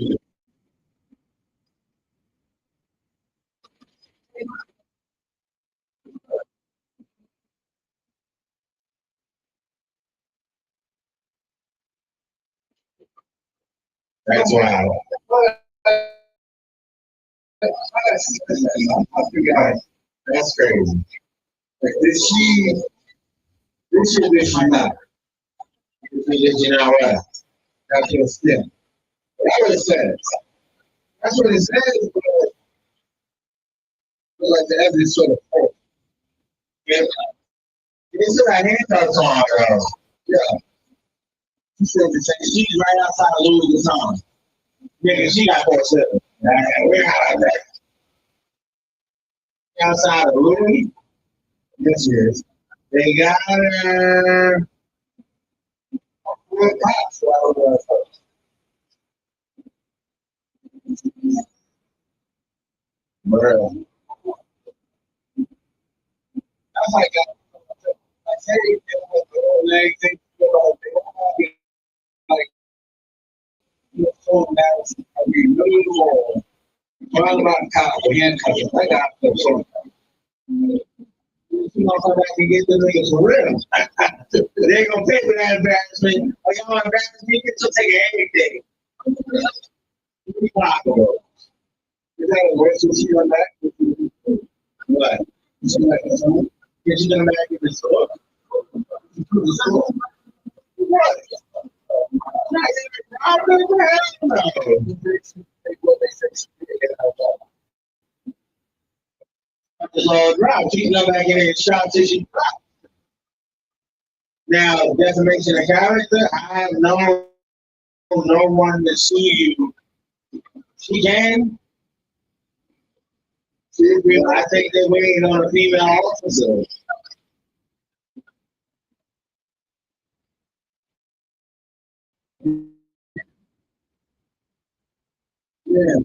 That's why. I forgot. That's crazy. Did she? This shit did she not? You know what? That's your step. That's what it says. That's what it says. But like the evidence sort of false. Yeah. It's like handcuffs on her. Yeah. She said the same. She's right outside of Louis Vuitton. Yeah, she got 4-7. We're out there. Outside of Louis. Yes, she is. They got her. Four cops. Bro. I'm like, I say, everything like, you're so embarrassing. I mean, really more. Run about the cop, the handcuffs, I got so. You know, come back and get the niggas for real. They ain't gonna pay for that embarrassment. Oh, y'all embarrass me, you'll take anything. Impossible. Is that a worse than she on that? What? She like this one? Yeah, she gonna back in the store. The store. What? I don't know. It's all dry. She can go back in and shop till she drops. Now, defamation of character, I have no one to sue you. She can. I think they're waiting on a female officer. Yeah.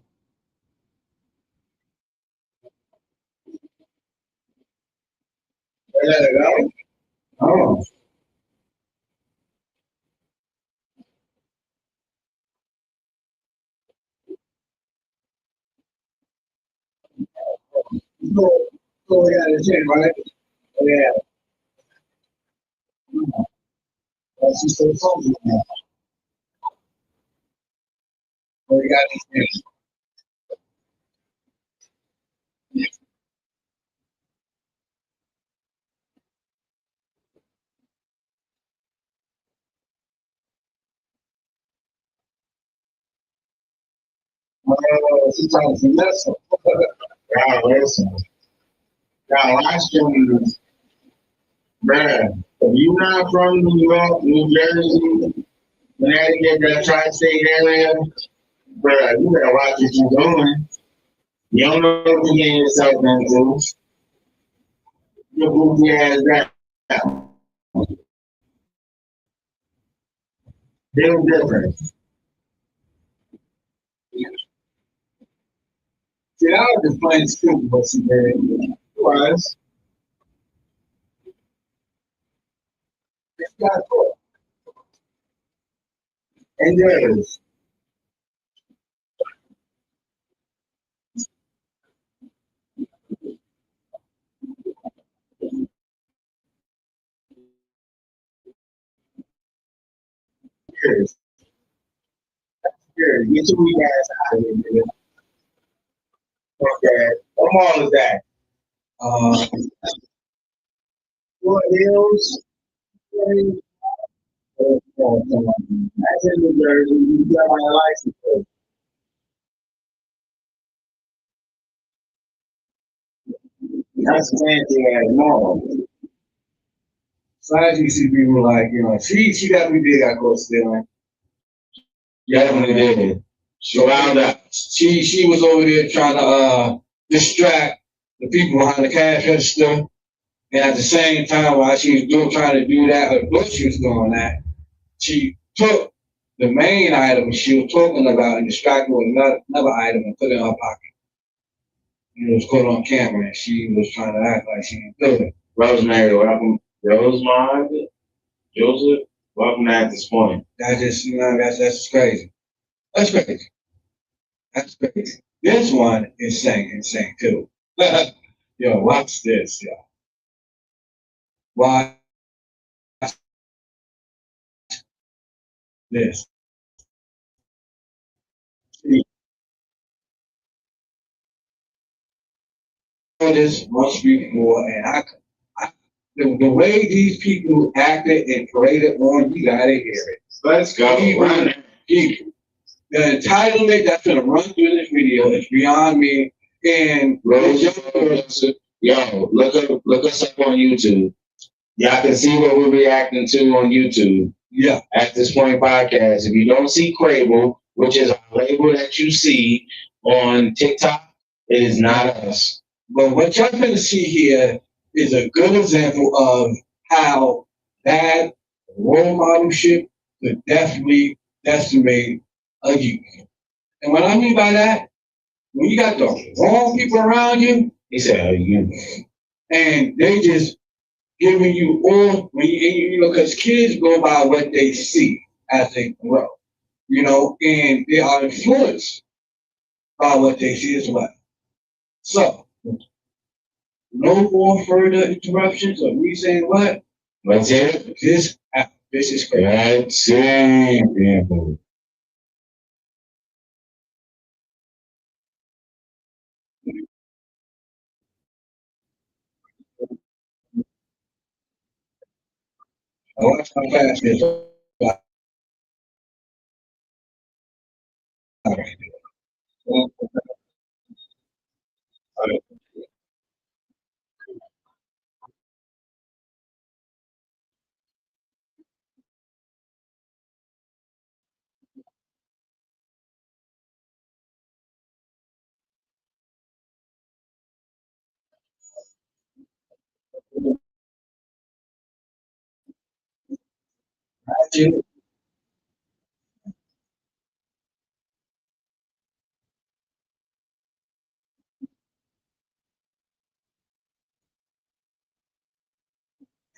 They let it go? Oh. So we got a check, right? Yeah. She's so funky now. So we got these things. She's trying to finesse them. Yeah, listen. Yeah, last year, bruh, if you not from New York, New Jersey, Connecticut, that tri-state area, bruh, you better watch what you're doing. You don't know what you're getting yourself into. Your goofy ass down. They're different. See, I was just playing stupid, but she did. It was. It's got to. And there's. There's. There's. Get your weak ass out of here, nigga. Okay. What mall is that? Uh, what hills? That's in New Jersey. You got my license plate. That's fancy ass mall. Sometimes you see people like, she got me big, I go stealing. Definitely did. She found out. She was over there trying to distract the people behind the cash register. And at the same time, while she was trying to do that, or what she was doing that, she took the main item she was talking about and distracted with another item and put it in her pocket. And it was caught on camera, and she was trying to act like she didn't do it. Rosemary, welcome. Rosemary, Joseph, welcome at this point. That just, that's crazy. That's crazy. That's crazy. This one is insane too. Yo, watch this, yo. Watch this. This once before, and the way these people acted and paraded on, you gotta hear it. Let's go. People. The entitlement that's gonna run through this video is beyond me. And Rose, yo, look us up on YouTube. Y'all can see what we're reacting to on YouTube. Yeah. At this point podcast. If you don't see Crable, which is a label that you see on TikTok, it is not us. But what you're going to see here is a good example of how bad role modelship could definitely decimate a youth. And what I mean by that, when you got the wrong people around you, He said, a youth. and they just giving you all, because kids go by what they see as they grow, and they are influenced by what they see as well. So, no more further interruptions of me saying what? Let's hear it. This is crazy. Let's see, people. I watch how fast this.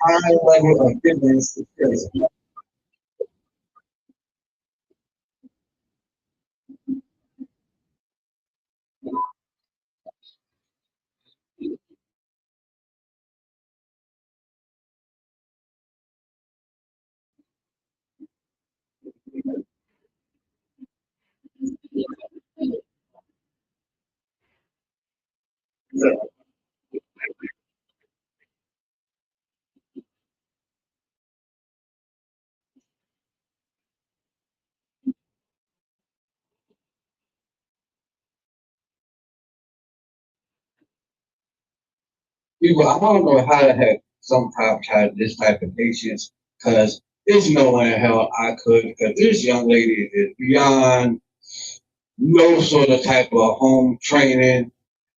High level of fitness is crazy. People, I don't know how the heck some cops had this type of patience, because there's no way in hell I could, because this young lady is beyond no sort of type of home training.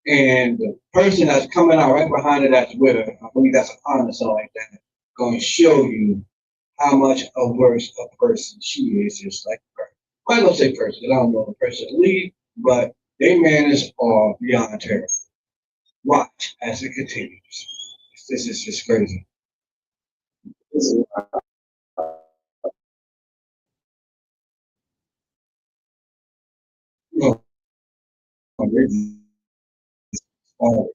And the person that's coming out right behind her that's with her, I believe that's a partner or something like that, going to show you how much a worse a person she is, just like her. I'm not going to say person, because I don't know the person to lead, but their manners are beyond terrible. Watch as it continues. This is just crazy. You know, oh,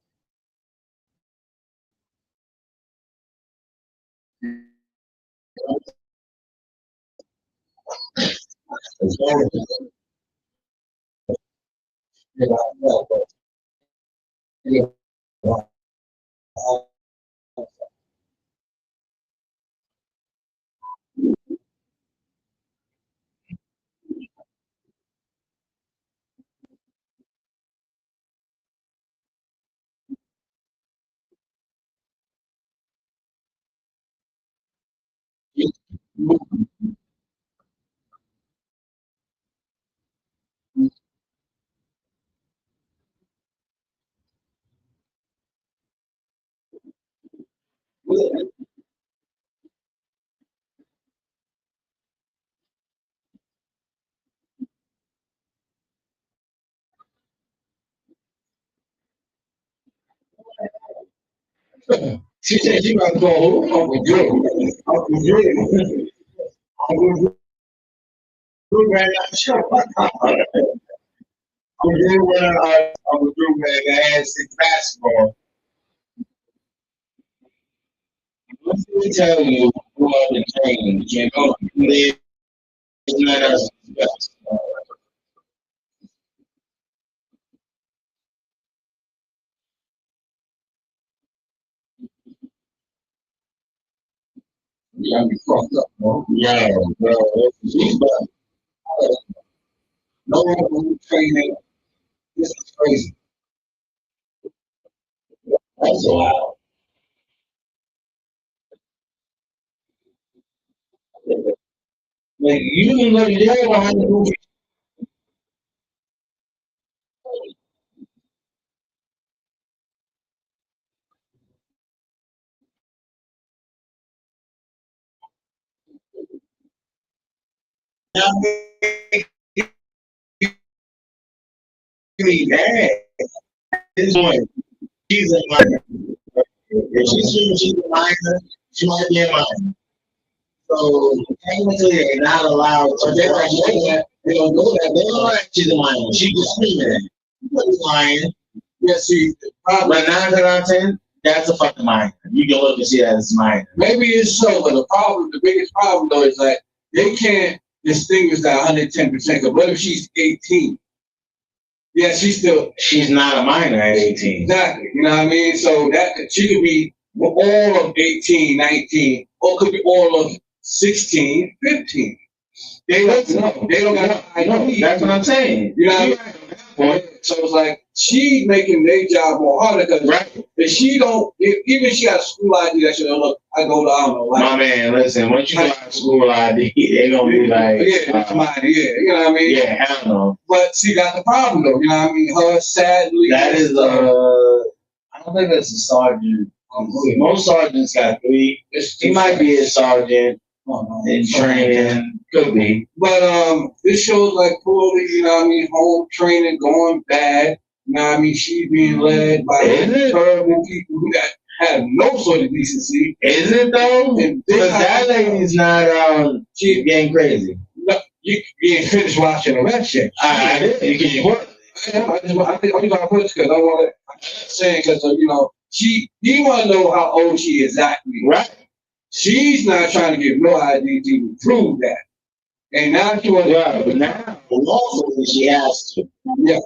she said she got to go Uncle Drew. Uncle Drew. Uncle Drew ran out the show. Uncle Drew ran ass in basketball. Let me tell you who are the change. You know, they let us discuss. Yeah, we fucked up, bro. Yeah, bro. She's back. No home training. This is crazy. That's wild. Like, you can go to jail behind the movie. Now, me mad. This one, she's a minor. If she's a minor, she might be a minor. So technically, they're not allowed. So they don't know that. They don't know that. They don't know that she's a minor. She just screaming at you. She's lying. Yeah, see, But 9 out of 10, that's a fucking minor. You can look and see that it's minor. maybe it's so, but the biggest problem though is like they can't distinguish that 110%. Because what if she's 18? Yeah, she's still She's not a minor at 18. exactly. You know what I mean? So that she could be all of 18, 19, or could be all of 16, 15. They don't know. They don't got No, that's what I'm saying. You know what I mean? So it's like she making their job more harder because Right. if she don't, even if she got a school ID that should look, I go to I don't know, My like, man, listen, once you go out of school ID, they gonna be like, yeah, that's mine, yeah, you know what I mean? yeah, hell no. But she got the problem though, you know what I mean? Her sadly, That is I don't think that's a sergeant. Most sergeants got 3. He might be a sergeant in training, could be. But this shows like poorly, you know what I mean, home training going bad. You know what I mean? She being led by Is it? terrible people who that have no sort of decency. Is it though? And Because that lady's not she's getting crazy. No, you ain't finished watching the rest yet. I did. You can what? I think I'm gonna put this because I want to. I'm saying because you know he want to know how old she is exactly. Right. She's not trying to give no ID to prove that. And now she wants. Yeah, but now lawfully she has to. Yeah.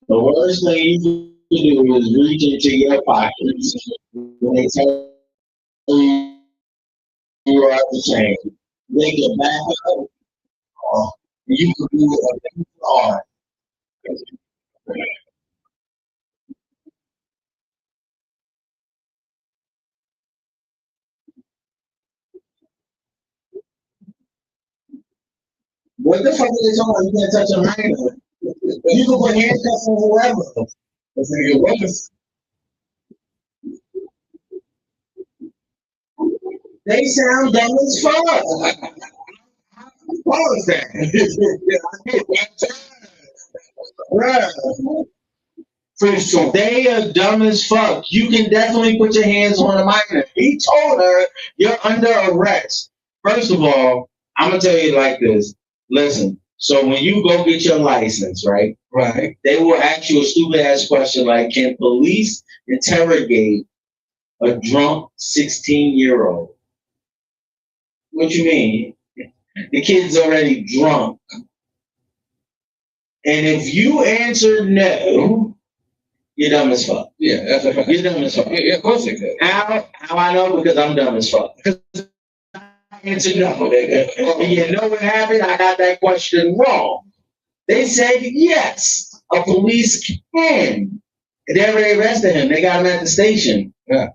The worst thing you can do is reach into your pockets when they tell you you are the change. They can back up, or you can do a hard. What the fuck are they talking about? You can't touch a minor. You can put handcuffs on whoever. If it was, they sound dumb as fuck. What was that? Bruh. They are dumb as fuck. You can definitely put your hands on a minor. He told her you're under arrest. First of all, I'm gonna tell you like this. Listen. So when you go get your license, right? Right. They will ask you a stupid ass question like, "Can police interrogate a drunk 16-year-old?" What you mean? The kid's already drunk. And if you answer no, you're dumb as fuck. Yeah, that's a fact. You're dumb as fuck. Yeah, of course it could. How I know? Because I'm dumb as fuck. I answered no, nigga. And you know what happened? I got that question wrong. They said yes, a police can. They already arrested him. They got him at the station. Yeah.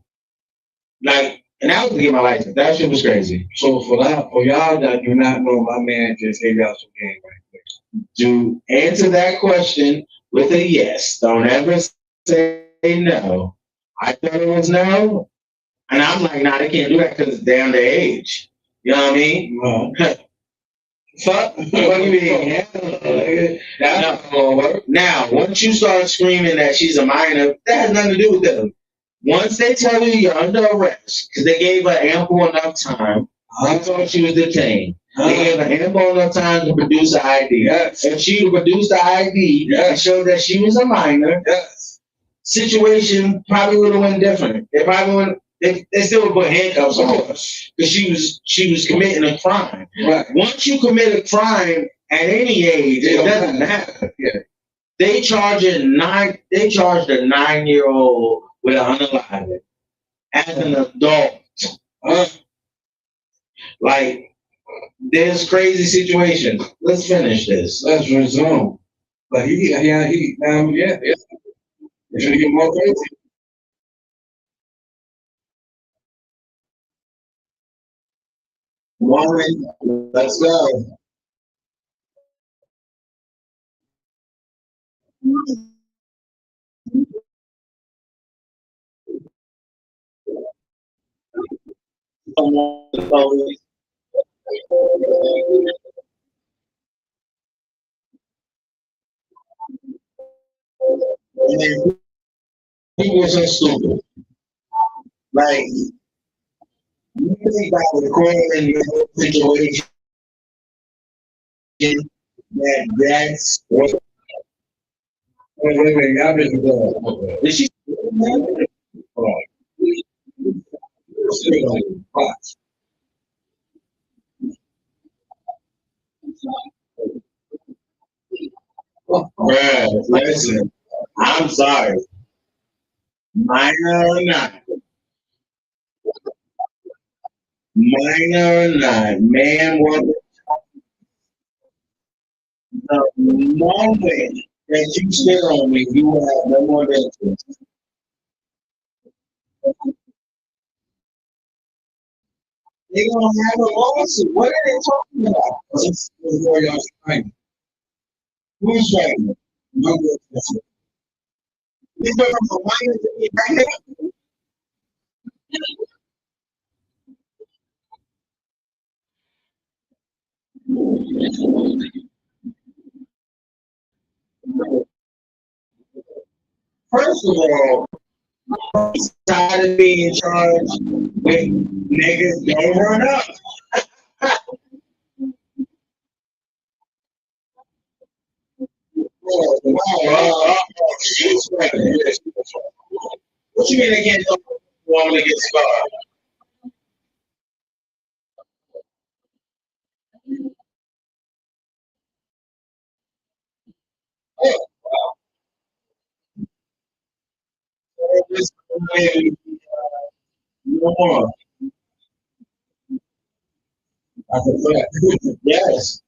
Like, and I was to get my license. That shit was crazy. So for y'all that do not know, my man just gave y'all some game right there. To answer that question with a yes. Don't ever say no. I thought it was no. And I'm like, nah, they can't do that because it's down their age. You know what I mean? No. Fuck. What do you mean? That's not gonna work. Now, once you start screaming that she's a minor, that has nothing to do with them. Once they tell you you're under arrest, because they gave her ample enough time, I thought she was detained. They gave her ample enough time to produce the ID. Yes. If she produced the ID and showed that she was a minor, Yes. situation probably would have went different. They probably would. They still would put handcuffs on her because she was committing a crime. Right. Once you commit a crime at any age, it doesn't matter. Yeah. They charged a 9-year-old with an unalive as an adult. Like, there's crazy situations. Let's finish this. Let's resume. But yeah. It's gonna get more crazy. Warren, let's go. People are so stupid. Like, you think about the crime in your situation that's what. Wait. Y'all just go. Did she? Bruh, listen, I'm sorry. Minor or not, minor or not, man, woman, the moment that you spit on me, you will have no more interest. They gonna have a lawsuit. What are they talking about? Before y'all trying. Who's trying? No good. These are from a minor to me right now. First of all, he's tired of being charged with niggas don't run up. Wow. What you mean they can't tell a woman to get scarred? Baby, no more. I prefer. Yes.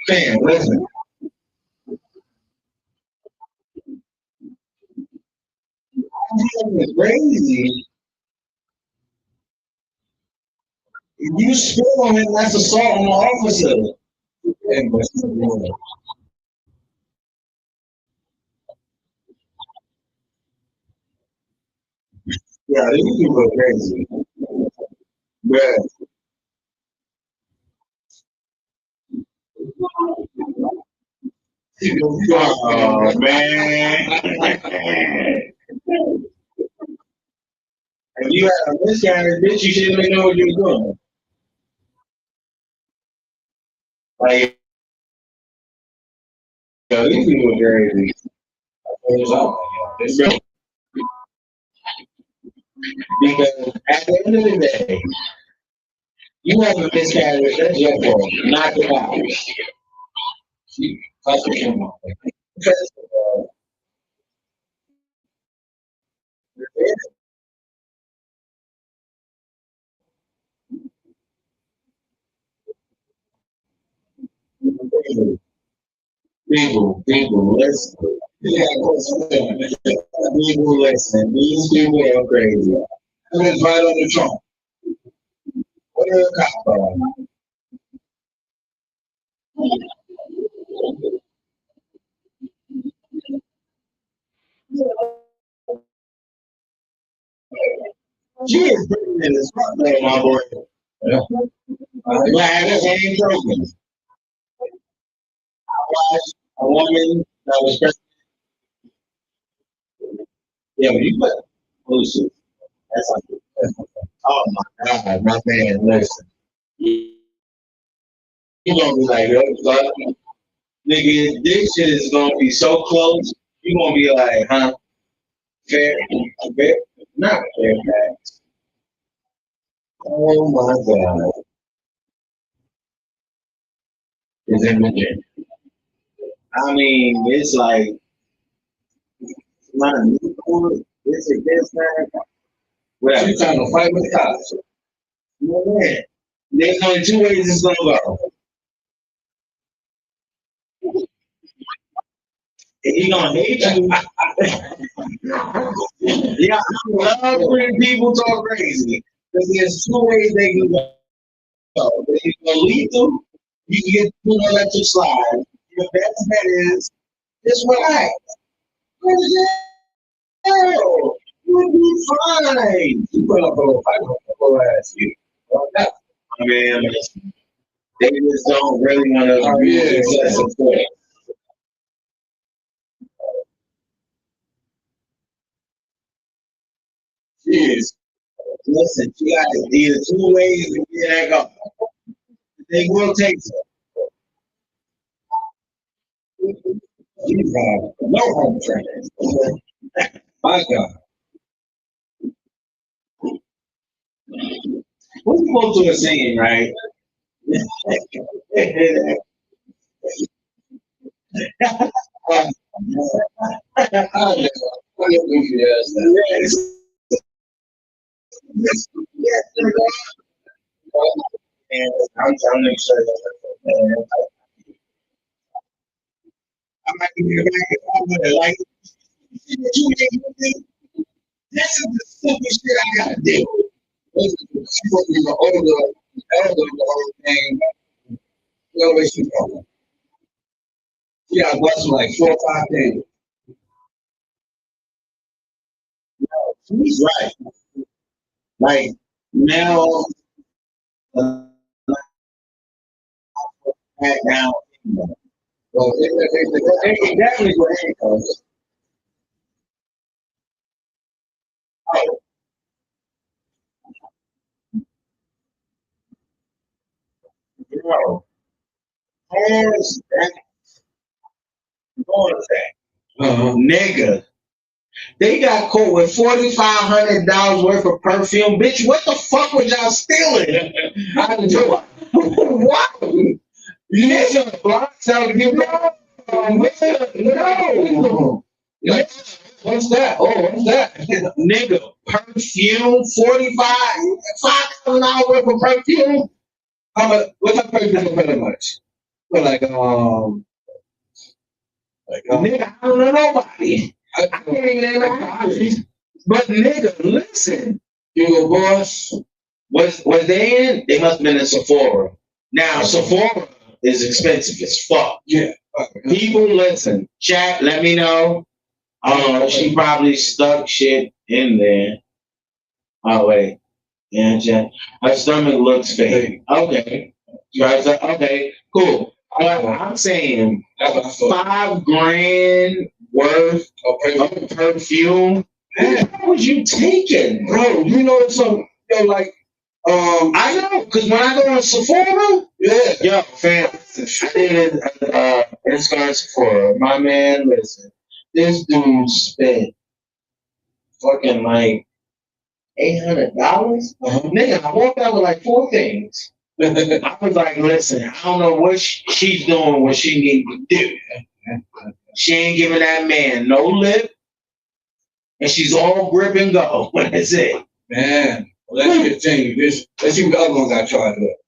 Man, listen. It's crazy. If you spill on him, that's assault on the officer. And yeah, these people are crazy. Yeah. Oh man. If you had a miscarriage, bitch, you shouldn't even know what you were doing. Like, yo, these people are crazy. Because at the end of the day, you have a miscarriage, that's your fault, not the doctor's. That's what you want. Because, people, listen. Yeah, people, listen. These people are crazy. And it's right on the trunk. What are the cops on? She is bringing in this front man, my boy. Yeah. Glad this ain't broken. I watched a woman that was pregnant. Yeah, but you put bullshit. That's like, oh my God, my man, listen. You gonna be like, yo, fuck, nigga, this shit is gonna be so close. You gonna be like, huh? Fair, fair, not fair facts. Oh my God, it's in the gym. I mean, it's like not a new court. It's against that. Well, you trying to fight with cops? No man. There's only two ways it's gonna go. He gonna hate you. Yeah, I love when people talk crazy. Because there's two ways they can go. They can go lethal, you can get put on let you slide. Your best bet is just relax. Hell, you'll be fine. You put up a little fight with a little ass you. I mean, they just don't really want to be excessive force. Jeez. Listen, you got either two ways to get that go. They will take you. You have no home training. My God. We're supposed to a saying, right? Yes. Yes. And I'm trying to say that. I might give you a back and forth, like, what you make me think? This is the stupid shit I gotta deal with. This is supposed to be the elder of the whole thing. What way she going? She got busted for like 4 or 5 days. She's right. Like, now, back down. So, it definitely what it goes. Oh, bro. Hands down. Nigga. They got caught with $4,500 worth of perfume. Bitch, what the fuck was y'all stealing? I do it. What? You need some block cell to get no, no. You're like, what's that? Oh, what's that? Nigga, perfume, 5,000 worth of perfume. How much? What type of perfume for pretty much? But Nigga, I don't know nobody. I can't even name nobody. But nigga, listen. Hugo Boss. Was they in? They must have been in Sephora. Now, Sephora is expensive as fuck. Yeah. People, listen. Chat, let me know. She probably stuck shit in there. Oh, wait. Yeah, chat. Her stomach looks fake. Okay. Okay, cool. I'm saying $5,000 worth of perfume. What was you taking? Bro, you know some, I know, because when I go to Sephora, yo, fam, I did it, it's going Sephora. My man, listen, this dude spent fucking like $800. Nigga, I walked out with like 4 things. I was like, listen, I don't know what she's doing, what she need to do. She ain't giving that man no lip, and she's all grip and go. That's it. Man, well, let's continue. Let's see what the other one got charged with.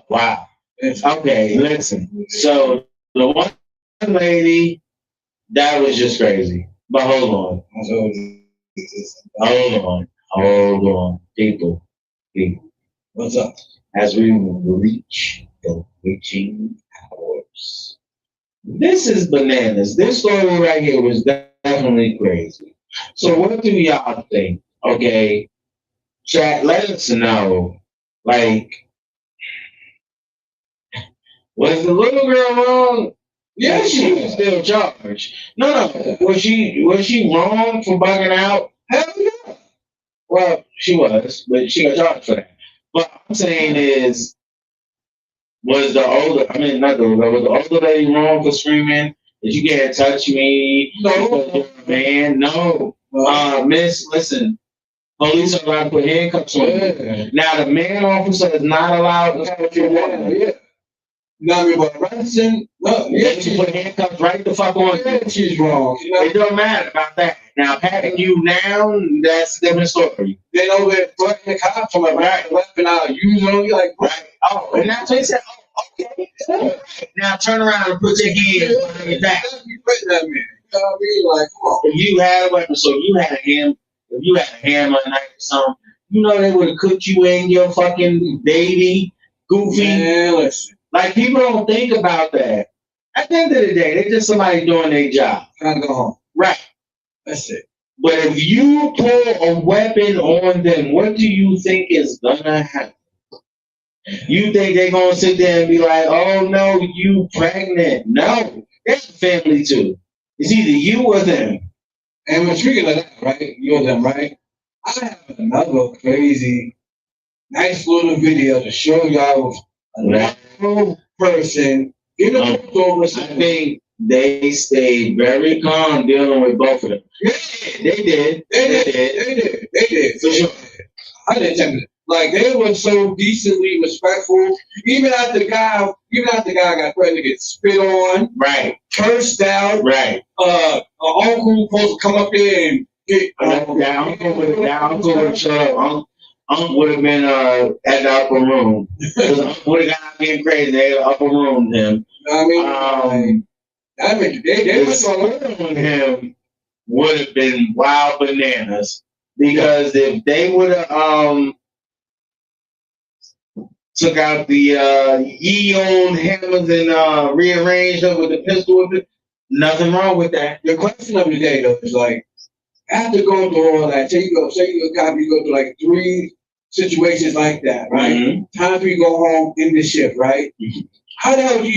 Wow. Okay, listen. So the one lady, that was just crazy. But hold on. People. What's up? As we reach the witching hours. This is bananas. This story right here was definitely crazy. So what do y'all think? Okay, chat, let us know. Like, was the little girl wrong? Yeah, she was still charged. No. Was she wrong for bugging out? Hell yeah. Well, she was, but she got charged for that. But I'm saying is, was the older lady wrong for screaming that you can't touch me? No. Man, no. Miss, listen. Police are allowed to put handcuffs on you. Now, the man officer is not allowed to touch your woman. Yeah. No, but arresting, She put handcuffs right the fuck on you. Yeah, she's wrong. It don't matter about that. Now, patting you down, that's a different story. They know they're threatening the cops. I'm like, right, weapon out, use on you, like, right. Oh, and that's what he said. Oh, okay. Now turn around and put your hands behind your back. You know what I mean? Like, come on. If you had a weapon, so you had a hammer, if you had a hammer, a knife, or something, you know they would have cooked you in your fucking baby, goofy. Man, listen. Like, people don't think about that. At the end of the day, they're just somebody doing their job. Trying to go home. Right. That's it. But if you pull a weapon on them, what do you think is gonna happen? You think they're gonna sit there and be like, oh no, you pregnant? No, that's a family too. It's either you or them. And when speaking of that, right? You or them, right? I have another crazy, nice little video to show y'all a natural person in a over. I think they stayed very calm dealing with both of them. Yeah, they did. They did. For sure. I didn't tell you. Like, they were so decently respectful. Even after the guy got threatened to get spit on, right, cursed out, right. An uncle supposed to come up there and get. Uncle would have shut up. Uncle would have been at the upper room. Uncle would have got being crazy. They had the upper room him. You know what I mean? They was on him would have been wild bananas, because if they would have took out the ye old hammers and rearranged them with the pistol, nothing wrong with that. The question of the day though is like, after going through all that, say you go through like 3 situations like that, right? Mm-hmm. Time for you to go home in the shift, right? Mm-hmm. How do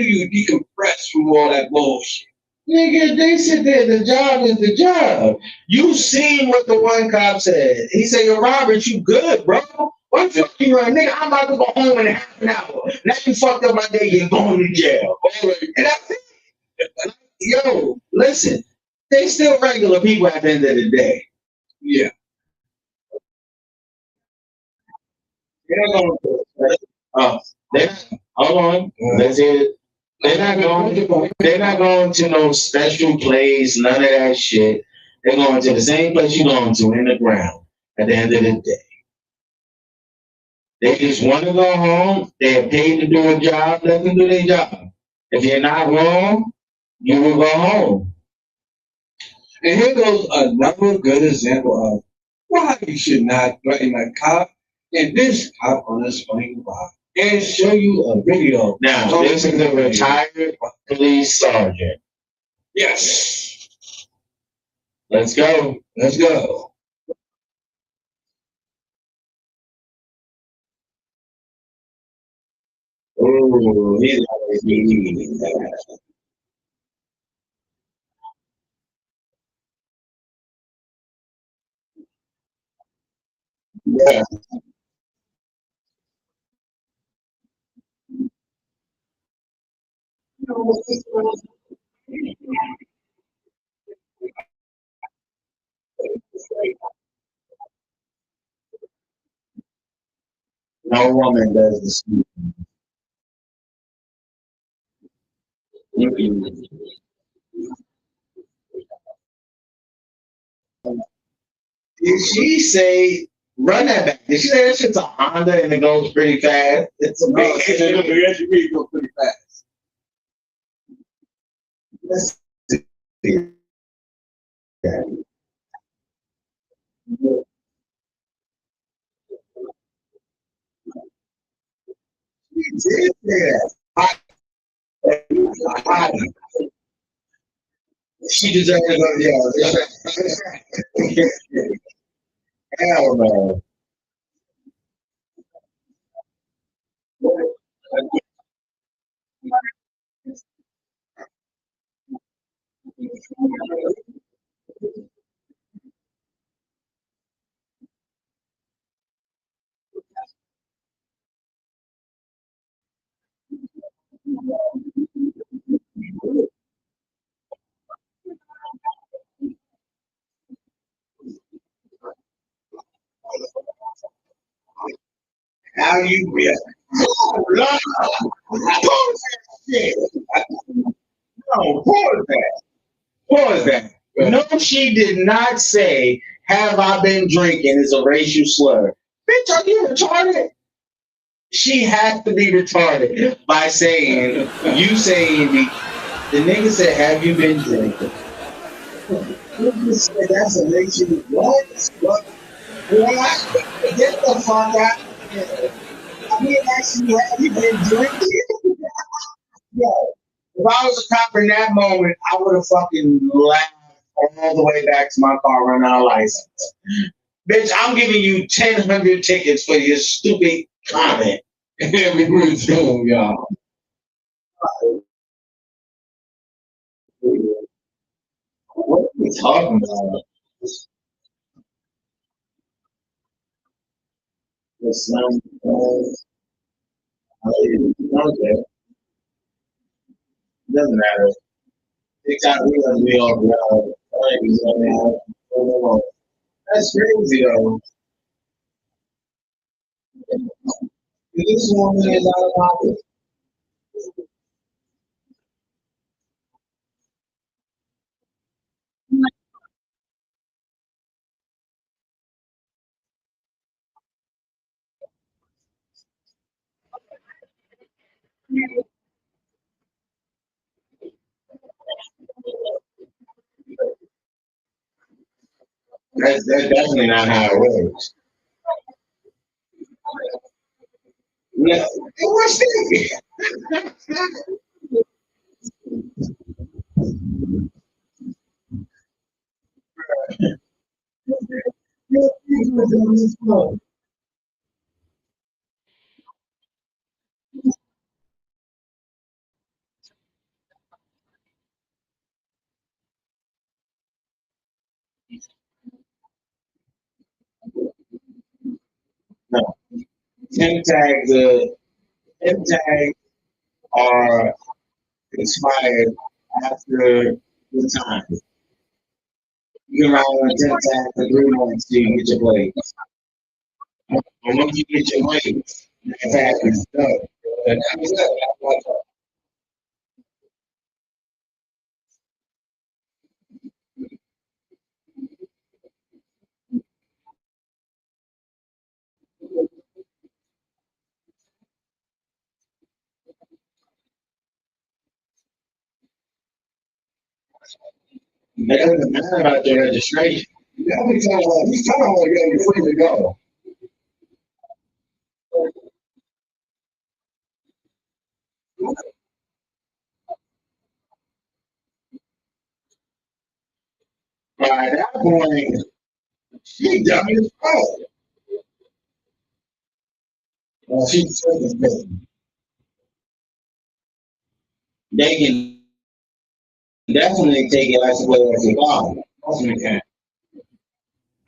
you decompress from all that bullshit? Nigga, they sit there, the job is the job. You seen what the one cop said. He said, yo, Robert, you good, bro? What the fuck you running? Nigga, I'm about to go home in half an hour. Now you fucked up my day, you're going to jail. And that's it. Yo, listen, they still regular people at the end of the day. Yeah. They're not going. They hold on. Let's hear it. They're not going to no special place. None of that shit. They're going to the same place you're going to in the ground. At the end of the day, they just want to go home. They're paid to do a job. Let them do their job. If you're not wrong, you will go home. And here goes another good example of why you should not blame a cop. And this cop on explain why. And show you a video. Now, this is a retired police sergeant. Yes. Let's go. Let's go. Ooh, he's yeah. No woman does this. Did she say run that back? Did she say that shit's a Honda and it goes pretty fast? It's a big SUV go pretty fast. Let's see. She did say that. She deserves to go to jail. Hell no. How you react? Oh, Lord. Pause that shit. No, pause that. Pause that. No, she did not say, have I been drinking is a racial slur. Bitch, are you retarded? She has to be retarded by saying, you saying, the nigga said, have you been drinking? You said that's a racial, what? What? Get the fuck out of here. I mean, actually, have you been drinking? Yo, if I was a cop in that moment, I would have fucking laughed all the way back to my car running out of license. Bitch, I'm giving you 1,000 tickets for your stupid comment. Every room, y'all. What are we talking about? It's okay. Doesn't matter. TikTok, we gonna be all ground. That's crazy though. This woman is out of pocket. That's definitely not how it works. Yeah. What's that? No. Tim tags, Tim tags are expired after the time. You can ride on 10 times for 3 months till you get your plate. And once you get your plate, it's happening. And that was it. It doesn't matter about the registration. Yeah, we tell them, he's telling them, yeah, you're free to go. By that point, she dumb as fuck. She's taking They can definitely take it as well as a dog. it.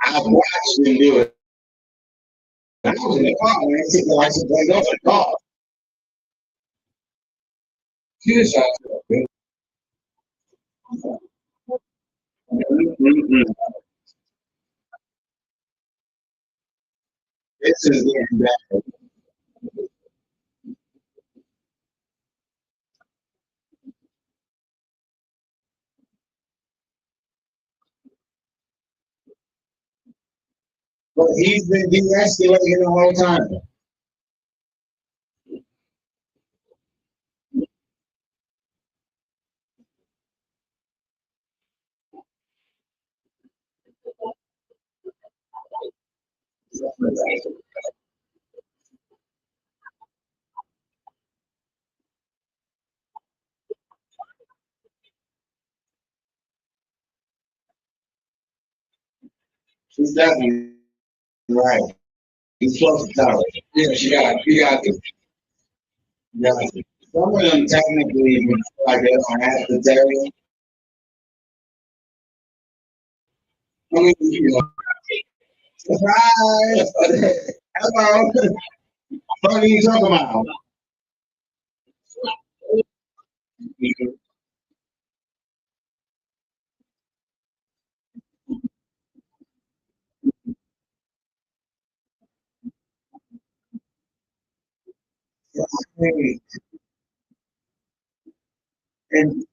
I've watched them do it. I was in the car when they took the license plate off the car. She is out there. Mm-mm. This is getting bad. But he's been de-escalating the whole time. She's definitely right. He's close to college. Yeah, she got the, Yeah. Some of them technically even feel like they don't have to tell you. I mean, you know, Surprise! Hello. What are you talking about? Hey, and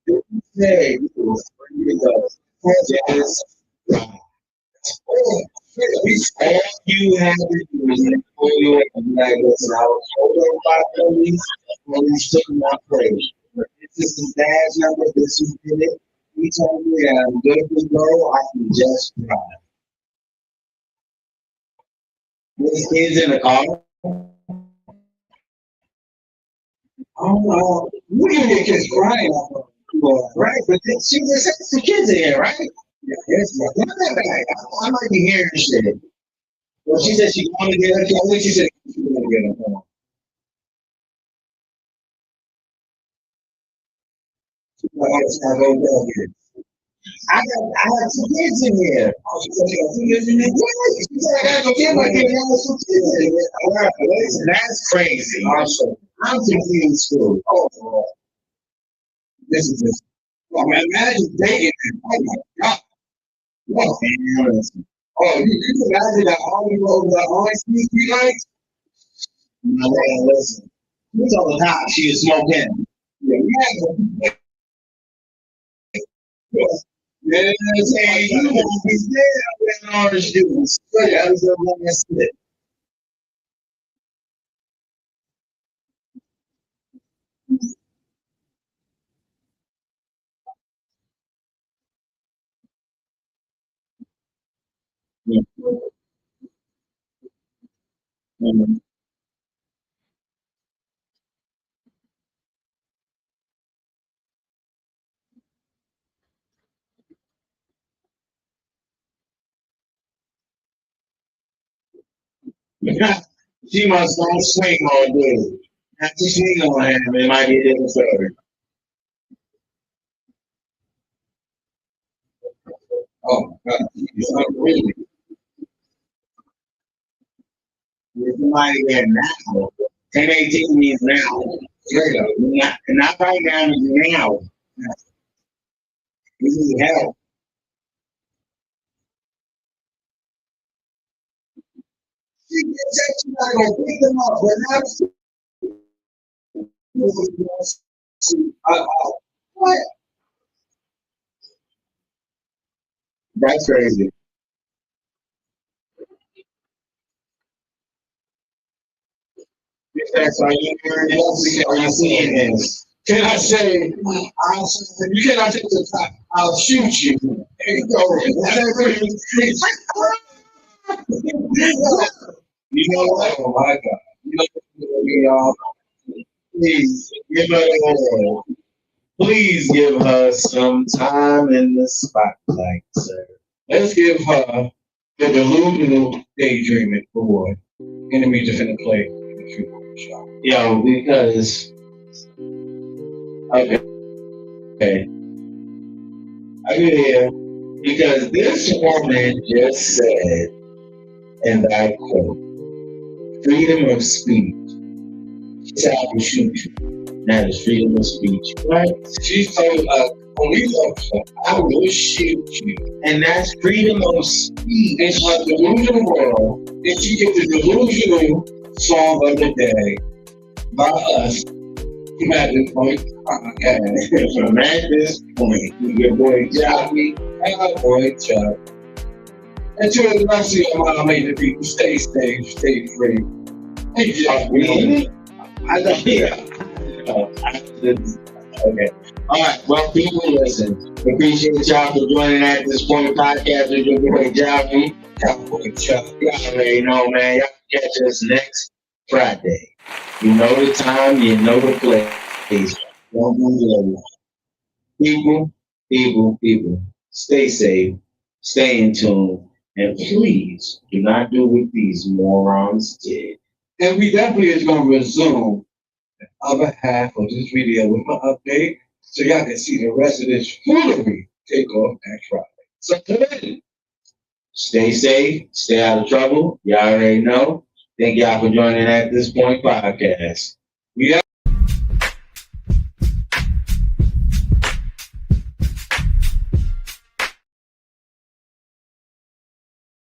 you say you were free to go. Yes. All you had to do was pull you up and be like, listen, I was pulled over by police. Police took my plate. This is the badge number. This is it. He told me that I'm good to go. I can just drive. This kid's in the car. oh, we can get kids crying. Right, but then she just said the kids in here, right? Yeah, yes, yeah. Not that bad. I might be hearing shit. Well, she said she wanted to get her kid. I think she said she was gonna get him home. Like, it's not gonna go here. I got 2 kids in here. Oh, she said she got 2 years in there? Yeah, she said I got no kid. My kid has 2 kids in here. All right, listen, that's crazy. Also, I'm confused too. oh, this is just, well, man, imagine dating him. Oh my God. Wow. Oh, you can imagine that all you go over the orange street lights? No, listen. You told the cop she was smoking. Yeah, yeah. Yeah, saying you won't be there with orange juice. Yeah, that was the one that split. Mhm. She must don't swing on dude. Have to swing on him, it might be a different story. Oh, God. It's unbelievable. If somebody there now, 1018 means now. Straight up. Not right now, means now. You need help. you're not gonna pick them up, but now what? That's crazy. That's why you heard it. Are you seeing this? Can I say, you cannot take the top, I'll shoot you. There you go. You know what? Oh my God. You know, please give her, please give her some time in the spotlight, sir. Let's give her the delusional daydreaming award. Enemies are finna play in the future shop. Yo, because okay, okay. I can hear because this woman just said, and I quote, freedom of speech. She said, I will shoot you. That is freedom of speech. Right? She told a police officer, I will shoot you. And that's freedom of speech. It's her delusional world. And she gets the delusional song of the day by us. Imagine point. From at this point, your boy Johnny And our boy Chuck. And to the rest of your mom made the people stay safe, stay free. Hey, Chuck, really? I know, yeah. Okay. All right. Well, people, listen. Appreciate y'all for joining at this point podcast with your boy Johnny. Cowboy Chuck. Y'all already know, man. Y'all can catch us next Friday. You know the time, you know the place. Don't do that. People, stay safe, stay in tune, and please do not do what these morons did. And we definitely is going to resume the other half of this video with my update so y'all can see the rest of this foolery take off next Friday. So, stay safe, stay out of trouble. Y'all already know. Thank y'all for joining at this point podcast.